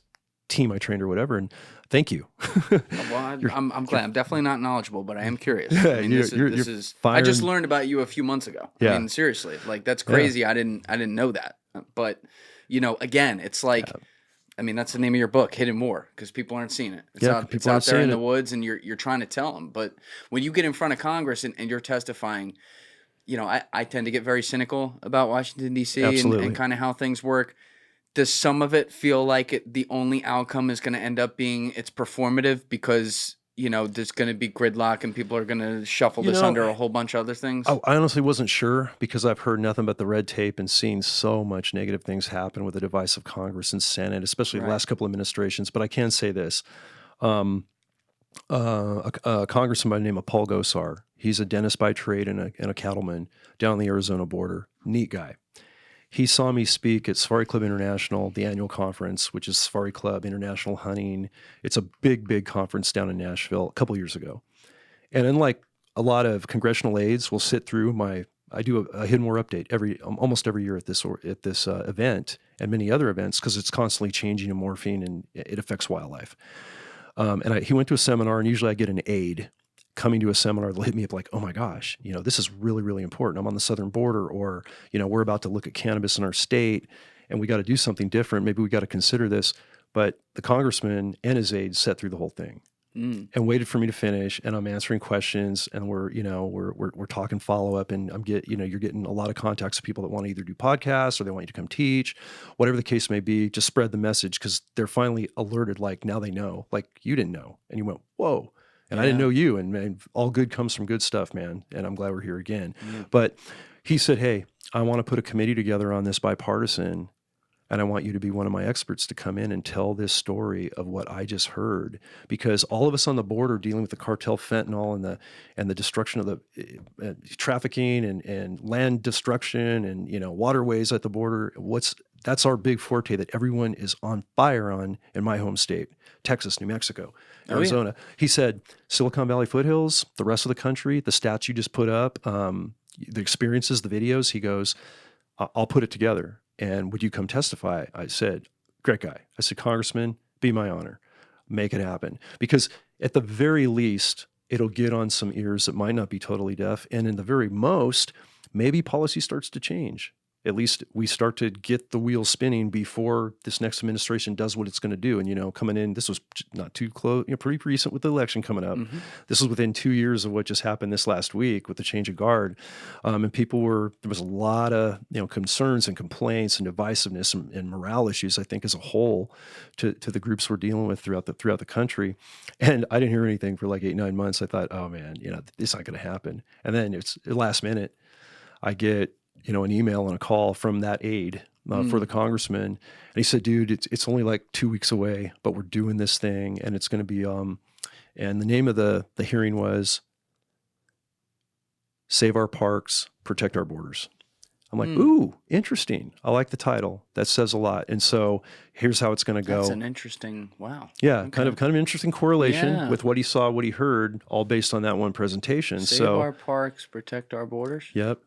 team I trained or whatever. And thank you. Well, I'm glad. I'm definitely not knowledgeable, but I am curious. I just learned about you a few months ago. Yeah. Seriously, that's crazy. Yeah. I didn't know that. But again, it's like, that's the name of your book, Hidden War, because people aren't seeing it. It's out there in the woods, and you're trying to tell them. But when you get in front of Congress and you're testifying, I tend to get very cynical about Washington, D.C. and kind of how things work. Does some of it feel like the only outcome is going to end up being it's performative because, there's going to be gridlock and people are going to shuffle this under a whole bunch of other things? Oh, I honestly wasn't sure, because I've heard nothing but the red tape and seen so much negative things happen with the divisive Congress and Senate, especially the last couple administrations. But I can say this. A congressman by the name of Paul Gosar, he's a dentist by trade and a cattleman down the Arizona border. Neat guy. He saw me speak at Safari Club International, the annual conference, which is Safari Club International Hunting. It's a big, big conference down in Nashville a couple years ago. And unlike a lot of congressional aides will sit through I do a Hidden War update almost every year at this event and many other events because it's constantly changing and morphing and it affects wildlife. He went to a seminar, and usually I get an aide coming to a seminar. They'll hit me up like, oh my gosh, this is really, really important. I'm on the southern border, or, we're about to look at cannabis in our state and we got to do something different. Maybe we got to consider this. But the congressman and his aides sat through the whole thing and waited for me to finish. And I'm answering questions, and we're talking follow up, and you're getting a lot of contacts of people that want to either do podcasts or they want you to come teach, whatever the case may be. Just spread the message because they're finally alerted. Like now they know, like you didn't know, and you went, whoa. And I didn't know you, and man, all good comes from good stuff, man. And I'm glad we're here again. But he said, hey, I want to put a committee together on this bipartisan, and I want you to be one of my experts to come in and tell this story of what I just heard. Because all of us on the border dealing with the cartel fentanyl and the destruction of the trafficking and land destruction and, waterways at the border, that's our big forte that everyone is on fire on in my home state, Texas, New Mexico, Arizona. He said, Silicon Valley foothills, the rest of the country, the stats you just put up, the experiences, the videos, he goes, I'll put it together. And would you come testify? I said, great guy. I said, Congressman, be my honor. Make it happen. Because at the very least, it'll get on some ears that might not be totally deaf. And in the very most, maybe policy starts to change. At least we start to get the wheels spinning before this next administration does what it's going to do. And, coming in, this was not too close, pretty recent with the election coming up. This was within 2 years of what just happened this last week with the change of guard. And there was a lot of, concerns and complaints and divisiveness and morale issues, I think, as a whole to the groups we're dealing with throughout the country. And I didn't hear anything for like 8-9 months. I thought, oh man, it's not going to happen. And then it's the last minute, I get, an email and a call from that aide for the congressman. And he said, dude, it's only like 2 weeks away, but we're doing this thing and it's going to be, and the name of the hearing was Save Our Parks, Protect Our Borders. I'm like, ooh, interesting. I like the title. That says a lot. And so here's how it's going to go. That's an interesting, wow. Yeah, okay. kind of an interesting correlation with what he saw, what he heard, all based on that one presentation. Save our parks, protect our borders. Yep.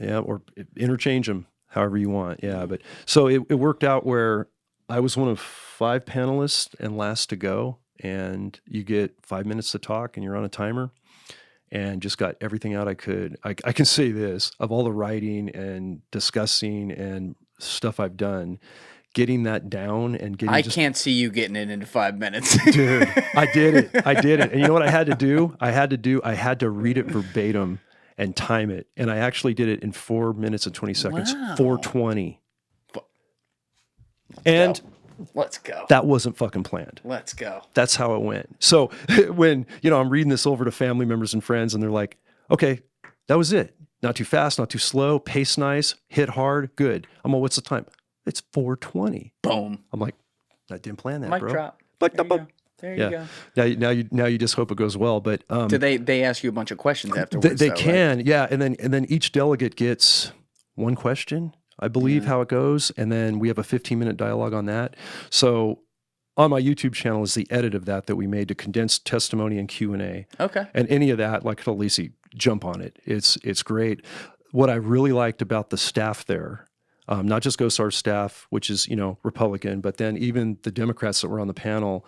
Or interchange them however you want. Yeah. But so it worked out where I was one of 5 panelists and last to go, and you get 5 minutes to talk and you're on a timer, and just got everything out I could. I can say this, of all the writing and discussing and stuff I've done, getting that down and getting. I can't see you getting it into 5 minutes. Dude, I did it. And you know what I had to do? I had to read it verbatim and time it. And I actually did it in 4 minutes and 20 seconds, Wow. 4:20. And let's go. That wasn't fucking planned. Let's go. That's how it went. So when, I'm reading this over to family members and friends, and they're like, okay, that was it. Not too fast, not too slow, pace nice, hit hard, good. I'm like, what's the time? It's 4:20. Boom. I'm like, I didn't plan that, Mic bro. drop. There you go. Now you just hope it goes well. But do they ask you a bunch of questions afterwards? They can, right? Yeah. And then each delegate gets one question, I believe, how it goes, and then we have a 15-minute dialogue on that. So on my YouTube channel is the edit of that we made to condense testimony and Q&A. Okay. And any of that, like Lacey, jump on it. It's great. What I really liked about the staff there, not just GOSAR's staff, which is Republican, but then even the Democrats that were on the panel.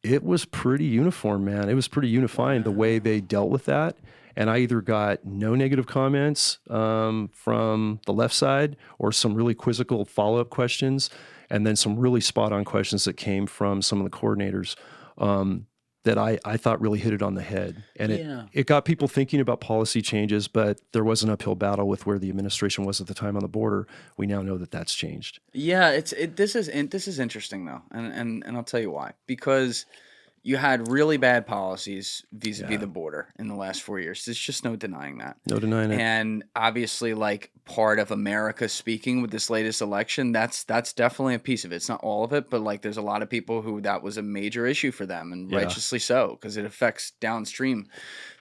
It was pretty uniform, man. It was pretty unifying the way they dealt with that. And I either got no negative comments from the left side, or some really quizzical follow-up questions, and then some really spot-on questions that came from some of the coordinators that I thought really hit it on the head. And it got people thinking about policy changes, but there was an uphill battle with where the administration was at the time on the border. We now know that that's changed. Yeah, this is interesting though, and I'll tell you why. Because you had really bad policies vis-a-vis the border in the last 4 years. There's just no denying that. No denying it. And obviously, like, part of America speaking with this latest election, that's definitely a piece of it. It's not all of it, but like, there's a lot of people who that was a major issue for them, and righteously so, because it affects downstream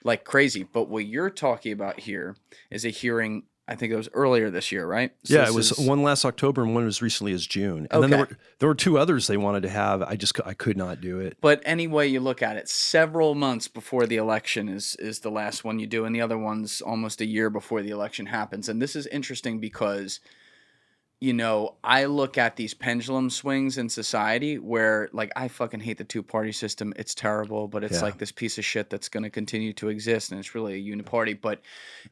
like crazy. But what you're talking about here is a hearing I think it was earlier this year, right? So Yeah, this it was is- one last October and one as recently as June. And then there were two others they wanted to have. I could not do it. But any way you look at it, several months before the election is the last one you do, and the other one's almost a year before the election happens. And this is interesting because, you know, I look at these pendulum swings in society where, like, I fucking hate the two-party system. It's terrible, but it's like this piece of shit that's going to continue to exist, and it's really a uniparty. But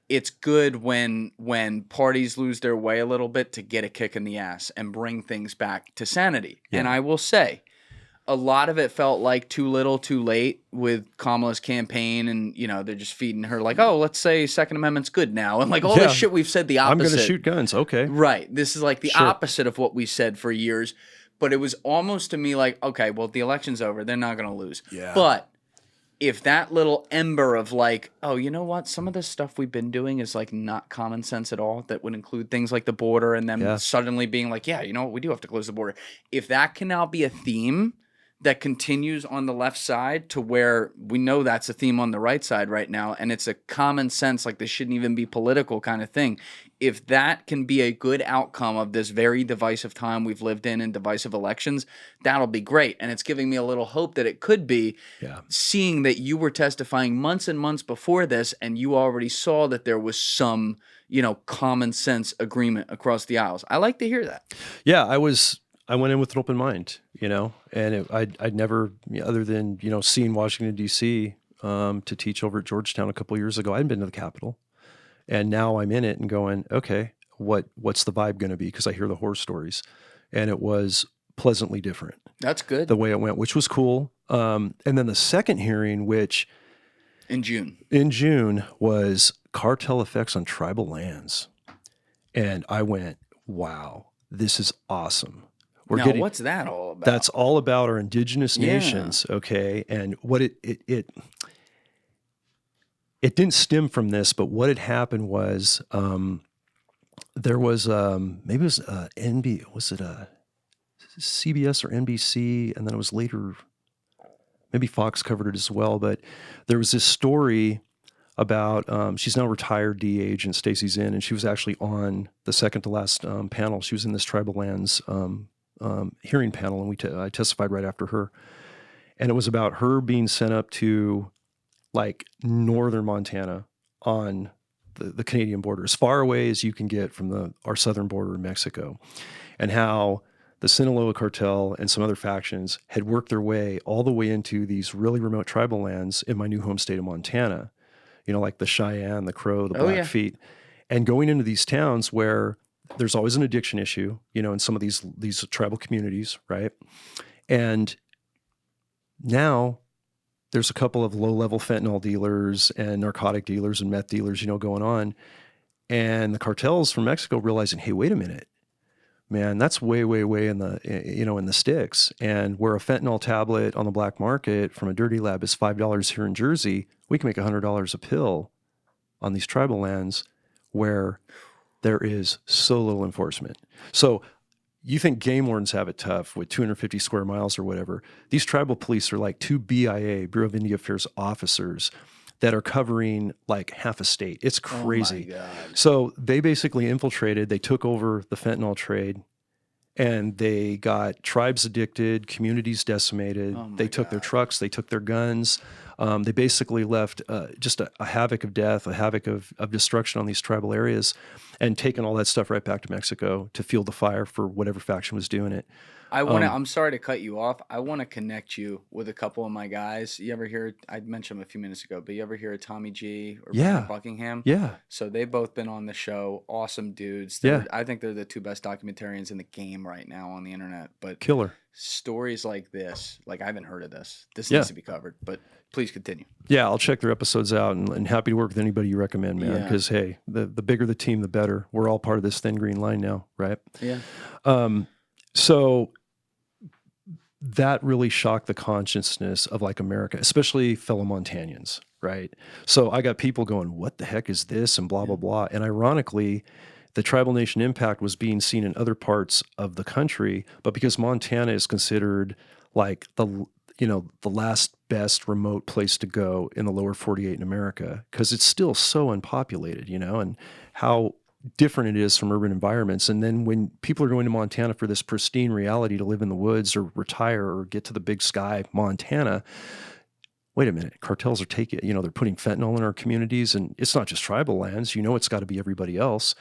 it's good when parties lose their way a little bit to get a kick in the ass and bring things back to sanity. Yeah. And I will say, a lot of it felt like too little, too late with Kamala's campaign, and you know they're just feeding her like, oh, let's say Second Amendment's good now, and like all this shit we've said the opposite. I'm going to shoot guns, okay? Right. This is like the opposite of what we said for years, but it was almost to me like, okay, well the election's over, they're not going to lose. Yeah. But if that little ember of like, oh, you know what, some of the stuff we've been doing is like not common sense at all, that would include things like the border, and then suddenly being like, yeah, you know what, we do have to close the border. If that can now be a theme that continues on the left side to where we know that's a theme on the right side right now, and it's a common sense, like this shouldn't even be political kind of thing. If that can be a good outcome of this very divisive time we've lived in and divisive elections, that'll be great. And it's giving me a little hope that it could be, seeing that you were testifying months and months before this, and you already saw that there was some, you know, common sense agreement across the aisles. I like to hear that. Yeah, I went in with an open mind, you know, and I'd never, other than, you know, seeing Washington, D.C. To teach over at Georgetown a couple of years ago, I hadn't been to the Capitol. And now I'm in it and going, okay, what's the vibe going to be? Because I hear the horror stories. And it was pleasantly different. That's good. The way it went, which was cool. And then the second hearing, which... In June, was cartel effects on tribal lands. And I went, wow, this is awesome. What's that all about? That's all about our indigenous nations, okay? And what it didn't stem from this, but what had happened was there was maybe it was was it a CBS or NBC, and then it was later maybe Fox covered it as well. But there was this story about she's now retired DA agent Stacey Zinn, and she was actually on the second to last panel. She was in this tribal lands hearing panel, and I testified right after her. And it was about her being sent up to like northern Montana on the Canadian border, as far away as you can get from our southern border in Mexico, and how the Sinaloa cartel and some other factions had worked their way all the way into these really remote tribal lands in my new home state of Montana, you know, like the Cheyenne, the Crow, the Blackfeet, and going into these towns where there's always an addiction issue, you know, in some of these tribal communities, right? And now there's a couple of low-level fentanyl dealers and narcotic dealers and meth dealers, you know, going on. And the cartels from Mexico realizing, hey, wait a minute, man, that's way, way, way in the, you know, in the sticks. And where a fentanyl tablet on the black market from a dirty lab is $5 here in Jersey, we can make $100 a pill on these tribal lands where there is so little enforcement. So you think game wardens have it tough with 250 square miles or whatever. These tribal police are like 2 BIA, Bureau of Indian Affairs officers that are covering like half a state. It's crazy. Oh my God. So they basically infiltrated, they took over the fentanyl trade, and they got tribes addicted, communities decimated. They took their trucks, they took their guns. They basically left just a havoc of death, a havoc of destruction on these tribal areas, and taken all that stuff right back to Mexico to fuel the fire for whatever faction was doing it. I'm sorry to cut you off. I want to connect you with a couple of my guys. You ever hear, I mentioned them a few minutes ago, but you ever hear of Tommy G or Brandon Buckingham? Yeah. So they've both been on the show. Awesome dudes. I think they're the two best documentarians in the game right now on the internet. But killer stories like this, like I haven't heard of this. This needs to be covered, but please continue. Yeah, I'll check their episodes out, and happy to work with anybody you recommend, man. Because hey, the bigger the team, the better. We're all part of this thin green line now, right? Yeah. So that really shocked the consciousness of like America, especially fellow Montanians, right? So I got people going, what the heck is this? And blah, blah, blah. And ironically, the tribal nation impact was being seen in other parts of the country, but because Montana is considered like the last best remote place to go in the lower 48 in America, because it's still so unpopulated, you know, and how different it is from urban environments. And then when people are going to Montana for this pristine reality to live in the woods or retire or get to the big sky, Montana, wait a minute, cartels are taking, they're putting fentanyl in our communities, and it's not just tribal lands, it's got to be everybody else.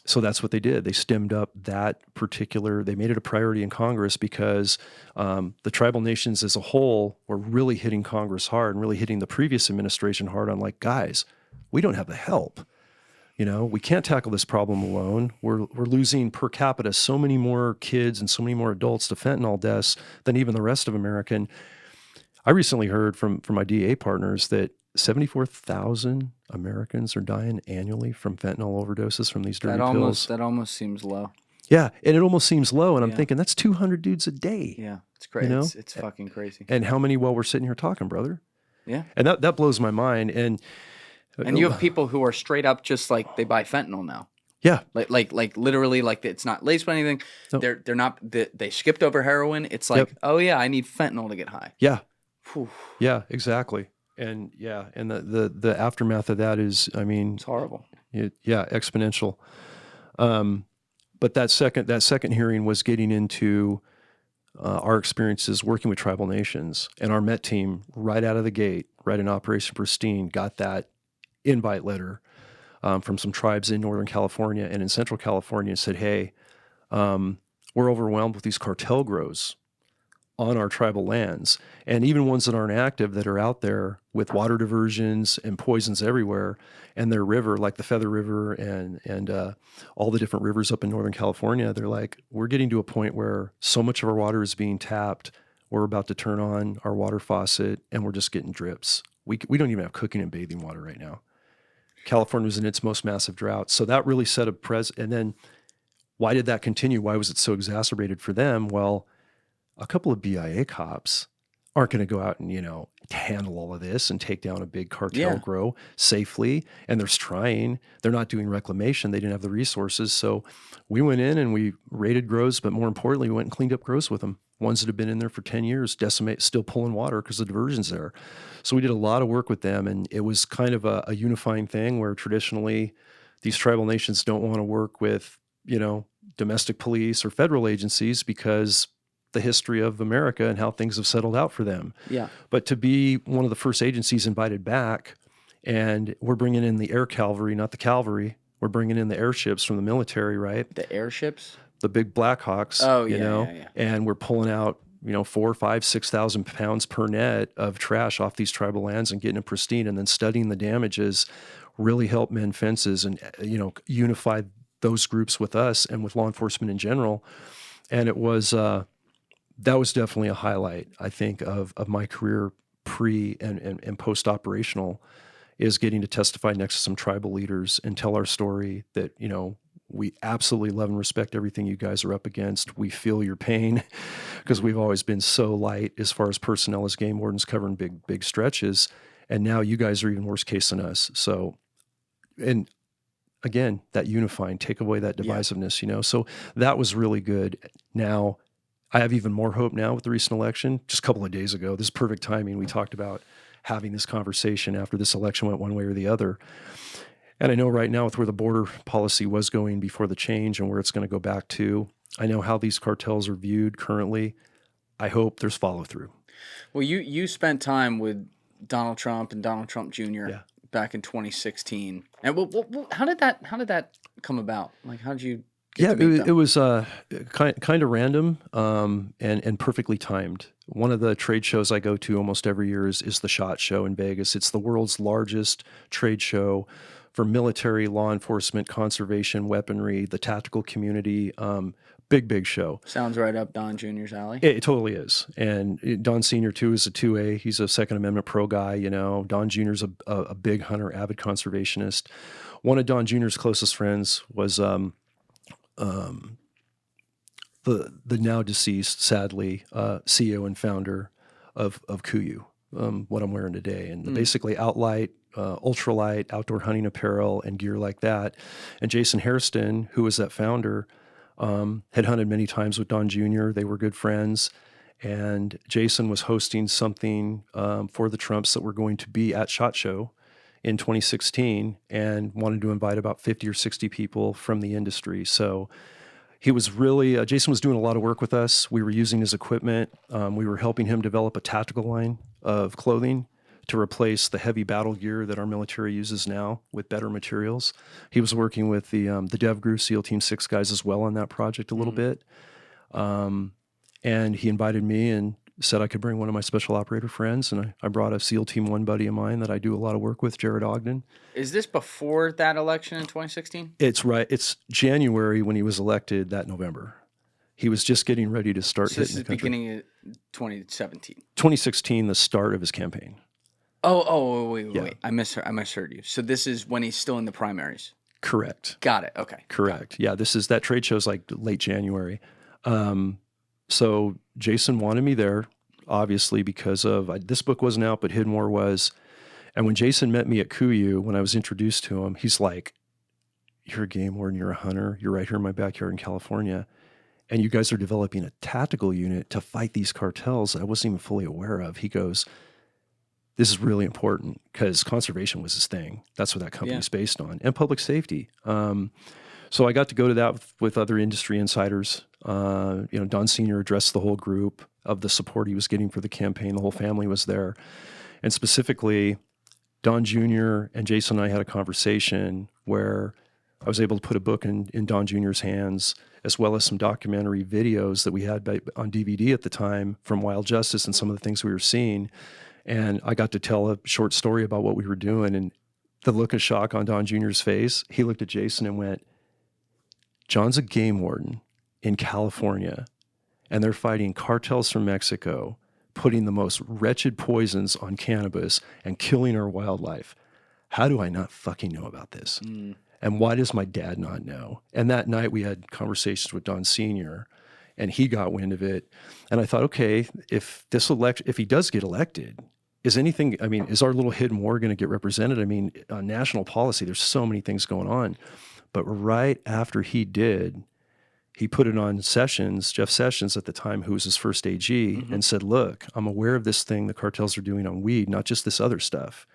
So that's what they did. They stemmed up they made it a priority in Congress because the tribal nations as a whole were really hitting Congress hard and really hitting the previous administration hard on like, guys, we don't have the help. We can't tackle this problem alone. We're losing per capita so many more kids and so many more adults to fentanyl deaths than even the rest of America. And I recently heard from my DA partners that 74,000 Americans are dying annually from fentanyl overdoses from these dirty pills. That almost seems low. Yeah, and it almost seems low. And I'm thinking that's 200 dudes a day. Yeah, it's crazy. It's fucking crazy. And how many while we're sitting here talking, brother? Yeah. And that blows my mind. And you have people who are straight up just like they buy fentanyl now. Yeah. Like literally, like it's not laced with anything. Nope. They're not. They skipped over heroin. It's like, oh yeah, I need fentanyl to get high. Yeah. Whew. Yeah. Exactly. And the aftermath of that is, it's horrible. Exponential. But that second hearing was getting into our experiences working with tribal nations, and our Met team right out of the gate, right in Operation Pristine, got that invite letter from some tribes in Northern California and in Central California and said, hey, we're overwhelmed with these cartel grows on our tribal lands, and even ones that aren't active that are out there with water diversions and poisons everywhere, and their river, like the Feather River and all the different rivers up in Northern California, they're like, we're getting to a point where so much of our water is being tapped, we're about to turn on our water faucet, and we're just getting drips. We don't even have cooking and bathing water right now. California was in its most massive drought. So that really set a precedent. And then why did that continue? Why was it so exacerbated for them? Well, a couple of BIA cops aren't going to go out and, handle all of this and take down a big cartel grow safely. And they're trying. They're not doing reclamation. They didn't have the resources. So we went in and we raided grows, but more importantly, we went and cleaned up grows with them. Ones that have been in there for 10 years, still pulling water because the diversion's there. So we did a lot of work with them, and it was kind of a unifying thing where traditionally these tribal nations don't want to work with, domestic police or federal agencies because the history of America and how things have settled out for them. Yeah. But to be one of the first agencies invited back, and we're bringing in the air cavalry, not the cavalry. We're bringing in the airships from the military, right? The airships? The big Blackhawks, and we're pulling out, 4,000, 5,000, 6,000 pounds per net of trash off these tribal lands and getting them pristine, and then studying the damages really helped mend fences and, unify those groups with us and with law enforcement in general. And it was, that was definitely a highlight, I think, of my career pre and post-operational, is getting to testify next to some tribal leaders and tell our story that, we absolutely love and respect everything you guys are up against. We feel your pain because we've always been so light as far as personnel as game wardens covering big stretches. And now you guys are even worse case than us. So, and again, that unifying, take away that divisiveness, so that was really good. Now, I have even more hope now with the recent election. Just a couple of days ago, this is perfect timing. We talked about having this conversation after this election went one way or the other. And I know right now with where the border policy was going before the change and where it's going to go back to, I know how these cartels are viewed currently. I hope there's follow through. Well, you spent time with Donald Trump and Donald Trump Jr. Back in 2016. And how did that come about? Like, how did you get to meet them? It was kind of random and perfectly timed. One of the trade shows I go to almost every year is the SHOT Show in Vegas. It's the world's largest trade show for military, law enforcement, conservation, weaponry, the tactical community. Big show. Sounds right up Don Jr.'s alley. It totally is. And Don Sr. too is a 2A. He's a Second Amendment pro guy, Don Jr.'s a big hunter, avid conservationist. One of Don Jr.'s closest friends was the now deceased, sadly, CEO and founder of KUIU, what I'm wearing today. And basically Outlight, ultralight, outdoor hunting apparel and gear like that. And Jason Hairston, who was that founder, had hunted many times with Don Jr. They were good friends. And Jason was hosting something for the Trumps that were going to be at SHOT Show in 2016 and wanted to invite about 50 or 60 people from the industry. So he was really, Jason was doing a lot of work with us. We were using his equipment. We were helping him develop a tactical line of clothing to replace the heavy battle gear that our military uses now with better materials. He was working with the Dev Group, SEAL Team 6 guys as well on that project a little bit. And he invited me and said I could bring one of my special operator friends. And I brought a SEAL Team 1 buddy of mine that I do a lot of work with, Jared Ogden. Is this before that election in 2016? It's right. It's January when he was elected that November. He was just getting ready to start hitting the country. This is beginning of 2017. 2016, the start of his campaign. Wait. I misheard you. So this is when he's still in the primaries. Correct. Got it. Okay. Correct. Yeah, that trade show's like late January. So Jason wanted me there, obviously, because of this book wasn't out, but Hidden War was. And when Jason met me at Kuyu, when I was introduced to him, he's like, "You're a game warden, you're a hunter, you're right here in my backyard in California, and you guys are developing a tactical unit to fight these cartels that I wasn't even fully aware of." He goes, "This is really important," because conservation was his thing. That's what that company's based on, and public safety. So I got to go to that with other industry insiders. Don Sr. addressed the whole group of the support he was getting for the campaign. The whole family was there. And specifically, Don Jr. and Jason and I had a conversation where I was able to put a book in Don Jr.'s hands, as well as some documentary videos that we had on DVD at the time from Wild Justice and some of the things we were seeing. And I got to tell a short story about what we were doing. And the look of shock on Don Jr.'s face, he looked at Jason and went, "John's a game warden in California, and they're fighting cartels from Mexico, putting the most wretched poisons on cannabis and killing our wildlife. How do I not fucking know about this? And why does my dad not know?" And that night we had conversations with Don Sr., and he got wind of it. And I thought, okay, if he does get elected, is our little hidden war going to get represented? I mean, on national policy, there's so many things going on. But right after he did, he put it on Sessions, Jeff Sessions at the time, who was his first AG, and said, "Look, I'm aware of this thing the cartels are doing on weed, not just this other stuff.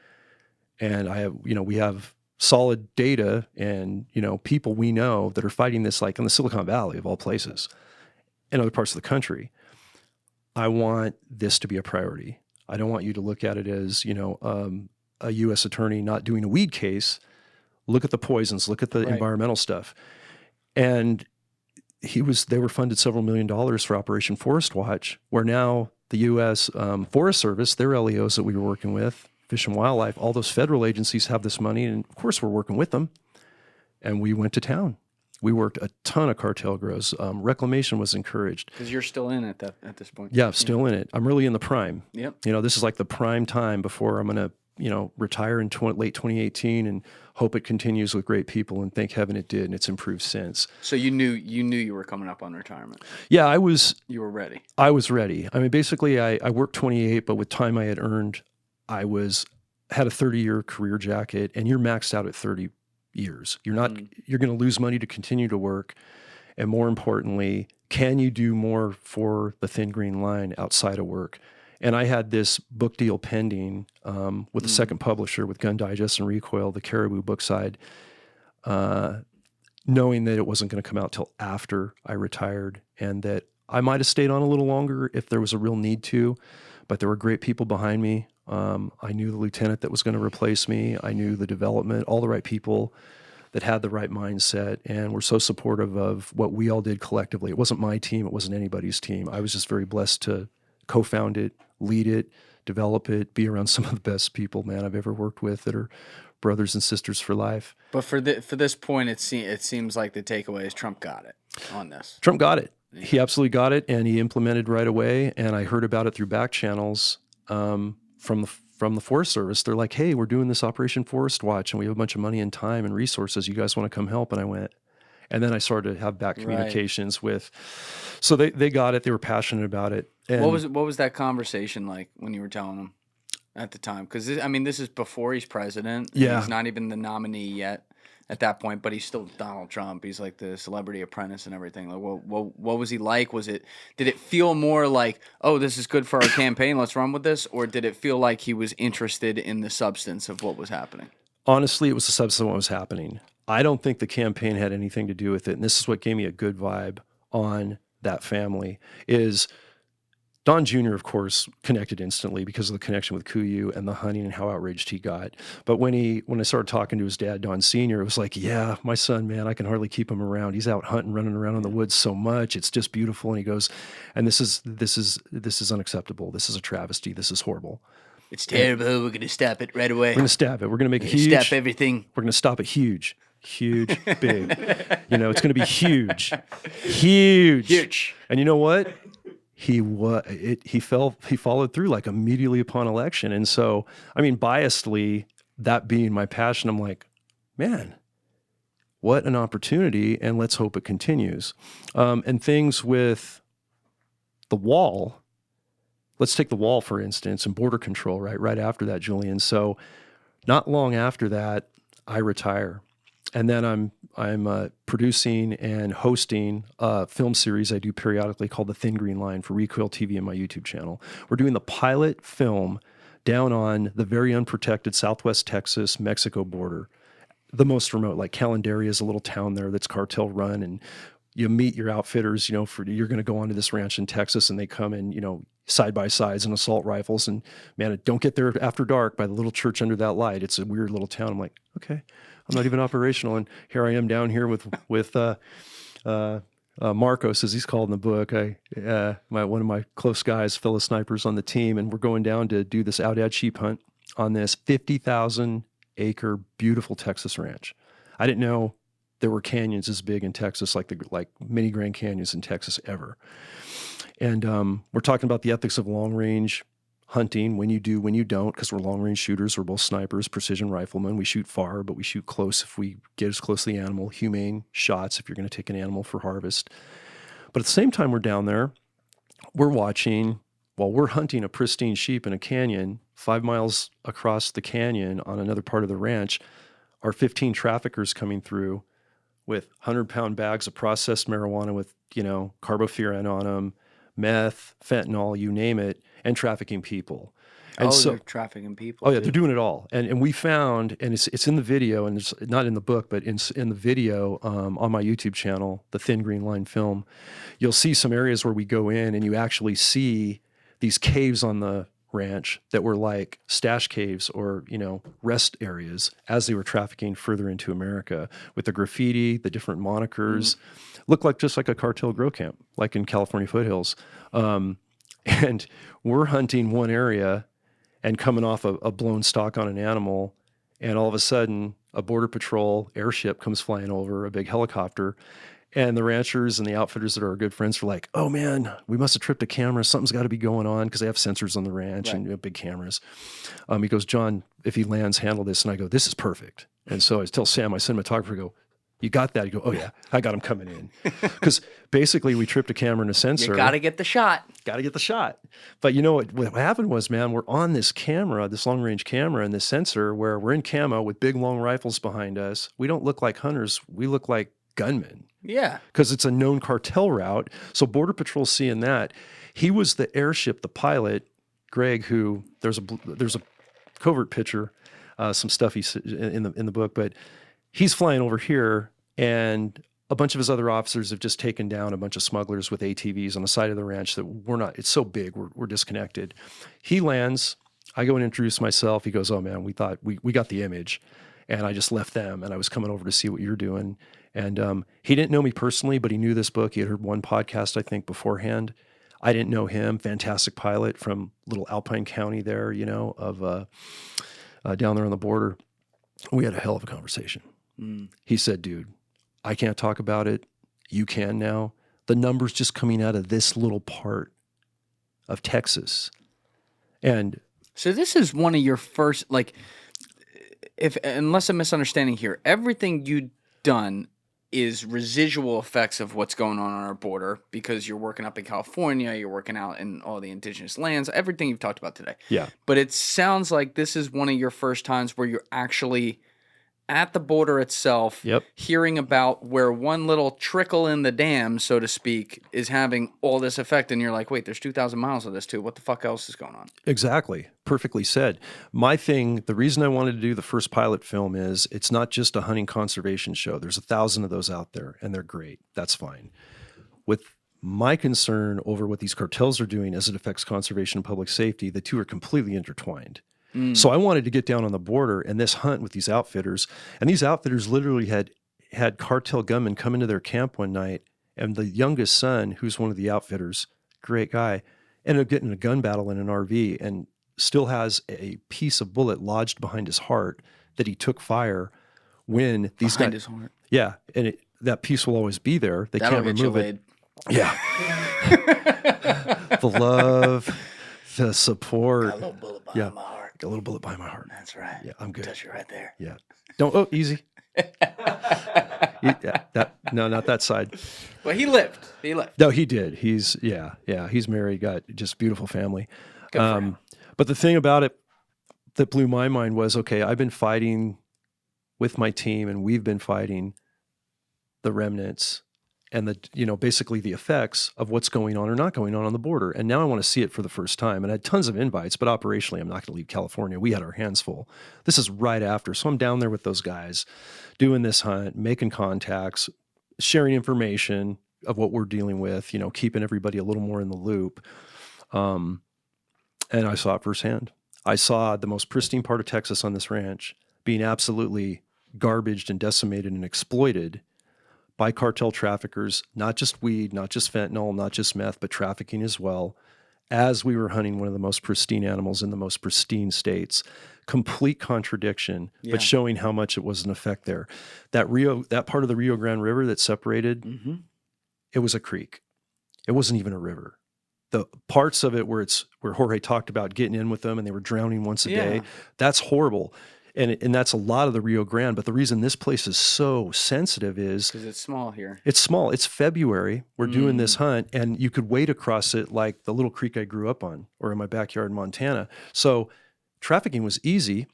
And we have solid data and, people we know that are fighting this, like in the Silicon Valley of all places and other parts of the country. I want this to be a priority. I don't want you to look at it as, a U.S. attorney not doing a weed case. Look at the poisons, look at the environmental stuff." And they were funded several $1 million for Operation Forest Watch, where now the U.S. Forest Service, their LEOs that we were working with, Fish and Wildlife, all those federal agencies have this money, and of course we're working with them. And we went to town. We worked a ton of cartel grows. Reclamation was encouraged. Because you're still in it at this point. Yeah, still in it. I'm really in the prime. Yep. This is like the prime time before I'm going to, retire in late 2018 and hope it continues with great people, and thank heaven it did, and it's improved since. So you knew you were coming up on retirement. Yeah, You were ready. I was ready. I mean, basically I worked 28, but with time I had earned, had a 30-year career jacket, and you're maxed out at 30 years. You're going to lose money to continue to work. And more importantly, can you do more for the thin green line outside of work? And I had this book deal pending with the second publisher, with Gun Digest and Recoil, the Caribou book side, knowing that it wasn't going to come out till after I retired, and that I might have stayed on a little longer if there was a real need to, but there were great people behind me. I knew the lieutenant that was going to replace me. I knew the development, all the right people that had the right mindset, and were so supportive of what we all did collectively. It wasn't my team. It wasn't anybody's team. I was just very blessed to co-found it, lead it, develop it, be around some of the best people, man, I've ever worked with that are brothers and sisters for life. But for this point, it seems like the takeaway is Trump got it on this. Trump got it. Yeah. He absolutely got it, and he implemented right away. And I heard about it through back channels from the Forest Service. They're like, "Hey, we're doing this Operation Forest Watch, and we have a bunch of money and time and resources. You guys want to come help?" And I went. And then I started to have back communications with. So they got it. They were passionate about it. And what was that conversation like when you were telling them at the time? Because this is before he's president. Yeah, he's not even the nominee yet at that point, but he's still Donald Trump. He's like the celebrity apprentice and everything. Like, what was he like? Did it feel more like, oh, this is good for our campaign, let's run with this, or did it feel like he was interested in the substance of what was happening? Honestly, it was the substance of what was happening. I don't think the campaign had anything to do with it. And this is what gave me a good vibe on that family is Don Jr., of course, connected instantly because of the connection with Kuyu and the hunting and how outraged he got. But when I started talking to his dad, Don Sr., it was like, yeah, my son, man, I can hardly keep him around. He's out hunting, running around in the woods so much. It's just beautiful. And he goes, and this is unacceptable. This is a travesty. This is horrible. It's terrible. We're going to stop it right away. We're going to stop it. We're going to make it huge. Stop everything. We're going to stop it huge, big. It's going to be huge. And you know what? He followed through like immediately upon election. And so, I mean, biasedly, that being my passion, I'm like, man, what an opportunity. And let's hope it continues. And things with the wall, let's take the wall, for instance, and border control, right after that, Julian. So not long after that, I retire. And then I'm producing and hosting a film series I do periodically called The Thin Green Line for Recoil TV and my YouTube channel. We're doing the pilot film down on the very unprotected Southwest Texas, Mexico border, the most remote. Like Calendaria is a little town there that's cartel run, and you meet your outfitters, you're going to go onto this ranch in Texas, and they come in, side by sides and assault rifles. And man, don't get there after dark by the little church under that light. It's a weird little town. I'm like, okay, I'm not even operational. And here I am down here with Marcos, as he's called in the book. One of my close guys, fellow snipers on the team, and we're going down to do this outad sheep hunt on this 50,000 acre beautiful Texas ranch. I didn't know there were canyons as big in Texas, like many Grand Canyons in Texas ever. And we're talking about the ethics of long range hunting, when you do, when you don't, because we're long range shooters. We're both snipers, precision riflemen. We shoot far, but we shoot close if we get as close to the animal. Humane shots if you're going to take an animal for harvest. But at the same time we're down there, we're watching, while we're hunting a pristine sheep in a canyon, 5 miles across the canyon on another part of the ranch, are 15 traffickers coming through with 100-pound bags of processed marijuana with, carbofuran on them, meth, fentanyl, you name it, and trafficking people. And they're trafficking people. Oh yeah, they're doing it all. And we found, and it's in the video, and it's not in the book, but in the video on my YouTube channel, The Thin Green Line Film, you'll see some areas where we go in and you actually see these caves on the ranch that were like stash caves or, rest areas as they were trafficking further into America with the graffiti, the different monikers. Looked just like a cartel grow camp, like in California foothills. And we're hunting one area and coming off a blown stock on an animal, and all of a sudden a border patrol airship comes flying over, a big helicopter, and the ranchers and the outfitters that are our good friends are like, oh man, we must have tripped a camera. Something's got to be going on, because they have sensors on the ranch and big cameras. He goes, John, if he lands, handle this. And I go, this is perfect. And so I tell Sam, my cinematographer, I go, you got that? You go, oh yeah, I got him coming in. Because basically we tripped a camera and a sensor. You got to get the shot. Got to get the shot. But what happened was, man, we're on this camera, this long range camera and this sensor, where we're in camo with big long rifles behind us. We don't look like hunters. We look like gunmen. Yeah. Because it's a known cartel route. So Border Patrol seeing that. He was the airship, the pilot, Greg, who there's a covert picture, some stuff he's in the book, but he's flying over here, and a bunch of his other officers have just taken down a bunch of smugglers with ATVs on the side of the ranch that it's so big, we're disconnected. He lands, I go and introduce myself. He goes, oh man, we thought we got the image. And I just left them, and I was coming over to see what you're doing. And he didn't know me personally, but he knew this book. He had heard one podcast, I think, beforehand. I didn't know him. Fantastic pilot from little Alpine County there, of down there on the border. We had a hell of a conversation. He said, dude, I can't talk about it. You can now. The numbers just coming out of this little part of Texas. And so this is one of your first, unless I'm misunderstanding here, everything you've done is residual effects of what's going on our border, because you're working up in California, you're working out in all the indigenous lands, everything you've talked about today. Yeah. But it sounds like this is one of your first times where you're actually at the border itself, Yep. hearing about where one little trickle in the dam, so to speak, is having all this effect, and you're like, wait, there's 2,000 miles of this too. What the fuck else is going on? Exactly. Perfectly said. My thing, the reason I wanted to do the first pilot film is it's not just a hunting conservation show. There's 1,000 of those out there, and they're great. That's fine. With my concern over what these cartels are doing as it affects conservation and public safety, the two are completely intertwined. So I wanted to get down on the border and this hunt with these outfitters. And these outfitters literally had cartel gunmen come into their camp one night, and the youngest son, who's one of the outfitters, great guy, ended up getting in a gun battle in an RV and still has a piece of bullet lodged behind his heart that he took fire when these Behind guys. his heart. Yeah, and that piece will always be there. They That'll can't get you remove it. laid. Yeah. The love, the support. Got a little bullet behind my heart. A little bullet by my heart. That's right. Yeah, I'm good. Touch it right there. Yeah. Don't, easy. No, not that side. Well, he lived. He lived. No, he did. He's married, got just beautiful family. Good for him. But the thing about it that blew my mind was, okay, I've been fighting with my team and we've been fighting the remnants and basically the effects of what's going on or not going on the border. And now I want to see it for the first time. And I had tons of invites, but operationally, I'm not going to leave California. We had our hands full. This is right after. So I'm down there with those guys doing this hunt, making contacts, sharing information of what we're dealing with, keeping everybody a little more in the loop. And I saw it firsthand. I saw the most pristine part of Texas on this ranch being absolutely garbaged and decimated and exploited by cartel traffickers, not just weed, not just fentanyl, not just meth, but trafficking as well, as we were hunting one of the most pristine animals in the most pristine states. Complete contradiction, but showing how much it was an effect there. That part of the Rio Grande River that separated, it was a creek. It wasn't even a river. The parts of it where Jorge talked about getting in with them and they were drowning once a day, that's horrible. And that's a lot of the Rio Grande. But the reason this place is so sensitive is because it's small here. It's small. It's February. We're doing this hunt, and you could wade across it like the little creek I grew up on or in my backyard in Montana. So trafficking was easy.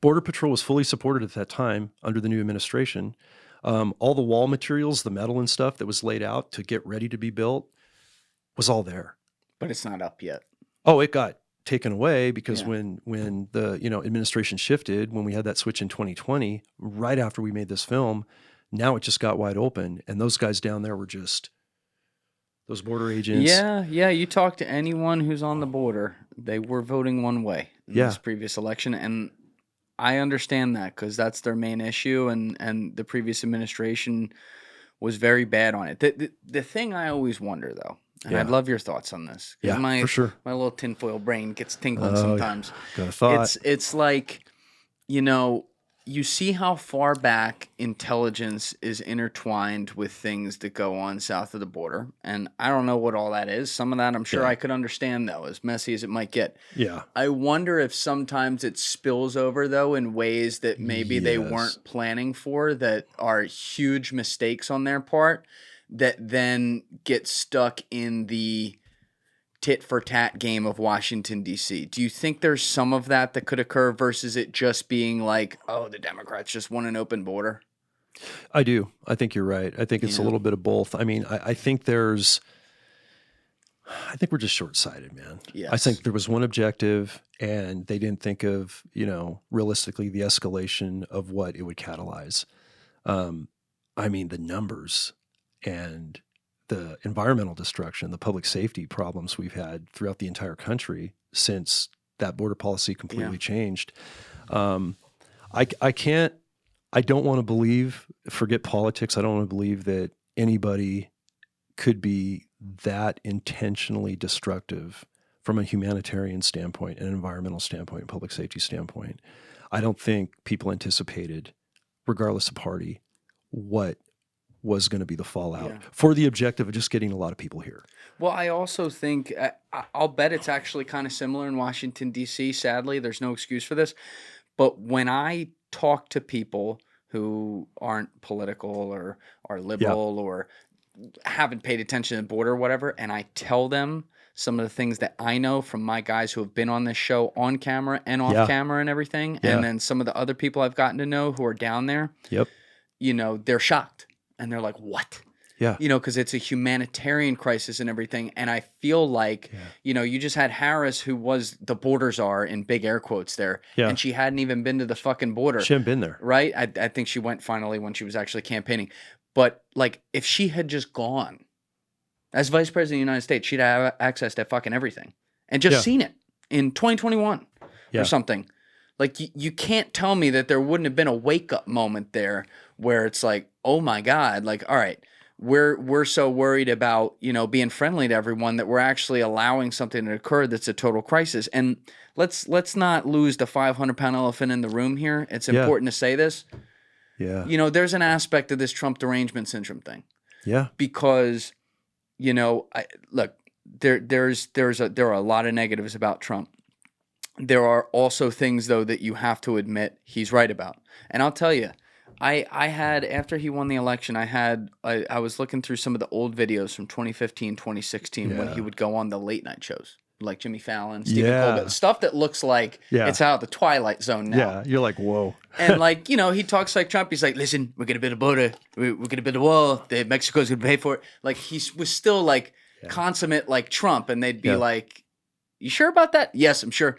Border Patrol was fully supported at that time under the new administration. All the wall materials, the metal and stuff that was laid out to get ready to be built was all there. But it's not up yet. Oh, it got taken away because when the administration shifted, when we had that switch in 2020, right after we made this film, now it just got wide open, and those guys down there were just those border agents. Yeah. You talk to anyone who's on the border, they were voting one way in this previous election, and I understand that because that's their main issue, and the previous administration was very bad on it. The thing I always wonder though. And I'd love your thoughts on this. Yeah, for sure. My little tinfoil brain gets tingling sometimes. Got a thought. It's like, you see how far back intelligence is intertwined with things that go on south of the border. And I don't know what all that is. Some of that I'm sure I could understand, though, as messy as it might get. Yeah. I wonder if sometimes it spills over, though, in ways that maybe they weren't planning for, that are huge mistakes on their part, that then get stuck in the tit for tat game of Washington, D.C. Do you think there's some of that could occur versus it just being like, oh, the Democrats just want an open border? I do. I think you're right. I think it's a little bit of both. I mean, I think we're just short-sighted, man. Yes. I think there was one objective and they didn't think of, realistically the escalation of what it would catalyze. I mean, the numbers and the environmental destruction, the public safety problems we've had throughout the entire country since that border policy completely changed. I don't want to believe, forget politics, I don't want to believe that anybody could be that intentionally destructive from a humanitarian standpoint, an environmental standpoint, public safety standpoint. I don't think people anticipated, regardless of party, what was going to be the fallout for the objective of just getting a lot of people here. Well, I also think, I'll bet it's actually kind of similar in Washington, D.C. Sadly, there's no excuse for this. But when I talk to people who aren't political or are liberal or haven't paid attention to the border or whatever, and I tell them some of the things that I know from my guys who have been on this show on camera and off Yeah. camera and everything, Yeah. and then some of the other people I've gotten to know who are down there, Yep. you know, they're shocked and they're like, what? Yeah. You know, because it's a humanitarian crisis and everything. And I feel like, you know, you just had Harris, who was the border czar in big air quotes there, Yeah. and she hadn't even been to the fucking border. She hadn't been there. Right? I think she went finally when she was actually campaigning. But like, if she had just gone as vice president of the United States, she'd have access to fucking everything and just seen it in 2021 or something. Like, you can't tell me that there wouldn't have been a wake up moment there where it's like, oh my God, like, all right, we're so worried about, you know, being friendly to everyone that we're actually allowing something to occur that's a total crisis. And let's not lose the 500-pound elephant in the room here. It's important to say this. Yeah. You know, there's an aspect of this Trump derangement syndrome thing. Yeah. Because, you know, there are a lot of negatives about Trump. There are also things, though, that you have to admit he's right about. And I'll tell you, I had, after he won the election, I was looking through some of the old videos from 2015, 2016 when he would go on the late night shows, like Jimmy Fallon, Stephen Colbert, stuff that looks like it's out of the Twilight Zone now. Yeah, you're like, whoa. And like, you know, he talks like Trump. He's like, listen, we're going to build a border. We're going to build a wall. Mexico's going to pay for it. Like, he was still like consummate like Trump. And they'd be like, you sure about that? Yes, I'm sure.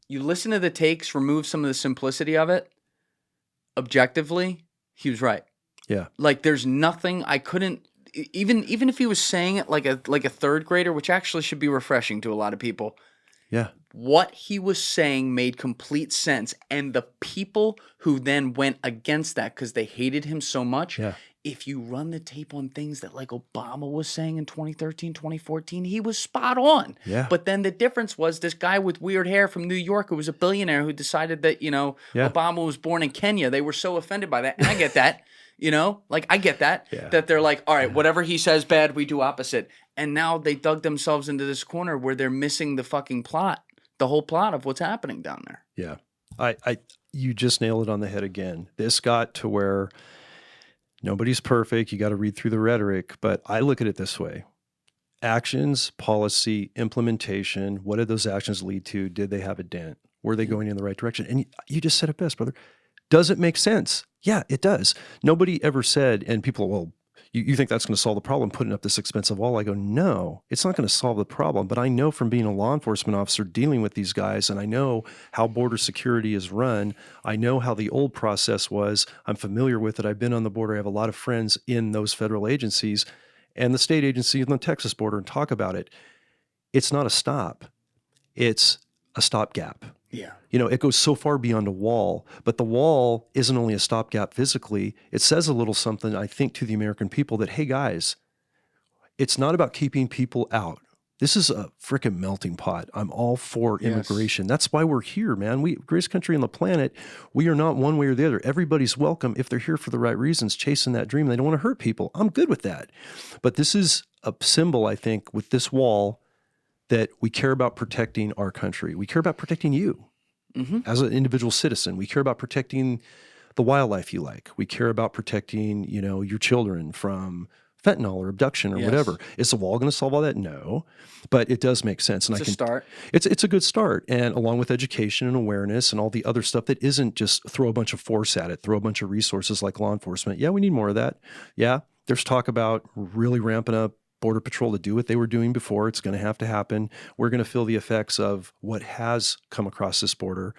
You listen to the takes, remove some of the simplicity of it. Objectively, he was right. Yeah. Like, there's nothing I couldn't, even if he was saying it like a third grader, which actually should be refreshing to a lot of people. Yeah. What he was saying made complete sense. And the people who then went against that because they hated him so much, if you run the tape on things that like Obama was saying in 2013, 2014, he was spot on. Yeah. But then the difference was this guy with weird hair from New York who was a billionaire who decided that, you know, Obama was born in Kenya. They were so offended by that. And I get that. You know, like, I get that, that they're like, all right, whatever he says bad, we do opposite. And now they dug themselves into this corner where they're missing the fucking plot, the whole plot of what's happening down there. Yeah. You just nailed it on the head again. This got to where nobody's perfect. You got to read through the rhetoric, but I look at it this way. Actions, policy, implementation, what did those actions lead to? Did they have a dent? Were they going in the right direction? And you just said it best, brother. Does it make sense? Yeah, it does. Nobody ever said, and people, well, you think that's going to solve the problem, putting up this expensive wall? I go, no, it's not going to solve the problem. But I know from being a law enforcement officer dealing with these guys, and I know how border security is run. I know how the old process was. I'm familiar with it. I've been on the border. I have a lot of friends in those federal agencies and the state agency on the Texas border and talk about it. It's not a stop. It's a stopgap. Yeah. You know, it goes so far beyond a wall, but the wall isn't only a stopgap physically. It says a little something, I think, to the American people that, hey, guys, it's not about keeping people out. This is a freaking melting pot. I'm all for immigration. That's why we're here, man. Greatest country on the planet. We are not one way or the other. Everybody's welcome if they're here for the right reasons, chasing that dream. They don't want to hurt people. I'm good with that. But this is a symbol, I think, with this wall that we care about protecting our country. We care about protecting you as an individual citizen. We care about protecting the wildlife you like. We care about protecting, you know, your children from fentanyl or abduction or whatever. Is the wall going to solve all that? No, but it does make sense. And It's a start. It's a good start. And along with education and awareness and all the other stuff that isn't just throw a bunch of force at it, throw a bunch of resources like law enforcement. Yeah, we need more of that. Yeah, there's talk about really ramping up Border Patrol to do what they were doing before. It's going to have to happen. We're going to feel the effects of what has come across this border.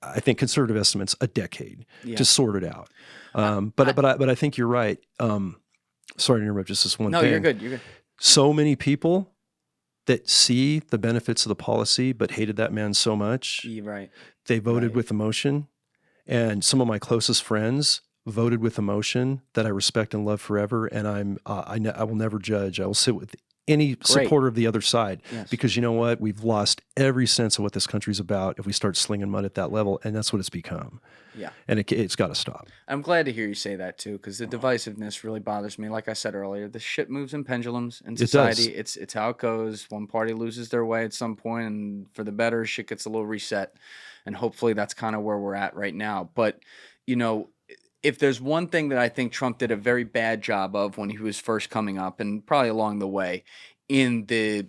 I think conservative estimates, a decade to sort it out. But I think you're right. Sorry to interrupt just this one thing. No, you're good. You're good. So many people that see the benefits of the policy but hated that man so much. You're right. They voted with emotion. And some of my closest friends voted with emotion that I respect and love forever. And I will never judge. I will sit with any supporter of the other side because you know what? We've lost every sense of what this country's about if we start slinging mud at that level. And that's what it's become. Yeah. And it's got to stop. I'm glad to hear you say that too, because the divisiveness really bothers me. Like I said earlier, the shit moves in pendulums in society. It's how it goes. One party loses their way at some point, and for the better, shit gets a little reset. And hopefully that's kind of where we're at right now. But, you know, if there's one thing that I think Trump did a very bad job of when he was first coming up, and probably along the way, in the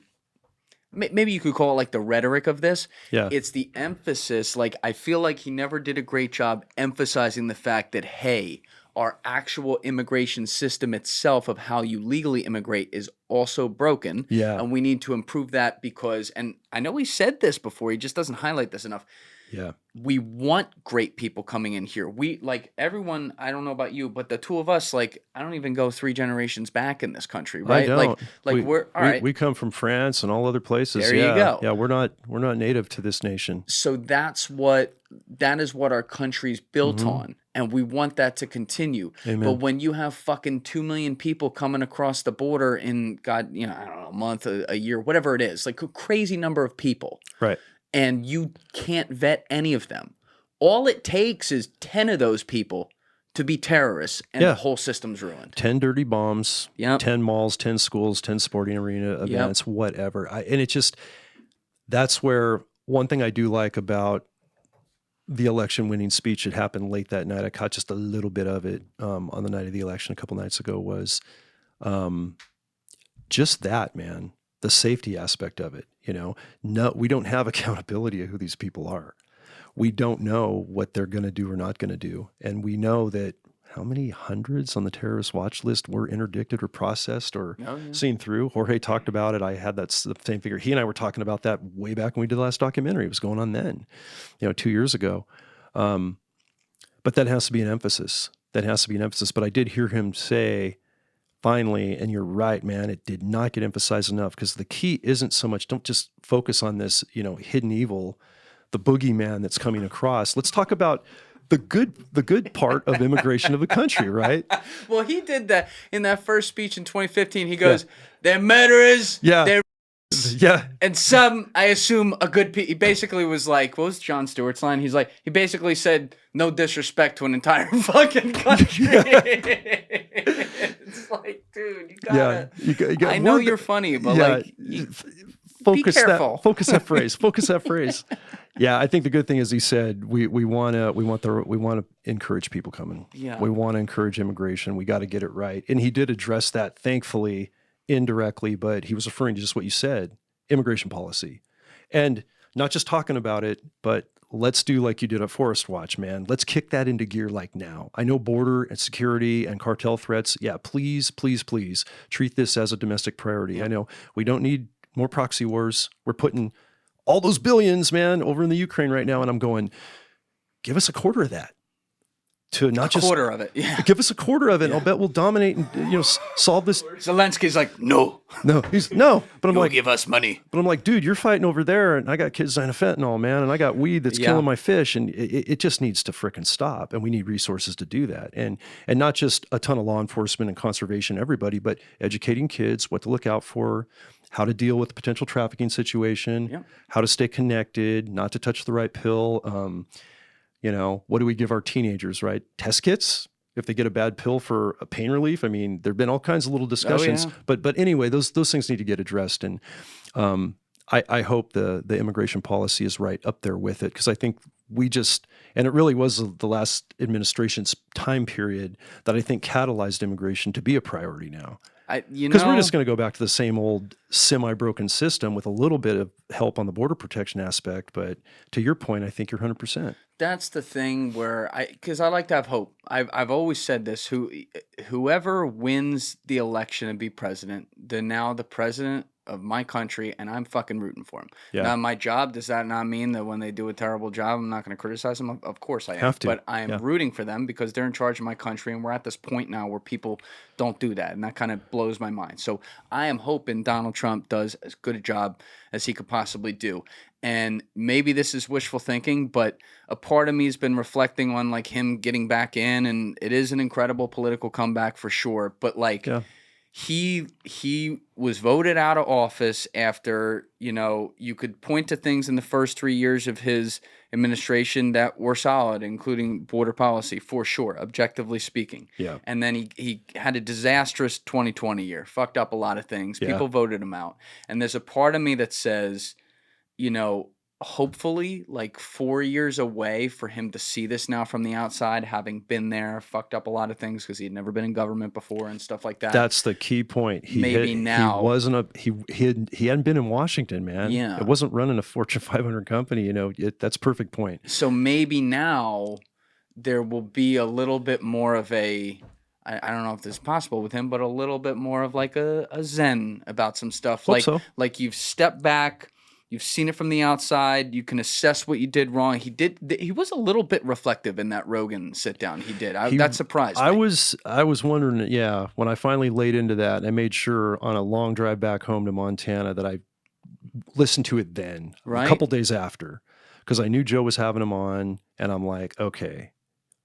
maybe you could call it like the rhetoric of this. Yeah. It's the emphasis. Like, I feel like he never did a great job emphasizing the fact that, hey, our actual immigration system itself of how you legally immigrate is also broken. Yeah. And we need to improve that because, and I know he said this before, he just doesn't highlight this enough. Yeah. We want great people coming in here. We, like, everyone, I don't know about you, but the two of us, like, I don't even go 3 generations back in this country, right? I don't. Like we're all right. We come from France and all other places. There you go. Yeah, we're not native to this nation. So that is what our country's built on, and we want that to continue. Amen. But when you have fucking 2 million people coming across the border in I don't know, a month, a year, whatever it is, like a crazy number of people. Right. And you can't vet any of them. All it takes is 10 of those people to be terrorists, and the whole system's ruined. 10 dirty bombs, 10 malls, 10 schools, 10 sporting arena events, whatever. And it just, that's where one thing I do like about the election winning speech that happened late that night, I caught just a little bit of it on the night of the election a couple nights ago, was just that, man, the safety aspect of it. No, we don't have accountability of who these people are. We don't know what they're going to do or not going to do. And we know that how many hundreds on the terrorist watch list were interdicted or processed or seen through. Jorge talked about it. I had that same figure. He and I were talking about that way back when we did the last documentary. It was going on then, 2 years ago. But that has to be an emphasis. But I did hear him say, finally, and you're right, man, it did not get emphasized enough, because the key isn't so much, don't just focus on this, hidden evil, the boogeyman that's coming across. Let's talk about the good part of immigration of the country, right? Well, he did that in that first speech in 2015. He goes, they're murderers, they're and some, I assume, a good he basically was like, what was Jon Stewart's line? He's like, he basically said, no disrespect to an entire fucking country. It's like, dude, you gotta. I know you're funny, but be careful. Focus that phrase. Yeah, I think the good thing is he said we want to encourage people coming. Yeah, we want to encourage immigration. We got to get it right, and he did address that, thankfully, indirectly, but he was referring to just what you said, immigration policy, and not just talking about it, but let's do like you did at Forest Watch, man. Let's kick that into gear like now. I know border and security and cartel threats. Yeah, please, please, please treat this as a domestic priority. I know we don't need more proxy wars. We're putting all those billions, man, over in the Ukraine right now, and I'm going, give us a quarter of that. To not just quarter of it, give us a quarter of it. I'll bet we'll dominate and solve this. Zelensky's like, no. But I'm like, give us money. But I'm like, dude, you're fighting over there, and I got kids dying of fentanyl, man, and I got weed that's killing my fish, and it just needs to frickin' stop, and we need resources to do that, and not just a ton of law enforcement and conservation, everybody, but educating kids what to look out for, how to deal with the potential trafficking situation, how to stay connected, not to touch the right pill. What do we give our teenagers, right? Test kits if they get a bad pill for a pain relief. I mean, there've been all kinds of little discussions, but anyway, those things need to get addressed. And I hope the immigration policy is right up there with it, because I think and it really was the last administration's time period that I think catalyzed immigration to be a priority now. Because we're just going to go back to the same old semi-broken system with a little bit of help on the border protection aspect. But to your point, I think you're 100%. That's the thing where because I like to have hope. I've always said this: whoever wins the election and be president, now the president of my country, and I'm fucking rooting for him. Yeah. Now, my job, does that not mean that when they do a terrible job, I'm not going to criticize them? Of course I am. Have to. But I am rooting for them because they're in charge of my country, and we're at this point now where people don't do that, and that kind of blows my mind. So I am hoping Donald Trump does as good a job as he could possibly do. And maybe this is wishful thinking, but a part of me has been reflecting on like him getting back in, and it is an incredible political comeback for sure. But he was voted out of office after, you could point to things in the first 3 years of his administration that were solid, including border policy, for sure, objectively speaking. Yeah. And then he had a disastrous 2020 year, fucked up a lot of things. People voted him out. And there's a part of me that says, hopefully like 4 years away for him to see this now from the outside, having been there, fucked up a lot of things because he had never been in government before and stuff like that. That's the key point. Maybe now. He wasn't he hadn't been in Washington, man. Yeah. It wasn't running a Fortune 500 company, that's a perfect point. So maybe now there will be a little bit more of a, I don't know if this is possible with him, but a little bit more of like a zen about some stuff. Hope so. Like you've stepped back, you've seen it from the outside, you can assess what you did wrong. He was a little bit reflective in that Rogan sit down he did. That surprised me. I was wondering, when I finally laid into that, I made sure on a long drive back home to Montana that I listened to it then, a couple days after, because I knew Joe was having him on, and I'm like, okay,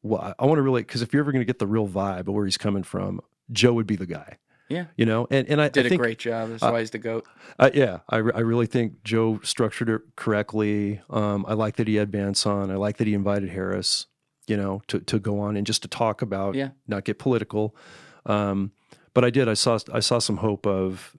well, I want to really, because if you're ever going to get the real vibe of where he's coming from, Joe would be the guy. Yeah. And I did think, a great job. That's why he's the GOAT. I really think Joe structured it correctly. I like that he had Vance on. I like that he invited Harris, to go on and just to talk about, not get political. But I saw some hope of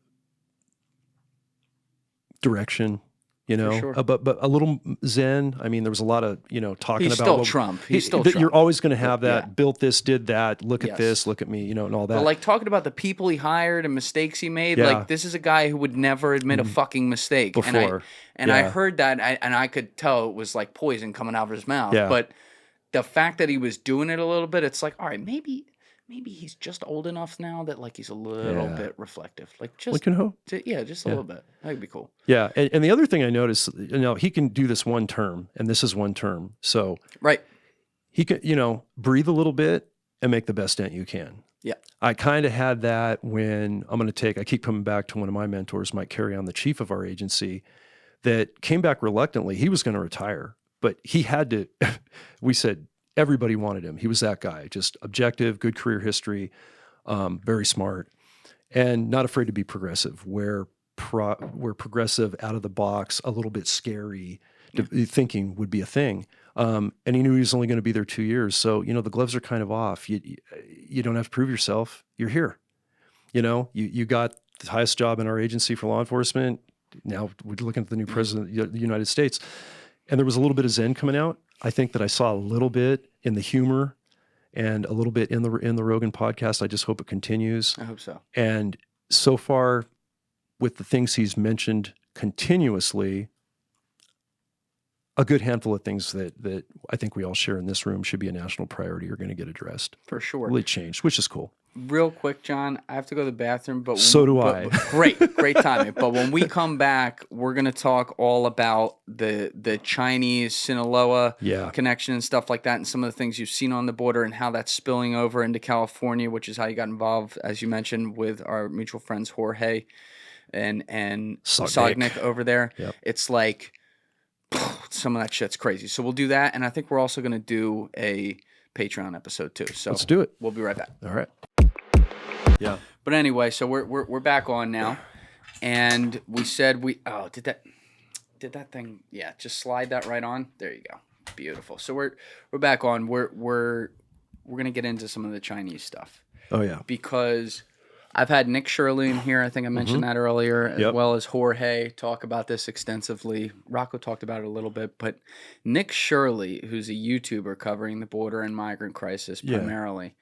direction, sure. but a little zen. I mean, there was a lot of, talking he's about still Trump. He's still Trump. You're always going to have that, built this, did that, look at this, look at me, and all that. But like talking about the people he hired and mistakes he made, like this is a guy who would never admit a fucking mistake. Before. And I heard that, and I could tell it was like poison coming out of his mouth. Yeah. But the fact that he was doing it a little bit, it's like, all right, maybe he's just old enough now that like he's a little bit reflective. Like just we can hope. Just a little bit. That'd be cool. Yeah, and the other thing I noticed, he can do this one term, and this is one term. So he can, breathe a little bit and make the best dent you can. Yeah. I kind of had that when I keep coming back to one of my mentors, Mike Carey, on the chief of our agency, that came back reluctantly. He was going to retire, but he had to, we said, everybody wanted him. He was that guy, just objective, good career history, very smart, and not afraid to be progressive, where progressive, out of the box, a little bit scary thinking would be a thing. And he knew he was only going to be there 2 years. So, the gloves are kind of off. You don't have to prove yourself. You're here. You got the highest job in our agency for law enforcement. Now we're looking at the new president of the United States. And there was a little bit of zen coming out. I think that I saw a little bit in the humor and a little bit in the Rogan podcast. I just hope it continues. I hope so. And so far, with the things he's mentioned continuously, a good handful of things that I think we all share in this room should be a national priority are going to get addressed. For sure. Really changed, which is cool. Real quick, John, I have to go to the bathroom, but so do I. Great timing. But when we come back, we're gonna talk all about the Chinese Sinaloa connection and stuff like that, and some of the things you've seen on the border and how that's spilling over into California, which is how you got involved, as you mentioned, with our mutual friends Jorge and Sognick over there. Yep. It's like some of that shit's crazy. So we'll do that, and I think we're also gonna do a Patreon episode too. So let's do it. We'll be right back. All right. Yeah. But anyway, so we're back on now, and we said did that thing? Yeah, just slide that right on. There you go. Beautiful. So we're back on. We're gonna get into some of the Chinese stuff. Oh yeah. Because I've had Nick Shirley in here. I think I mentioned that earlier, as well as Jorge talk about this extensively. Rocco talked about it a little bit, but Nick Shirley, who's a YouTuber covering the border and migrant crisis primarily,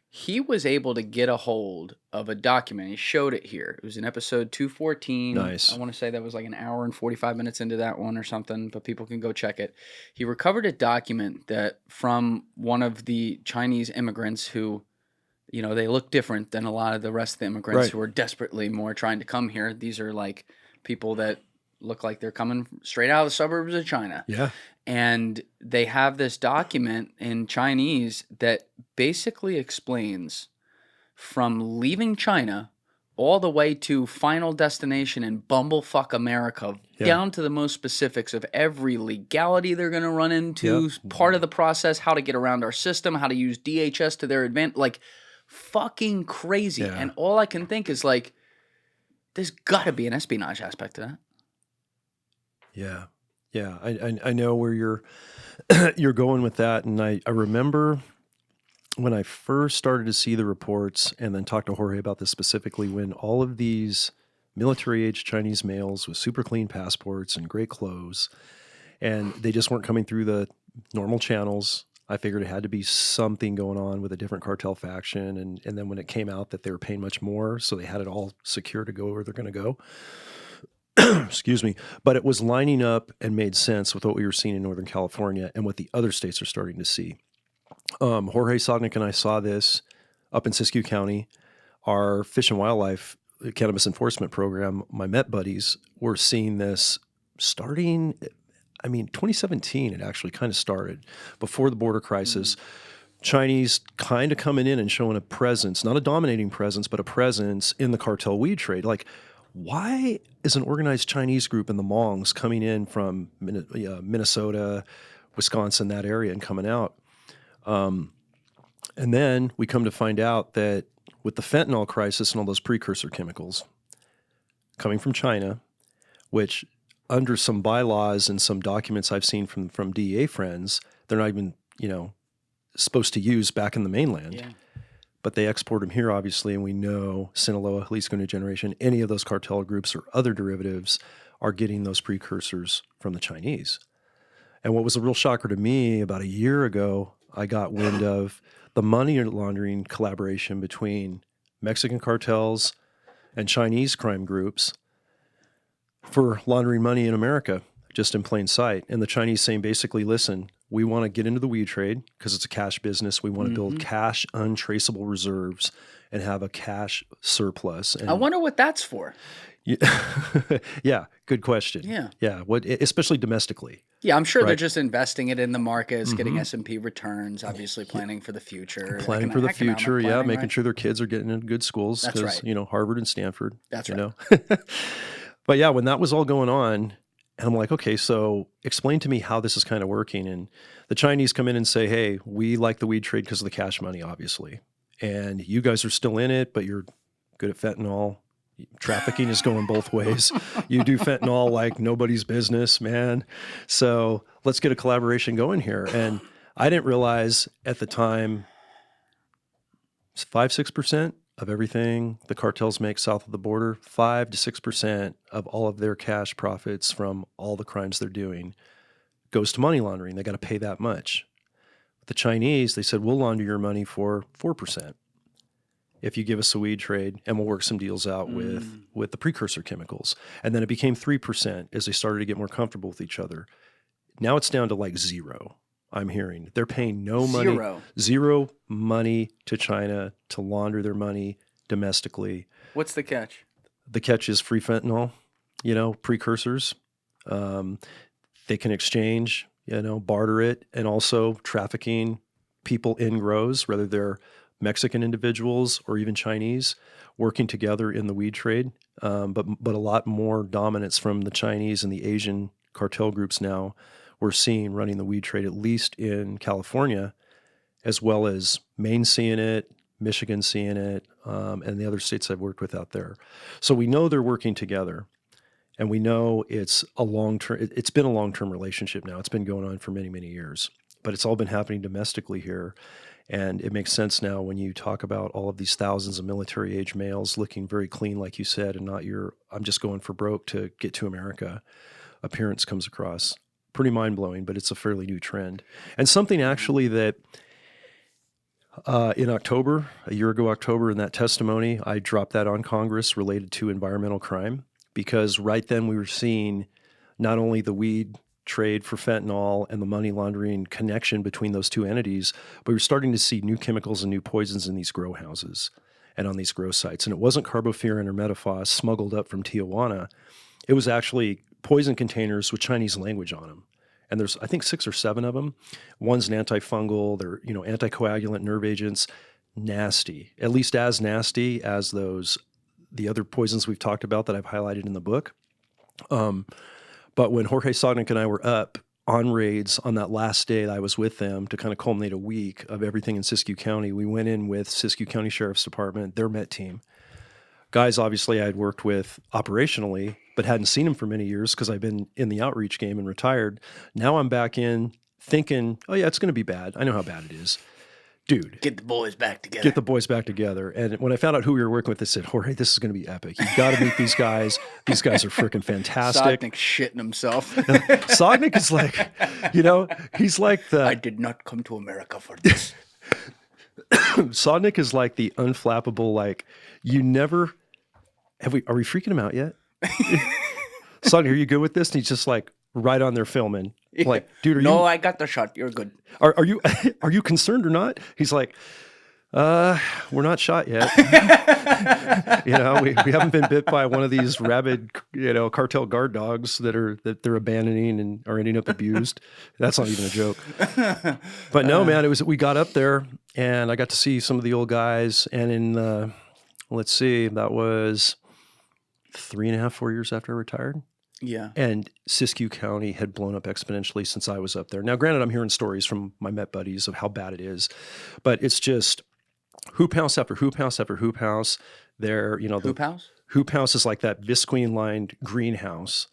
he was able to get a hold of a document. He showed it here. It was in episode 214. Nice. I want to say that was like an hour and 45 minutes into that one or something, but people can go check it. He recovered a document that from one of the Chinese immigrants who, they look different than a lot of the rest of the immigrants who are desperately more trying to come here. These are like people that look like they're coming straight out of the suburbs of China. Yeah. And they have this document in Chinese that basically explains from leaving China all the way to final destination in bumblefuck America, down to the most specifics of every legality they're going to run into, part of the process, how to get around our system, how to use DHS to their advantage, like fucking crazy. Yeah. And all I can think is like, there's got to be an espionage aspect to that. Yeah. Yeah, I know where you're going with that, and I remember when I first started to see the reports and then talk to Jorge about this specifically, when all of these military-age Chinese males with super clean passports and great clothes, and they just weren't coming through the normal channels. I figured it had to be something going on with a different cartel faction. And then when it came out that they were paying much more, so they had it all secure to go where they're going to go. Excuse me. But it was lining up and made sense with what we were seeing in Northern California and what the other states are starting to see. Jorge Sognick and I saw this up in Siskiyou County. Our Fish and Wildlife Cannabis Enforcement Program, my Met buddies, were seeing this starting... 2017, it actually kind of started before the border crisis. Chinese kind of coming in and showing a presence, not a dominating presence, but a presence in the cartel weed trade. Like, why is an organized Chinese group in the Hmongs coming in from Minnesota, Wisconsin, that area, and coming out? And then we come to find out that with the fentanyl crisis and all those precursor chemicals coming from China, which under some bylaws and some documents I've seen from DEA friends, they're not even, supposed to use back in the mainland. Yeah. But they export them here, obviously, and we know Sinaloa, Jalisco New Generation, any of those cartel groups or other derivatives are getting those precursors from the Chinese. And what was a real shocker to me, about a year ago, I got wind of the money laundering collaboration between Mexican cartels and Chinese crime groups for laundering money in America, just in plain sight. And the Chinese saying basically, listen, we want to get into the weed trade because it's a cash business. We want to build cash untraceable reserves and have a cash surplus. And I wonder what that's for. yeah, good question. Yeah, especially domestically. Yeah, I'm sure they're just investing it in the markets, getting S&P returns, obviously planning for the future. Planning for the future, planning, making right? sure their kids are getting into good schools. That's right. Harvard and Stanford. That's right. right. But yeah, when that was all going on, and I'm like, okay, so explain to me how this is kind of working. And the Chinese come in and say, hey, we like the weed trade because of the cash money, obviously. And you guys are still in it, but you're good at fentanyl. Trafficking is going both ways. You do fentanyl like nobody's business, man. So let's get a collaboration going here. And I didn't realize at the time, 5-6% of everything the cartels make south of the border, 5 to 6% of all of their cash profits from all the crimes they're doing goes to money laundering. They got to pay that much. The Chinese, they said, we'll launder your money for 4% if you give us a weed trade, and we'll work some deals out with the precursor chemicals. And then it became 3% as they started to get more comfortable with each other. Now it's down to like 0. I'm hearing they're paying no money, zero money to China to launder their money domestically. What's the catch? The catch is free fentanyl, precursors. They can exchange, barter it, and also trafficking people in grows, whether they're Mexican individuals or even Chinese, working together in the weed trade. But a lot more dominance from the Chinese and the Asian cartel groups now we're seeing running the weed trade, at least in California, as well as Maine seeing it, Michigan seeing it, and the other states I've worked with out there. So we know they're working together, and we know it's been a long-term relationship now. It's been going on for many, many years, but it's all been happening domestically here. And it makes sense now when you talk about all of these thousands of military-age males looking very clean, like you said, and not I'm just going for broke to get to America appearance comes across. Pretty mind-blowing, but it's a fairly new trend. And something actually that in October, a year ago October, in that testimony, I dropped that on Congress related to environmental crime, because right then we were seeing not only the weed trade for fentanyl and the money laundering connection between those two entities, but we were starting to see new chemicals and new poisons in these grow houses and on these grow sites. And it wasn't carbofuran or metaphos smuggled up from Tijuana. It was actually poison containers with Chinese language on them. And there's, I think, 6 or 7 of them. One's an antifungal, they're, anticoagulant nerve agents, nasty, at least as nasty as the other poisons we've talked about that I've highlighted in the book. But when Jorge Sognick and I were up on raids on that last day that I was with them to kind of culminate a week of everything in Siskiyou County, we went in with Siskiyou County Sheriff's Department, their Met team. Guys, obviously, I had worked with operationally, but hadn't seen them for many years because I've been in the outreach game and retired. Now I'm back in thinking, oh yeah, it's going to be bad. I know how bad it is. dude, Get the boys back together. get the boys back together. And when I found out who we were working with, I said, Jorge, this is going to be epic. You've got to meet these guys. These guys are freaking fantastic. Sognick's shitting himself. Sognick is like, he's like the... I did not come to America for this. Sognick is like the unflappable, like, you never... Are we freaking him out yet? Sognick, are you good with this? And he's just like, right on there filming. Like, dude, No, I got the shot. You're good. Are you are you concerned or not? He's like, we're not shot yet. We haven't been bit by one of these rabid, cartel guard dogs that they're abandoning and are ending up abused. That's not even a joke. But no, man, we got up there and I got to see some of the old guys. And in let's see, that was 3.5, 4 years after I retired. Yeah. And Siskiyou County had blown up exponentially since I was up there. Now, granted, I'm hearing stories from my Met buddies of how bad it is, but it's just hoop house after hoop house after hoop house. There, Hoop house? Hoop house is like that visqueen lined greenhouse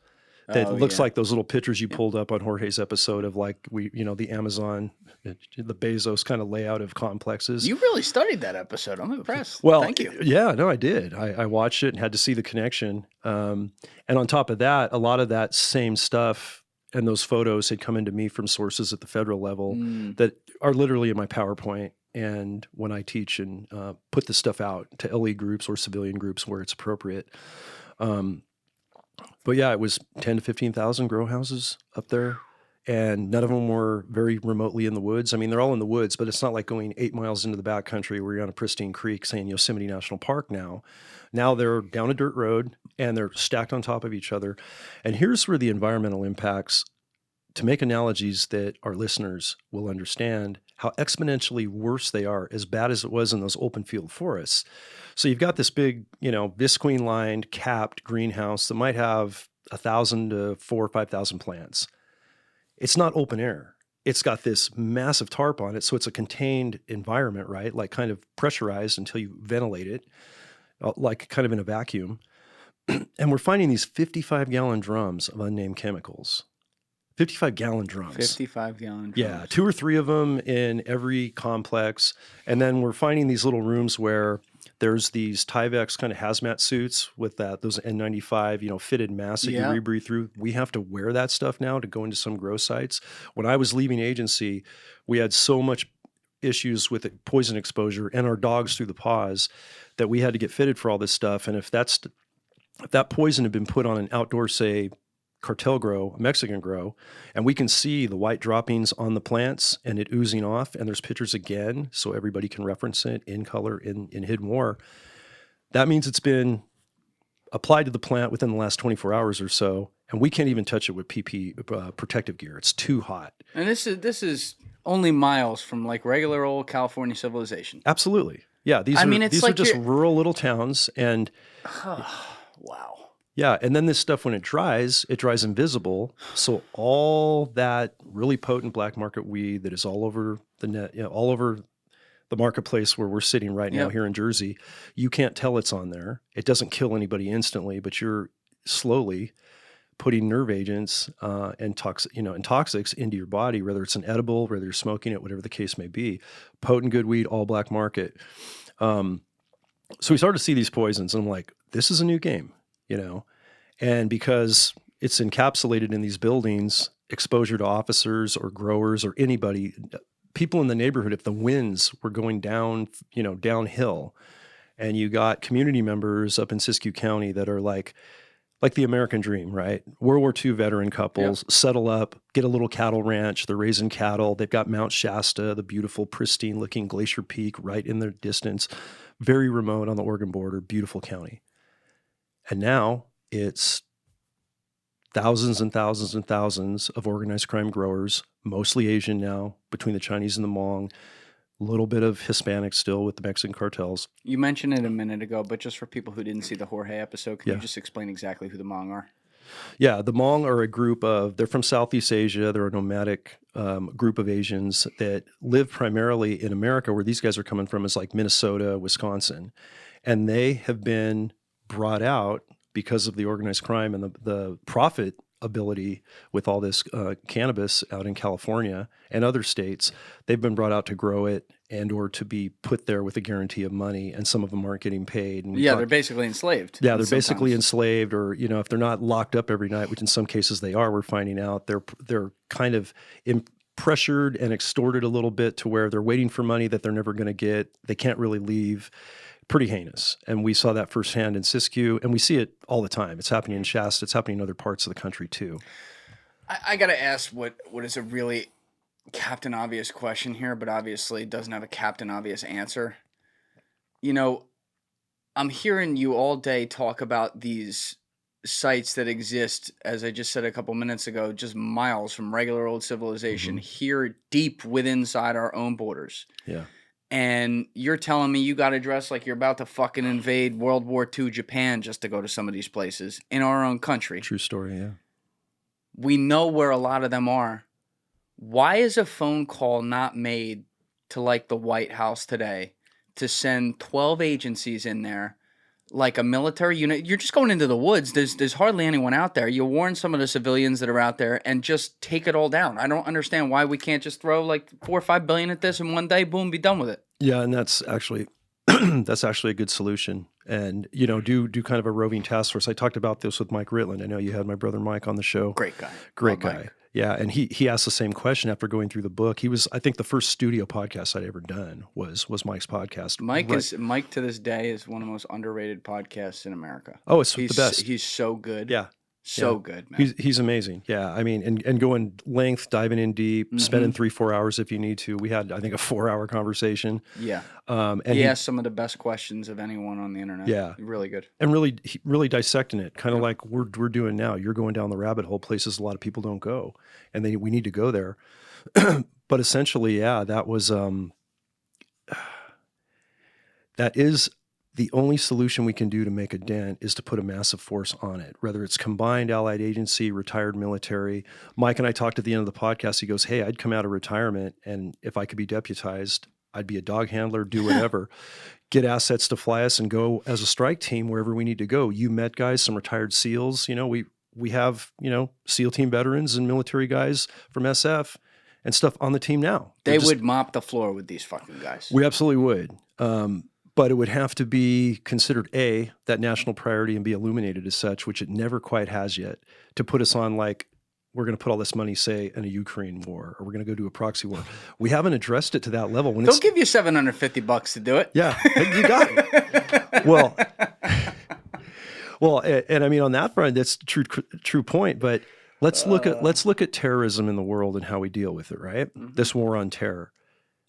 that looks like those little pictures you pulled up on Jorge's episode of like the Amazon, the Bezos kind of layout of complexes. You really studied that episode. I'm impressed. Well, thank you. Yeah, no, I did. I watched it and had to see the connection. And on top of that, a lot of that same stuff and those photos had come into me from sources at the federal level that are literally in my PowerPoint. And when I teach and put this stuff out to LE groups or civilian groups where it's appropriate. But yeah, it was 10 to 15,000 grow houses up there. And none of them were very remotely in the woods. I mean, they're all in the woods, but it's not like going 8 miles into the backcountry where you're on a pristine creek saying Yosemite National Park now. Now they're down a dirt road and they're stacked on top of each other. And here's where the environmental impacts, to make analogies that our listeners will understand how exponentially worse they are, as bad as it was in those open field forests. So you've got this big, visqueen lined, capped greenhouse that might have 1,000 to 4,000 or 5,000 plants. It's not open air. It's got this massive tarp on it, so it's a contained environment, right? Like kind of pressurized until you ventilate it, like kind of in a vacuum. And we're finding these 55-gallon drums of unnamed chemicals. 55-gallon drums. 55-gallon drums. Yeah, 2 or 3 of them in every complex. And then we're finding these little rooms where there's these Tyvek kind of hazmat suits with those N95, fitted masks that you rebreathe through. We have to wear that stuff now to go into some grow sites. When I was leaving agency, we had so much issues with poison exposure and our dogs through the paws that we had to get fitted for all this stuff. And if that poison had been put on an outdoor, say, cartel grow, a Mexican grow, and we can see the white droppings on the plants and it oozing off, and there's pictures again so everybody can reference it in color in Hidden War. That means it's been applied to the plant within the last 24 hours or so, and we can't even touch it with PP protective gear. It's too hot. And this is only miles from like regular old California civilization. Absolutely. Yeah, these are just rural little towns, and wow. Yeah, and then this stuff, when it dries invisible. So all that really potent black market weed that is all over the net, all over the marketplace where we're sitting right now here in Jersey, you can't tell it's on there. It doesn't kill anybody instantly, but you're slowly putting nerve agents and toxics into your body, whether it's an edible, whether you're smoking it, whatever the case may be. Potent good weed, all black market. So we started to see these poisons, and I'm like, this is a new game. And because it's encapsulated in these buildings, exposure to officers or growers or anybody, people in the neighborhood, if the winds were going down, downhill, and you got community members up in Siskiyou County that are like the American dream, right? World War II veteran couples settle up, get a little cattle ranch. They're raising cattle. They've got Mount Shasta, the beautiful, pristine looking Glacier Peak right in their distance, very remote on the Oregon border, beautiful county. And now it's thousands and thousands and thousands of organized crime growers, mostly Asian now, between the Chinese and the Hmong, a little bit of Hispanic still with the Mexican cartels. You mentioned it a minute ago, but just for people who didn't see the Jorge episode, can you just explain exactly who the Hmong are? Yeah, the Hmong are a group they're from Southeast Asia. They're a nomadic group of Asians that live primarily in America, where these guys are coming from is like Minnesota, Wisconsin. And they have been brought out because of the organized crime and the profit ability with all this cannabis out in California and other states. They've been brought out to grow it and or to be put there with a guarantee of money, and some of them aren't getting paid. And they're basically enslaved. Yeah, they're basically enslaved, or if they're not locked up every night, which in some cases they are, we're finding out they're kind of pressured and extorted a little bit to where they're waiting for money that they're never going to get. They can't really leave. Pretty heinous. And we saw that firsthand in Siskiyou, and we see it all the time. It's happening in Shasta. It's happening in other parts of the country too. I got to ask what is a really Captain Obvious question here, but obviously doesn't have a Captain Obvious answer. I'm hearing you all day talk about these sites that exist, as I just said a couple minutes ago, just miles from regular old civilization, here deep inside our own borders. Yeah. And you're telling me you got to dress like you're about to fucking invade World War II Japan just to go to some of these places in our own country. True story, yeah. We know where a lot of them are. Why is a phone call not made to like the White House today to send 12 agencies in there, like a military unit? You're just going into the woods. There's hardly anyone out there. You warn some of the civilians that are out there and just take it all down. I don't understand why we can't just throw like $4 or $5 billion at this in one day, boom, be done with it. Yeah, and that's actually a good solution. And do kind of a roving task force. I talked about this with Mike Ritland. I know you had my brother Mike on the show. Great guy. Great guy. Mike. Yeah, and he asked the same question after going through the book. He was, I think, the first studio podcast I'd ever done was Mike's podcast. Mike to this day is one of the most underrated podcasts in America. Oh, he's the best. He's so good. Yeah. So good, man. He's amazing. Yeah. I mean, and going length, diving in deep, spending 3-4 hours if you need to. We had, I think, a 4-hour conversation. Yeah. And he asked some of the best questions of anyone on the internet. Yeah. Really good. And really dissecting it, kind of like we're doing now. You're going down the rabbit hole, places a lot of people don't go, and we need to go there. But essentially, yeah, that was that is the only solution we can do to make a dent is to put a massive force on it, whether it's combined allied agency, retired military. Mike and I talked at the end of the podcast. He goes, hey, I'd come out of retirement, and if I could be deputized, I'd be a dog handler, do whatever, get assets to fly us and go as a strike team wherever we need to go. You met guys, some retired SEALs. We have, SEAL team veterans and military guys from SF and stuff on the team now. They would mop the floor with these fucking guys. We absolutely would. But it would have to be considered that national priority and be illuminated as such, which it never quite has yet, to put us on like, we're going to put all this money, say, in a Ukraine war, or we're going to go do a proxy war. We haven't addressed it to that level. They'll give you $750 to do it. Yeah, you got it. Well, and I mean, on that front, that's true point. But let's look at terrorism in the world and how we deal with it. Right, this war on terror.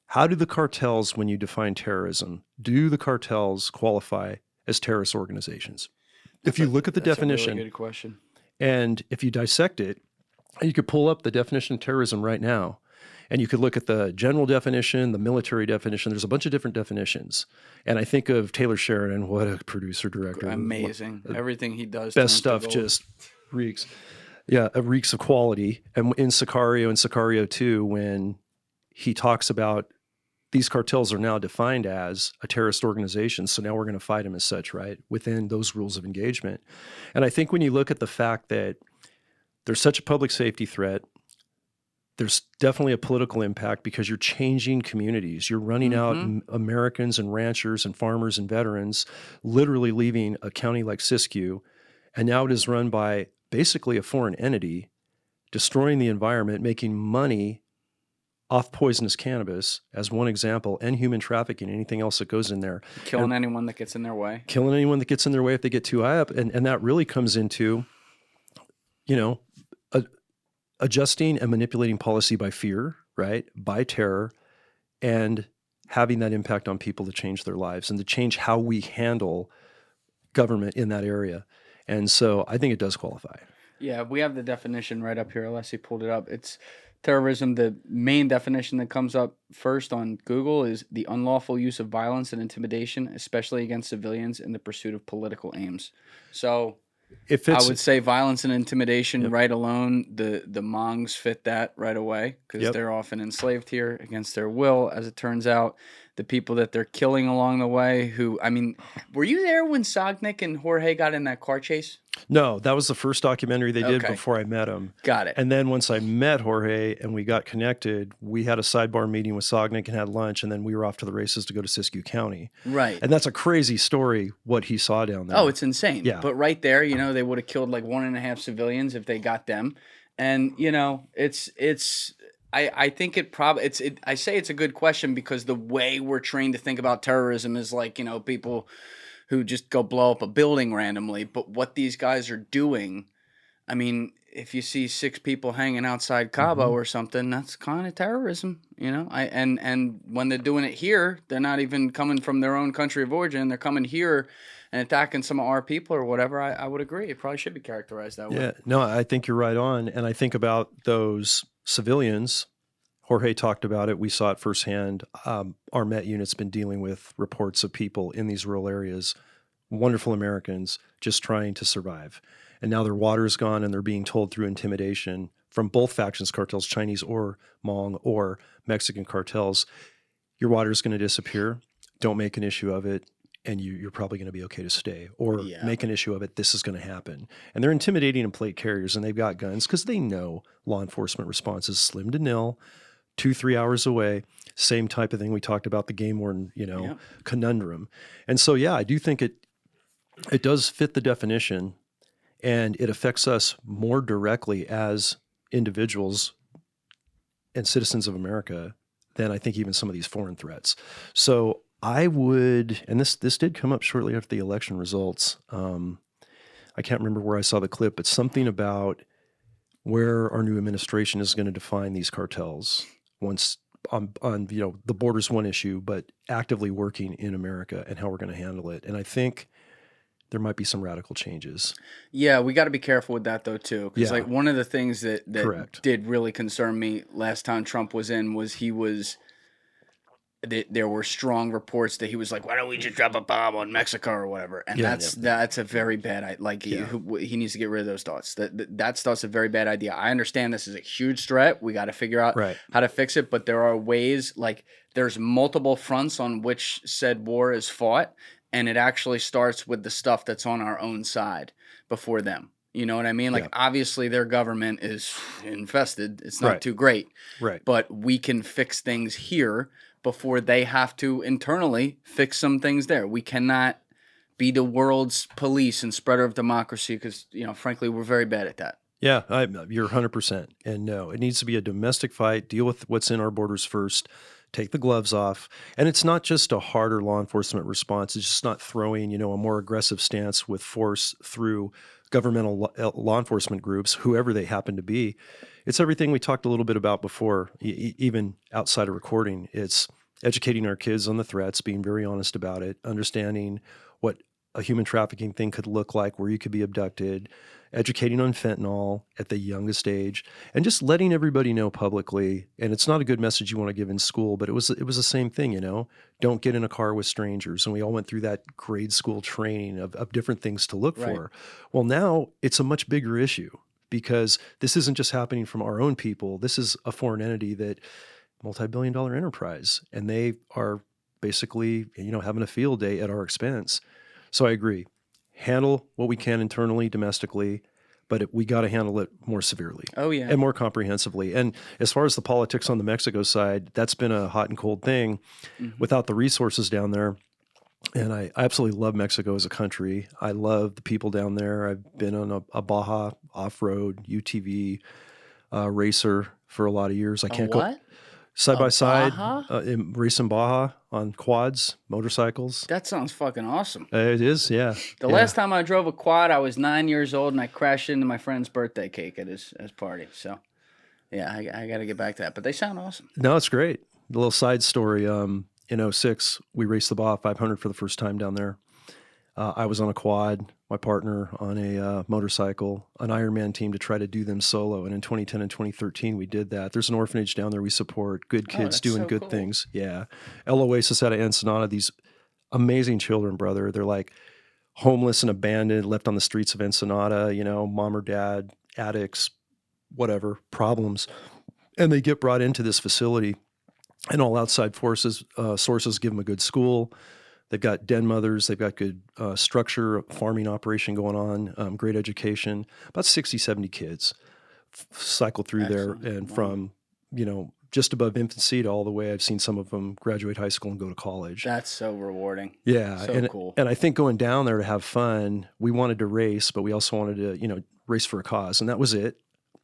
How do the cartels, when you define terrorism, do the cartels qualify as terrorist organizations? If you look at the definition, a really good question. And if you dissect it, you could pull up the definition of terrorism right now, and you could look at the general definition, the military definition. There's a bunch of different definitions. And I think of Taylor Sheridan, what a producer director. Amazing. Everything he does. Best stuff just reeks. Yeah, it reeks of quality. And in Sicario 2, when he talks about these cartels are now defined as a terrorist organization, so now we're going to fight them as such, right, within those rules of engagement. And I think when you look at the fact that there's such a public safety threat, there's definitely a political impact because you're changing communities. You're running out Americans and ranchers and farmers and veterans, literally leaving a county like Siskiyou, and now it is run by basically a foreign entity, destroying the environment, making money off poisonous cannabis as one example, and human trafficking, anything else that goes in there. Killing anyone that gets in their way. Killing anyone that gets in their way if they get too high up. And that really comes into, adjusting and manipulating policy by fear, right? By terror, and having that impact on people to change their lives and to change how we handle government in that area. And so I think it does qualify. Yeah, we have the definition right up here. Alessi pulled it up. It's terrorism. The main definition that comes up first on Google is the unlawful use of violence and intimidation, especially against civilians in the pursuit of political aims. So I would say violence and intimidation right alone, the Mongs fit that right away because they're often enslaved here against their will, as it turns out. the people that they're killing along the way. Who, I mean, were you there when Sognick and Jorge got in that car chase? No, that was the first documentary they did Okay. before I met him. Got it. And then once I met Jorge and we got connected, we had a sidebar meeting with Sognick and had lunch, and then we were off to the races to go to Siskiyou County. Right. And that's a crazy story, what he saw down there. Oh, it's insane. Yeah. But right there, you know, they would have killed like 1.5 civilians if they got them. And, you know, I think I say it's a good question because the way we're trained to think about terrorism is like, you know, people who just go blow up a building randomly. But what these guys are doing, I mean, if you see 6 people hanging outside Cabo or something, that's kind of terrorism, you know. And when they're doing it here, they're not even coming from their own country of origin. They're coming here and attacking some of our people or whatever. I would agree. It probably should be characterized that way. Yeah, no, I think you're right on. And I think about those civilians. Jorge talked about it. We saw it firsthand. Our Met unit's been dealing with reports of people in these rural areas, wonderful Americans, just trying to survive. And now their water's gone and they're being told through intimidation from both factions, cartels, Chinese or Hmong or Mexican cartels, your water's going to disappear. Don't make an issue of it. And you're probably going to be okay to stay, or make an issue of it. This is going to happen. And they're intimidating and plate carriers, and they've got guns because they know law enforcement response is slim to nil, 2-3 hours away. Same type of thing we talked about, the game warden, you know, conundrum. And so, yeah, I do think it does fit the definition, and it affects us more directly as individuals and citizens of America than I think even some of these foreign threats. So I would, and this did come up shortly after the election results. I can't remember where I saw the clip, but something about where our new administration is going to define these cartels once on you know, the border's one issue, but actively working in America and how we're going to handle it. And I think there might be some radical changes. Yeah, we got to be careful with that though too, because Yeah. like one of the things that Correct. did really concern me last time Trump was in was there were strong reports that he was like, why don't we just drop a bomb on Mexico or whatever? And that's a very bad, he needs to get rid of those thoughts. That stuff's a very bad idea. I understand this is a huge threat. We got to figure out how to fix it. But there are ways, like there's multiple fronts on which said war is fought. And it actually starts with the stuff that's on our own side before them. You know what I mean? Like obviously their government is infested. It's not too great. Right. But we can fix things here before they have to internally fix some things there. We cannot be the world's police and spreader of democracy because, you know, frankly, we're very bad at that. Yeah, you're 100%. And no, it needs to be a domestic fight, deal with what's in our borders first, take the gloves off. And it's not just a harder law enforcement response. It's just not throwing, you know, a more aggressive stance with force through governmental law enforcement groups, whoever they happen to be. It's everything we talked a little bit about before, even outside of recording. It's educating our kids on the threats, being very honest about it, understanding what a human trafficking thing could look like, where you could be abducted, educating on fentanyl at the youngest age, and just letting everybody know publicly. And it's not a good message you want to give in school, but it was the same thing, you know, don't get in a car with strangers. And we all went through that grade school training of different things to look for. Well, now it's a much bigger issue because this isn't just happening from our own people. This is a foreign entity that multi-billion-dollar enterprise, and they are basically, you know, having a field day at our expense. So I agree. Handle what we can internally, domestically, but we got to handle it more severely. Oh, yeah. And more comprehensively. And as far as the politics on the Mexico side, that's been a hot and cold thing without the resources down there. And I absolutely love Mexico as a country. I love the people down there. I've been on a Baja off-road UTV racer for a lot of years. I can't go side by side, racing Baja on quads, motorcycles. That sounds fucking awesome. It is, yeah. The last time I drove a quad, I was 9 years old, and I crashed into my friend's birthday cake at his party. So, yeah, I got to get back to that. But they sound awesome. No, it's great. A little side story. In 2006, we raced the Baja 500 for the first time down there. I was on a quad, my partner on a motorcycle, an Ironman team to try to do them solo. And in 2010 and 2013, we did that. There's an orphanage down there we support, good kids doing good things. Yeah. El Oasis out of Ensenada, these amazing children, brother. They're like homeless and abandoned, left on the streets of Ensenada, you know, mom or dad, addicts, whatever, problems. And they get brought into this facility. And all outside sources give them a good school. They've got den mothers. They've got good structure, farming operation going on, great education. About 60, 70 kids cycle through Excellent. there, and Wow. from, just above infancy to all the way. I've seen some of them graduate high school and go to college. That's so rewarding. Yeah. So cool. And I think going down there to have fun, we wanted to race, but we also wanted to, race for a cause. And that was it.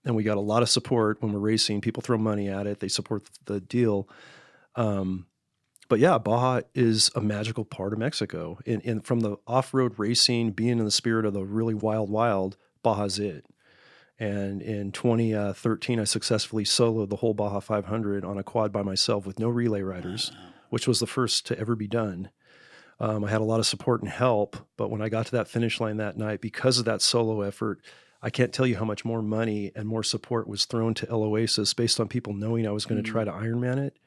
And we got a lot of support when we're racing. People throw money at it. They support the deal. But yeah, Baja is a magical part of Mexico. And from the off-road racing, being in the spirit of the really wild, Baja's it. And in 2013, I successfully soloed the whole Baja 500 on a quad by myself with no relay riders, which was the first to ever be done. I had a lot of support and help, but when I got to that finish line that night, because of that solo effort, I can't tell you how much more money and more support was thrown to El Oasis based on people knowing I was going to try to Ironman it.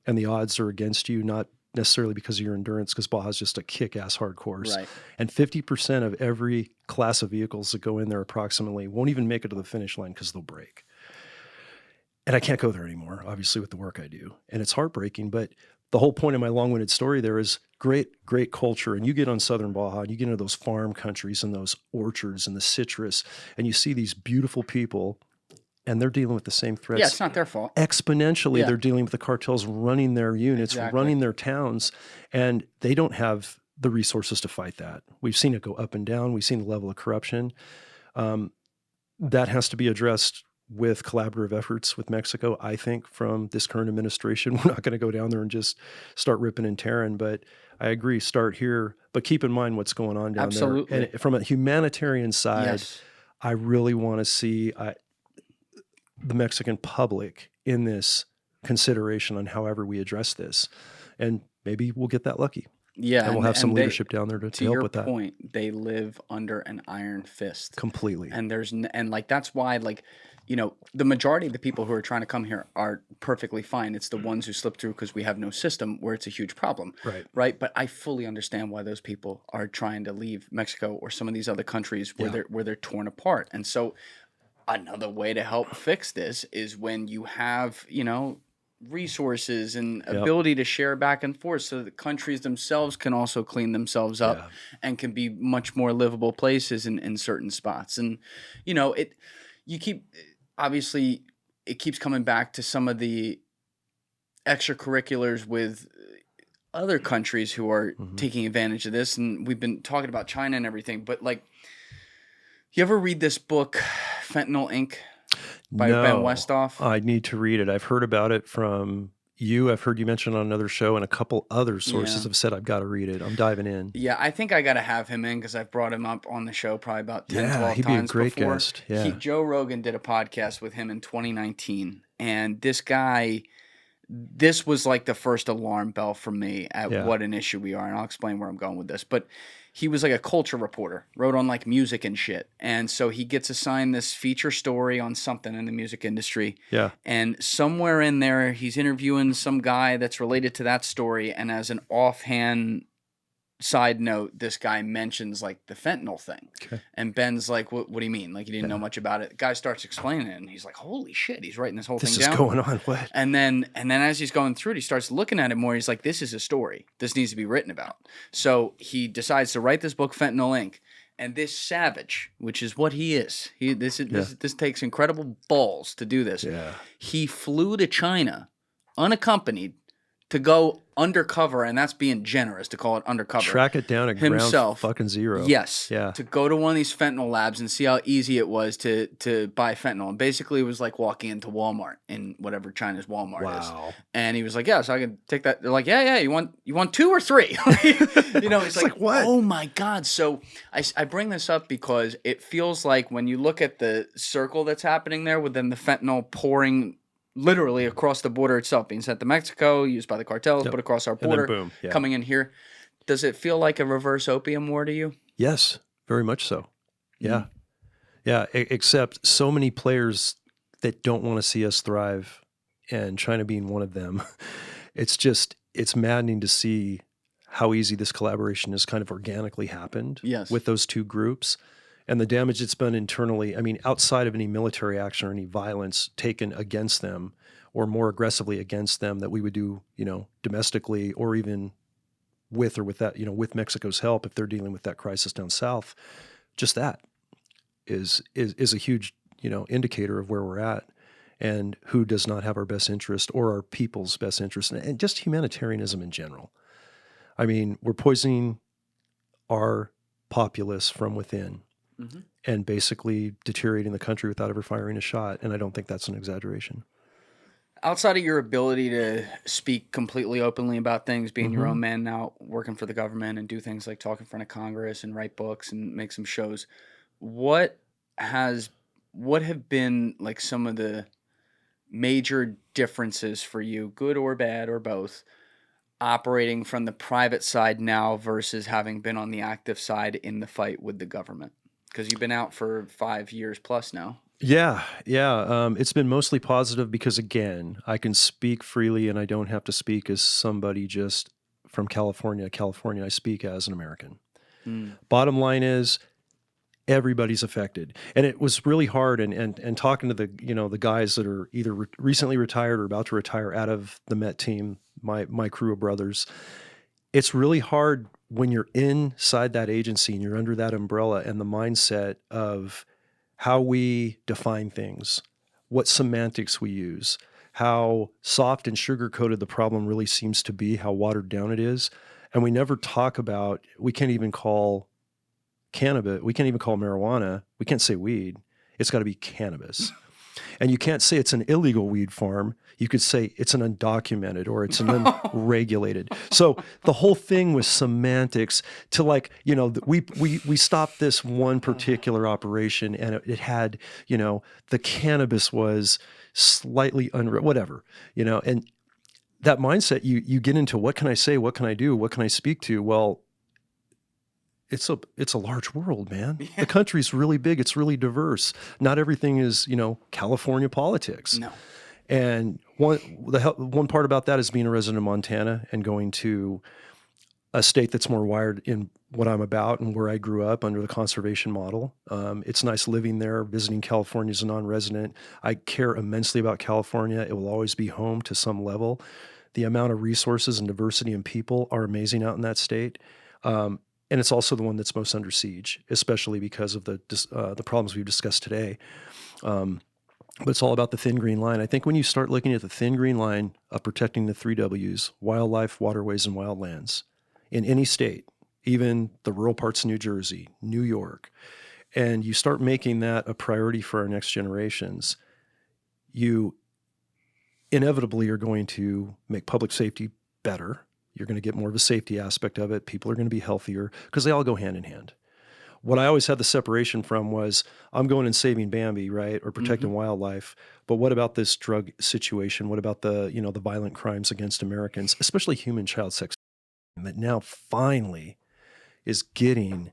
And the odds are against you, not necessarily because of your endurance, because Baja is just a kick-ass hard course. Right. And 50% of every class of vehicles that go in there approximately won't even make it to the finish line because they'll break. And I can't go there anymore, obviously, with the work I do. And it's heartbreaking, but the whole point of my long-winded story there is great culture. And you get on Southern Baja, and you get into those farm countries and those orchards and the citrus, and you see these beautiful people, and they're dealing with the same threats. Yeah, it's not their fault. Exponentially, Yeah. they're dealing with the cartels running their units, Exactly. running their towns, and they don't have the resources to fight that. We've seen it go up and down. We've seen the level of corruption. That has to be addressed with collaborative efforts with Mexico, I think, from this current administration. We're not going to go down there and just start ripping and tearing, but I agree, start here. But keep in mind what's going on down Absolutely. there. And from a humanitarian side, Yes. I really want to see the Mexican public in this consideration on however we address this. And maybe we'll get that lucky. Yeah. And we'll have some they- leadership down there to To help your with that. point, they live under an iron fist. Completely. And that's why, the majority of the people who are trying to come here are perfectly fine. It's the ones who slip through because we have no system where it's a huge problem. Right. Right. But I fully understand why those people are trying to leave Mexico or some of these other countries where they're torn apart. And so another way to help fix this is when you have, resources and ability to share back and forth so that the countries themselves can also clean themselves up and can be much more livable places in certain spots. And, it keeps coming back to some of the extracurriculars with other countries who are taking advantage of this. And we've been talking about China and everything, but you ever read this book, Fentanyl Inc. by Ben Westhoff? I need to read it. I've heard about it from you. I've heard you mention on another show, and a couple other sources have said I've got to read it. I'm diving in. Yeah, I think I got to have him in because I've brought him up on the show probably about 10, 12 he'd times be a great before. guest. Yeah. Joe Rogan did a podcast with him in 2019, and this guy, this was like the first alarm bell for me at what an issue we are, and I'll explain where I'm going with this. But he was like a culture reporter, wrote on music and shit. And so he gets assigned this feature story on something in the music industry. Yeah. And somewhere in there, he's interviewing some guy that's related to that story. And as an offhand side note, this guy mentions the fentanyl thing. Okay. And Ben's like, what do you mean? He didn't know much about it. The guy starts explaining it, and he's like, holy shit, he's writing this whole thing down. This is going on, what? And then as he's going through it, he starts looking at it more. He's like, this is a story. This needs to be written about. So he decides to write this book, Fentanyl Inc. And this savage, which is what he is, this takes incredible balls to do this. Yeah. He flew to China unaccompanied to go undercover, and that's being generous to call it undercover. Track it down at himself. Ground fucking zero. Yes. Yeah. To go to one of these fentanyl labs and see how easy it was to buy fentanyl. And basically it was like walking into Walmart in whatever China's Walmart is. And he was like, yeah, so I can take that. They're like, yeah, you want 2 or 3? It's like, what? Oh my God. So I bring this up because it feels like when you look at the circle that's happening there within the fentanyl pouring literally across the border itself, being sent to Mexico, used by the cartels, put across our border, boom, coming in here. Does it feel like a reverse opium war to you? Yes, very much so. Yeah. Yeah, except so many players that don't want to see us thrive, and China being one of them. It's maddening to see how easy this collaboration has kind of organically happened with those two groups. And the damage it's done internally, I mean, outside of any military action or any violence taken against them, or more aggressively against them that we would do, domestically, or even with that, with Mexico's help if they're dealing with that crisis down south. Just that is a huge, indicator of where we're at and who does not have our best interest or our people's best interest, and just humanitarianism in general. I mean, we're poisoning our populace from within and basically deteriorating the country without ever firing a shot. And I don't think that's an exaggeration. Outside of your ability to speak completely openly about things, being your own man now, working for the government and do things like talk in front of Congress and write books and make some shows, what have been like some of the major differences for you, good or bad or both, operating from the private side now versus having been on the active side in the fight with the government? Because you've been out for 5 years plus now. Yeah. It's been mostly positive because, again, I can speak freely and I don't have to speak as somebody just from California. I speak as an American. Bottom line is, everybody's affected. And it was really hard, and talking to the guys that are either recently retired or about to retire out of the Met team, my crew of brothers, it's really hard when you're inside that agency and you're under that umbrella and the mindset of how we define things, what semantics we use, how soft and sugar-coated the problem really seems to be, how watered down it is. And we never talk about, we can't even call cannabis, we can't even call marijuana, we can't say weed. It's got to be cannabis. And you can't say it's an illegal weed farm. You could say it's an undocumented or it's an unregulated. So the whole thing was semantics to we stopped this one particular operation and it had, the cannabis was slightly whatever, and that mindset, you get into what can I say? What can I do? What can I speak to? Well, it's a large world, man. Yeah. The country's really big. It's really diverse. Not everything is, California politics. No. And one part about that is being a resident of Montana and going to a state that's more wired in what I'm about and where I grew up under the conservation model. It's nice living there, visiting California as a non-resident. I care immensely about California. It will always be home to some level. The amount of resources and diversity and people are amazing out in that state. And it's also the one that's most under siege, especially because of the problems we've discussed today. But it's all about the thin green line. I think when you start looking at the thin green line of protecting the 3 Ws, wildlife, waterways, and wildlands, in any state, even the rural parts of New Jersey, New York, and you start making that a priority for our next generations, you inevitably are going to make public safety better. You're going to get more of a safety aspect of it. People are going to be healthier because they all go hand in hand. What I always had the separation from was I'm going and saving Bambi, right, or protecting wildlife. But what about this drug situation? What about the violent crimes against Americans, especially human child sex, that now finally is getting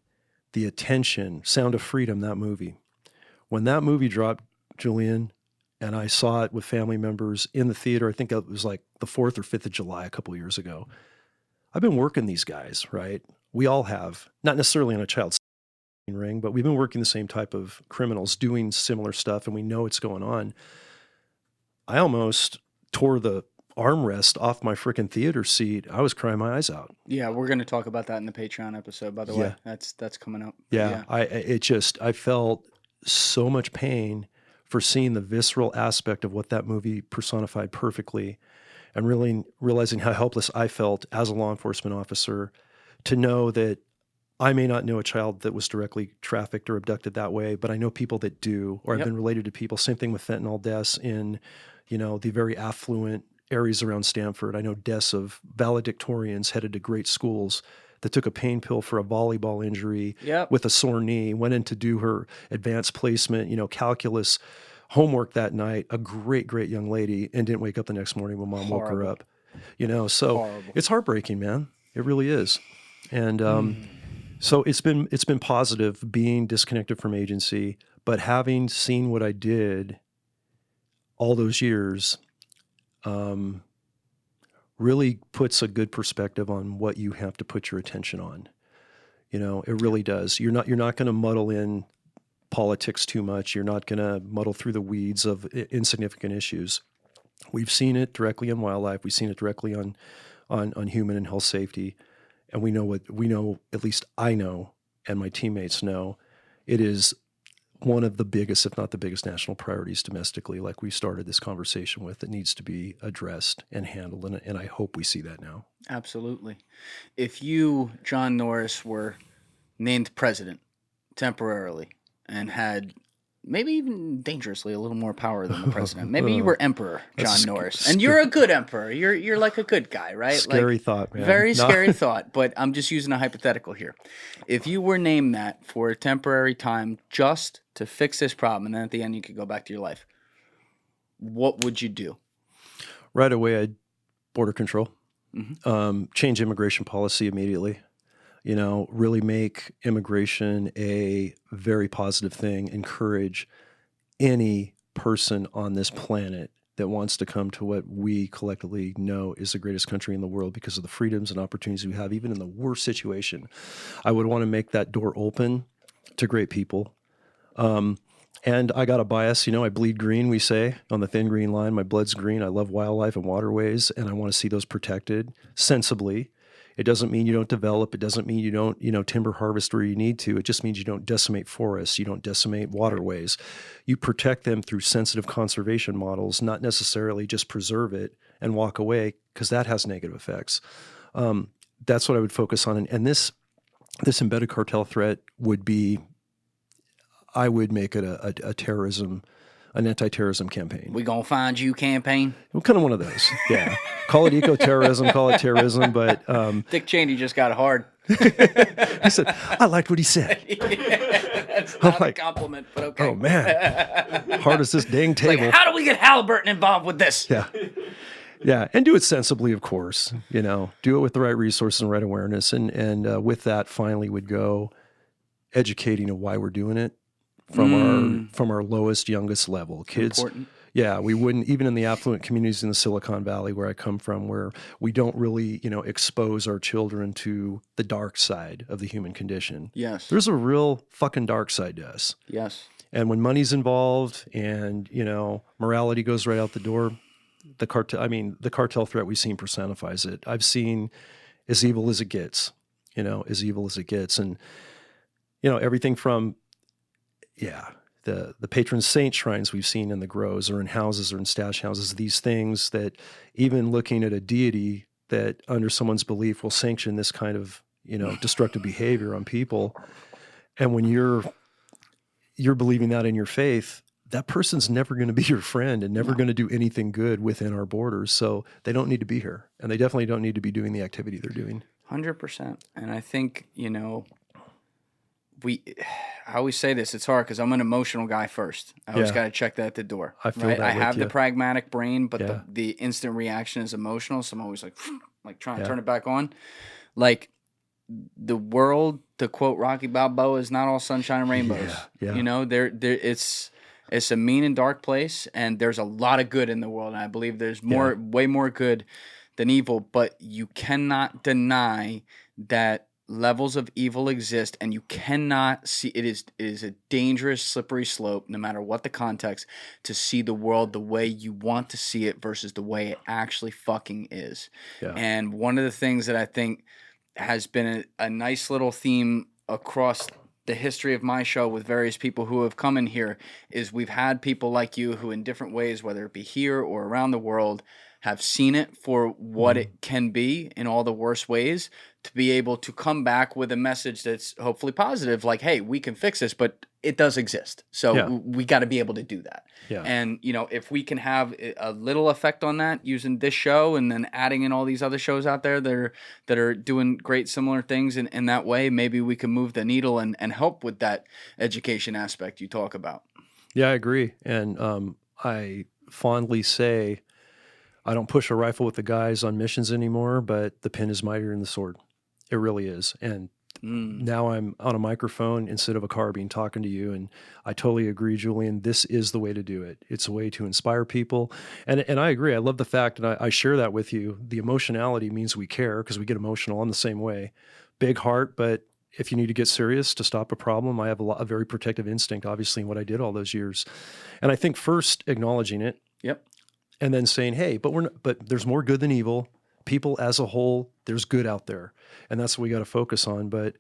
the attention? Sound of Freedom, that movie. When that movie dropped, Julian, and I saw it with family members in the theater, I think it was like the 4th or 5th of July a couple of years ago. I've been working these guys, right? We all have, not necessarily on a child ring, but we've been working the same type of criminals doing similar stuff, and we know it's going on. I almost tore the armrest off my freaking theater seat. I was crying my eyes out. Yeah, we're going to talk about that in the Patreon episode, by the way. That's coming up. Yeah. I felt so much pain for seeing the visceral aspect of what that movie personified perfectly, and really realizing how helpless I felt as a law enforcement officer to know that I may not know a child that was directly trafficked or abducted that way, but I know people that do, or I've been related to people. Same thing with fentanyl deaths in, the very affluent areas around Stanford. I know deaths of valedictorians headed to great schools that took a pain pill for a volleyball injury with a sore knee, went in to do her advanced placement, calculus homework that night, a great, great young lady, and didn't wake up the next morning when mom woke her up. So horrible. It's heartbreaking, man. It really is. And so it's been positive being disconnected from agency, but having seen what I did all those years really puts a good perspective on what you have to put your attention on. It really does. You're not going to muddle in politics too much. You're not going to muddle through the weeds of insignificant issues. We've seen it directly in wildlife. We've seen it directly on human and health safety. And we know, at least I know, and my teammates know, it is one of the biggest, if not the biggest, national priorities domestically, like we started this conversation with, that needs to be addressed and handled. And I hope we see that now. Absolutely. If you, John Norris, were named president temporarily and had maybe even dangerously a little more power than the president, maybe you were Emperor John Norris, and you're a good emperor. You're like a good guy, right? Scary like, thought, man. Very scary thought, but I'm just using a hypothetical here. If you were named that for a temporary time just to fix this problem, and then at the end you could go back to your life, what would you do? Right away, I'd border control, change immigration policy immediately. Really make immigration a very positive thing, encourage any person on this planet that wants to come to what we collectively know is the greatest country in the world because of the freedoms and opportunities we have, even in the worst situation. I would want to make that door open to great people. And I got a bias, I bleed green, we say, on the thin green line. My blood's green. I love wildlife and waterways, and I want to see those protected sensibly. It doesn't mean you don't develop. It doesn't mean you don't, timber harvest where you need to. It just means you don't decimate forests. You don't decimate waterways. You protect them through sensitive conservation models, not necessarily just preserve it and walk away, because that has negative effects. That's what I would focus on. And this embedded cartel threat would be, I would make it an anti-terrorism campaign. We gonna find you campaign? Well, kind of one of those, yeah. Call it eco-terrorism, call it terrorism, but... Dick Cheney just got hard. He said, I liked what he said. That's not a compliment, but okay. Oh, man. Hard as this dang table. Like, how do we get Halliburton involved with this? Yeah. Yeah, and do it sensibly, of course. Do it with the right resources and right awareness. And with that, finally would go educating of why we're doing it. From our lowest, youngest level. Kids, important. Yeah, we wouldn't, even in the affluent communities in the Silicon Valley where I come from, where we don't really, expose our children to the dark side of the human condition. Yes. There's a real fucking dark side to us. Yes. And when money's involved and, morality goes right out the door, the cartel threat we've seen personifies it. I've seen as evil as it gets, as evil as it gets. And, everything from, the patron saint shrines we've seen in the groves or in houses or in stash houses, these things that even looking at a deity that under someone's belief will sanction this kind of, destructive behavior on people. And when you're believing that in your faith, that person's never going to be your friend and never going to do anything good within our borders. So they don't need to be here, and they definitely don't need to be doing the activity they're doing. 100%. And I think, I always say this, it's hard because I'm an emotional guy first. I always got to check that at the door. I feel right? that I have with the you. pragmatic brain, but the instant reaction is emotional. So I'm always like trying to turn it back on. Like the world, to quote Rocky Balboa, is not all sunshine and rainbows. It's a mean and dark place, and there's a lot of good in the world. And I believe there's way more good than evil, but you cannot deny that levels of evil exist, and you cannot see it is a dangerous, slippery slope, no matter what the context, to see the world the way you want to see it versus the way it actually fucking is. Yeah. And one of the things that I think has been a nice little theme across the history of my show with various people who have come in here is we've had people like you who in different ways, whether it be here or around the world, have seen it for what it can be in all the worst ways, to be able to come back with a message that's hopefully positive, like, hey, we can fix this, but it does exist. So we got to be able to do that. Yeah. And, if we can have a little effect on that using this show and then adding in all these other shows out there that are doing great similar things in that way, maybe we can move the needle and help with that education aspect you talk about. Yeah, I agree. And I fondly say, I don't push a rifle with the guys on missions anymore, but the pen is mightier than the sword. It really is. And now I'm on a microphone instead of a carbine talking to you. And I totally agree, Julian. This is the way to do it. It's a way to inspire people. And I agree. I love the fact, and I share that with you. The emotionality means we care because we get emotional. I'm the same way. Big heart, but if you need to get serious to stop a problem, I have a very protective instinct, obviously, in what I did all those years. And I think first acknowledging it. Yep. and then saying, hey, but there's more good than evil. People as a whole, there's good out there. And that's what we got to focus on. But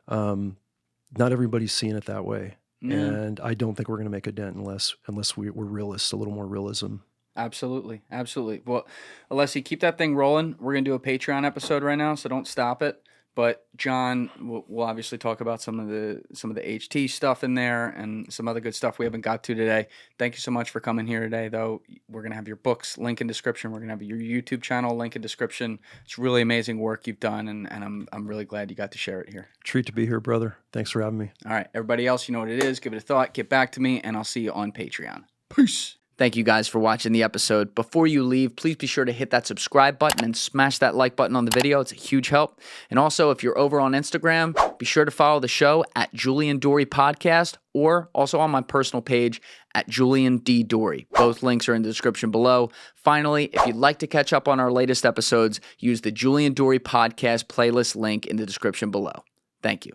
not everybody's seeing it that way. And I don't think we're going to make a dent unless we're realists, a little more realism. Absolutely. Absolutely. Well, Alessi, keep that thing rolling. We're going to do a Patreon episode right now, so don't stop it. But John, we'll obviously talk about some of the HT stuff in there and some other good stuff we haven't got to today. Thank you so much for coming here today, though. We're going to have your books, link in description. We're going to have your YouTube channel, link in description. It's really amazing work you've done, and I'm really glad you got to share it here. Treat to be here, brother. Thanks for having me. All right, everybody else, you know what it is. Give it a thought. Get back to me, and I'll see you on Patreon. Peace. Thank you guys for watching the episode. Before you leave, please be sure to hit that subscribe button and smash that like button on the video. It's a huge help. And also, if you're over on Instagram, be sure to follow the show at Julian Dorey Podcast, or also on my personal page at Julian D. Dorey. Both links are in the description below. Finally, if you'd like to catch up on our latest episodes, use the Julian Dorey Podcast playlist link in the description below. Thank you.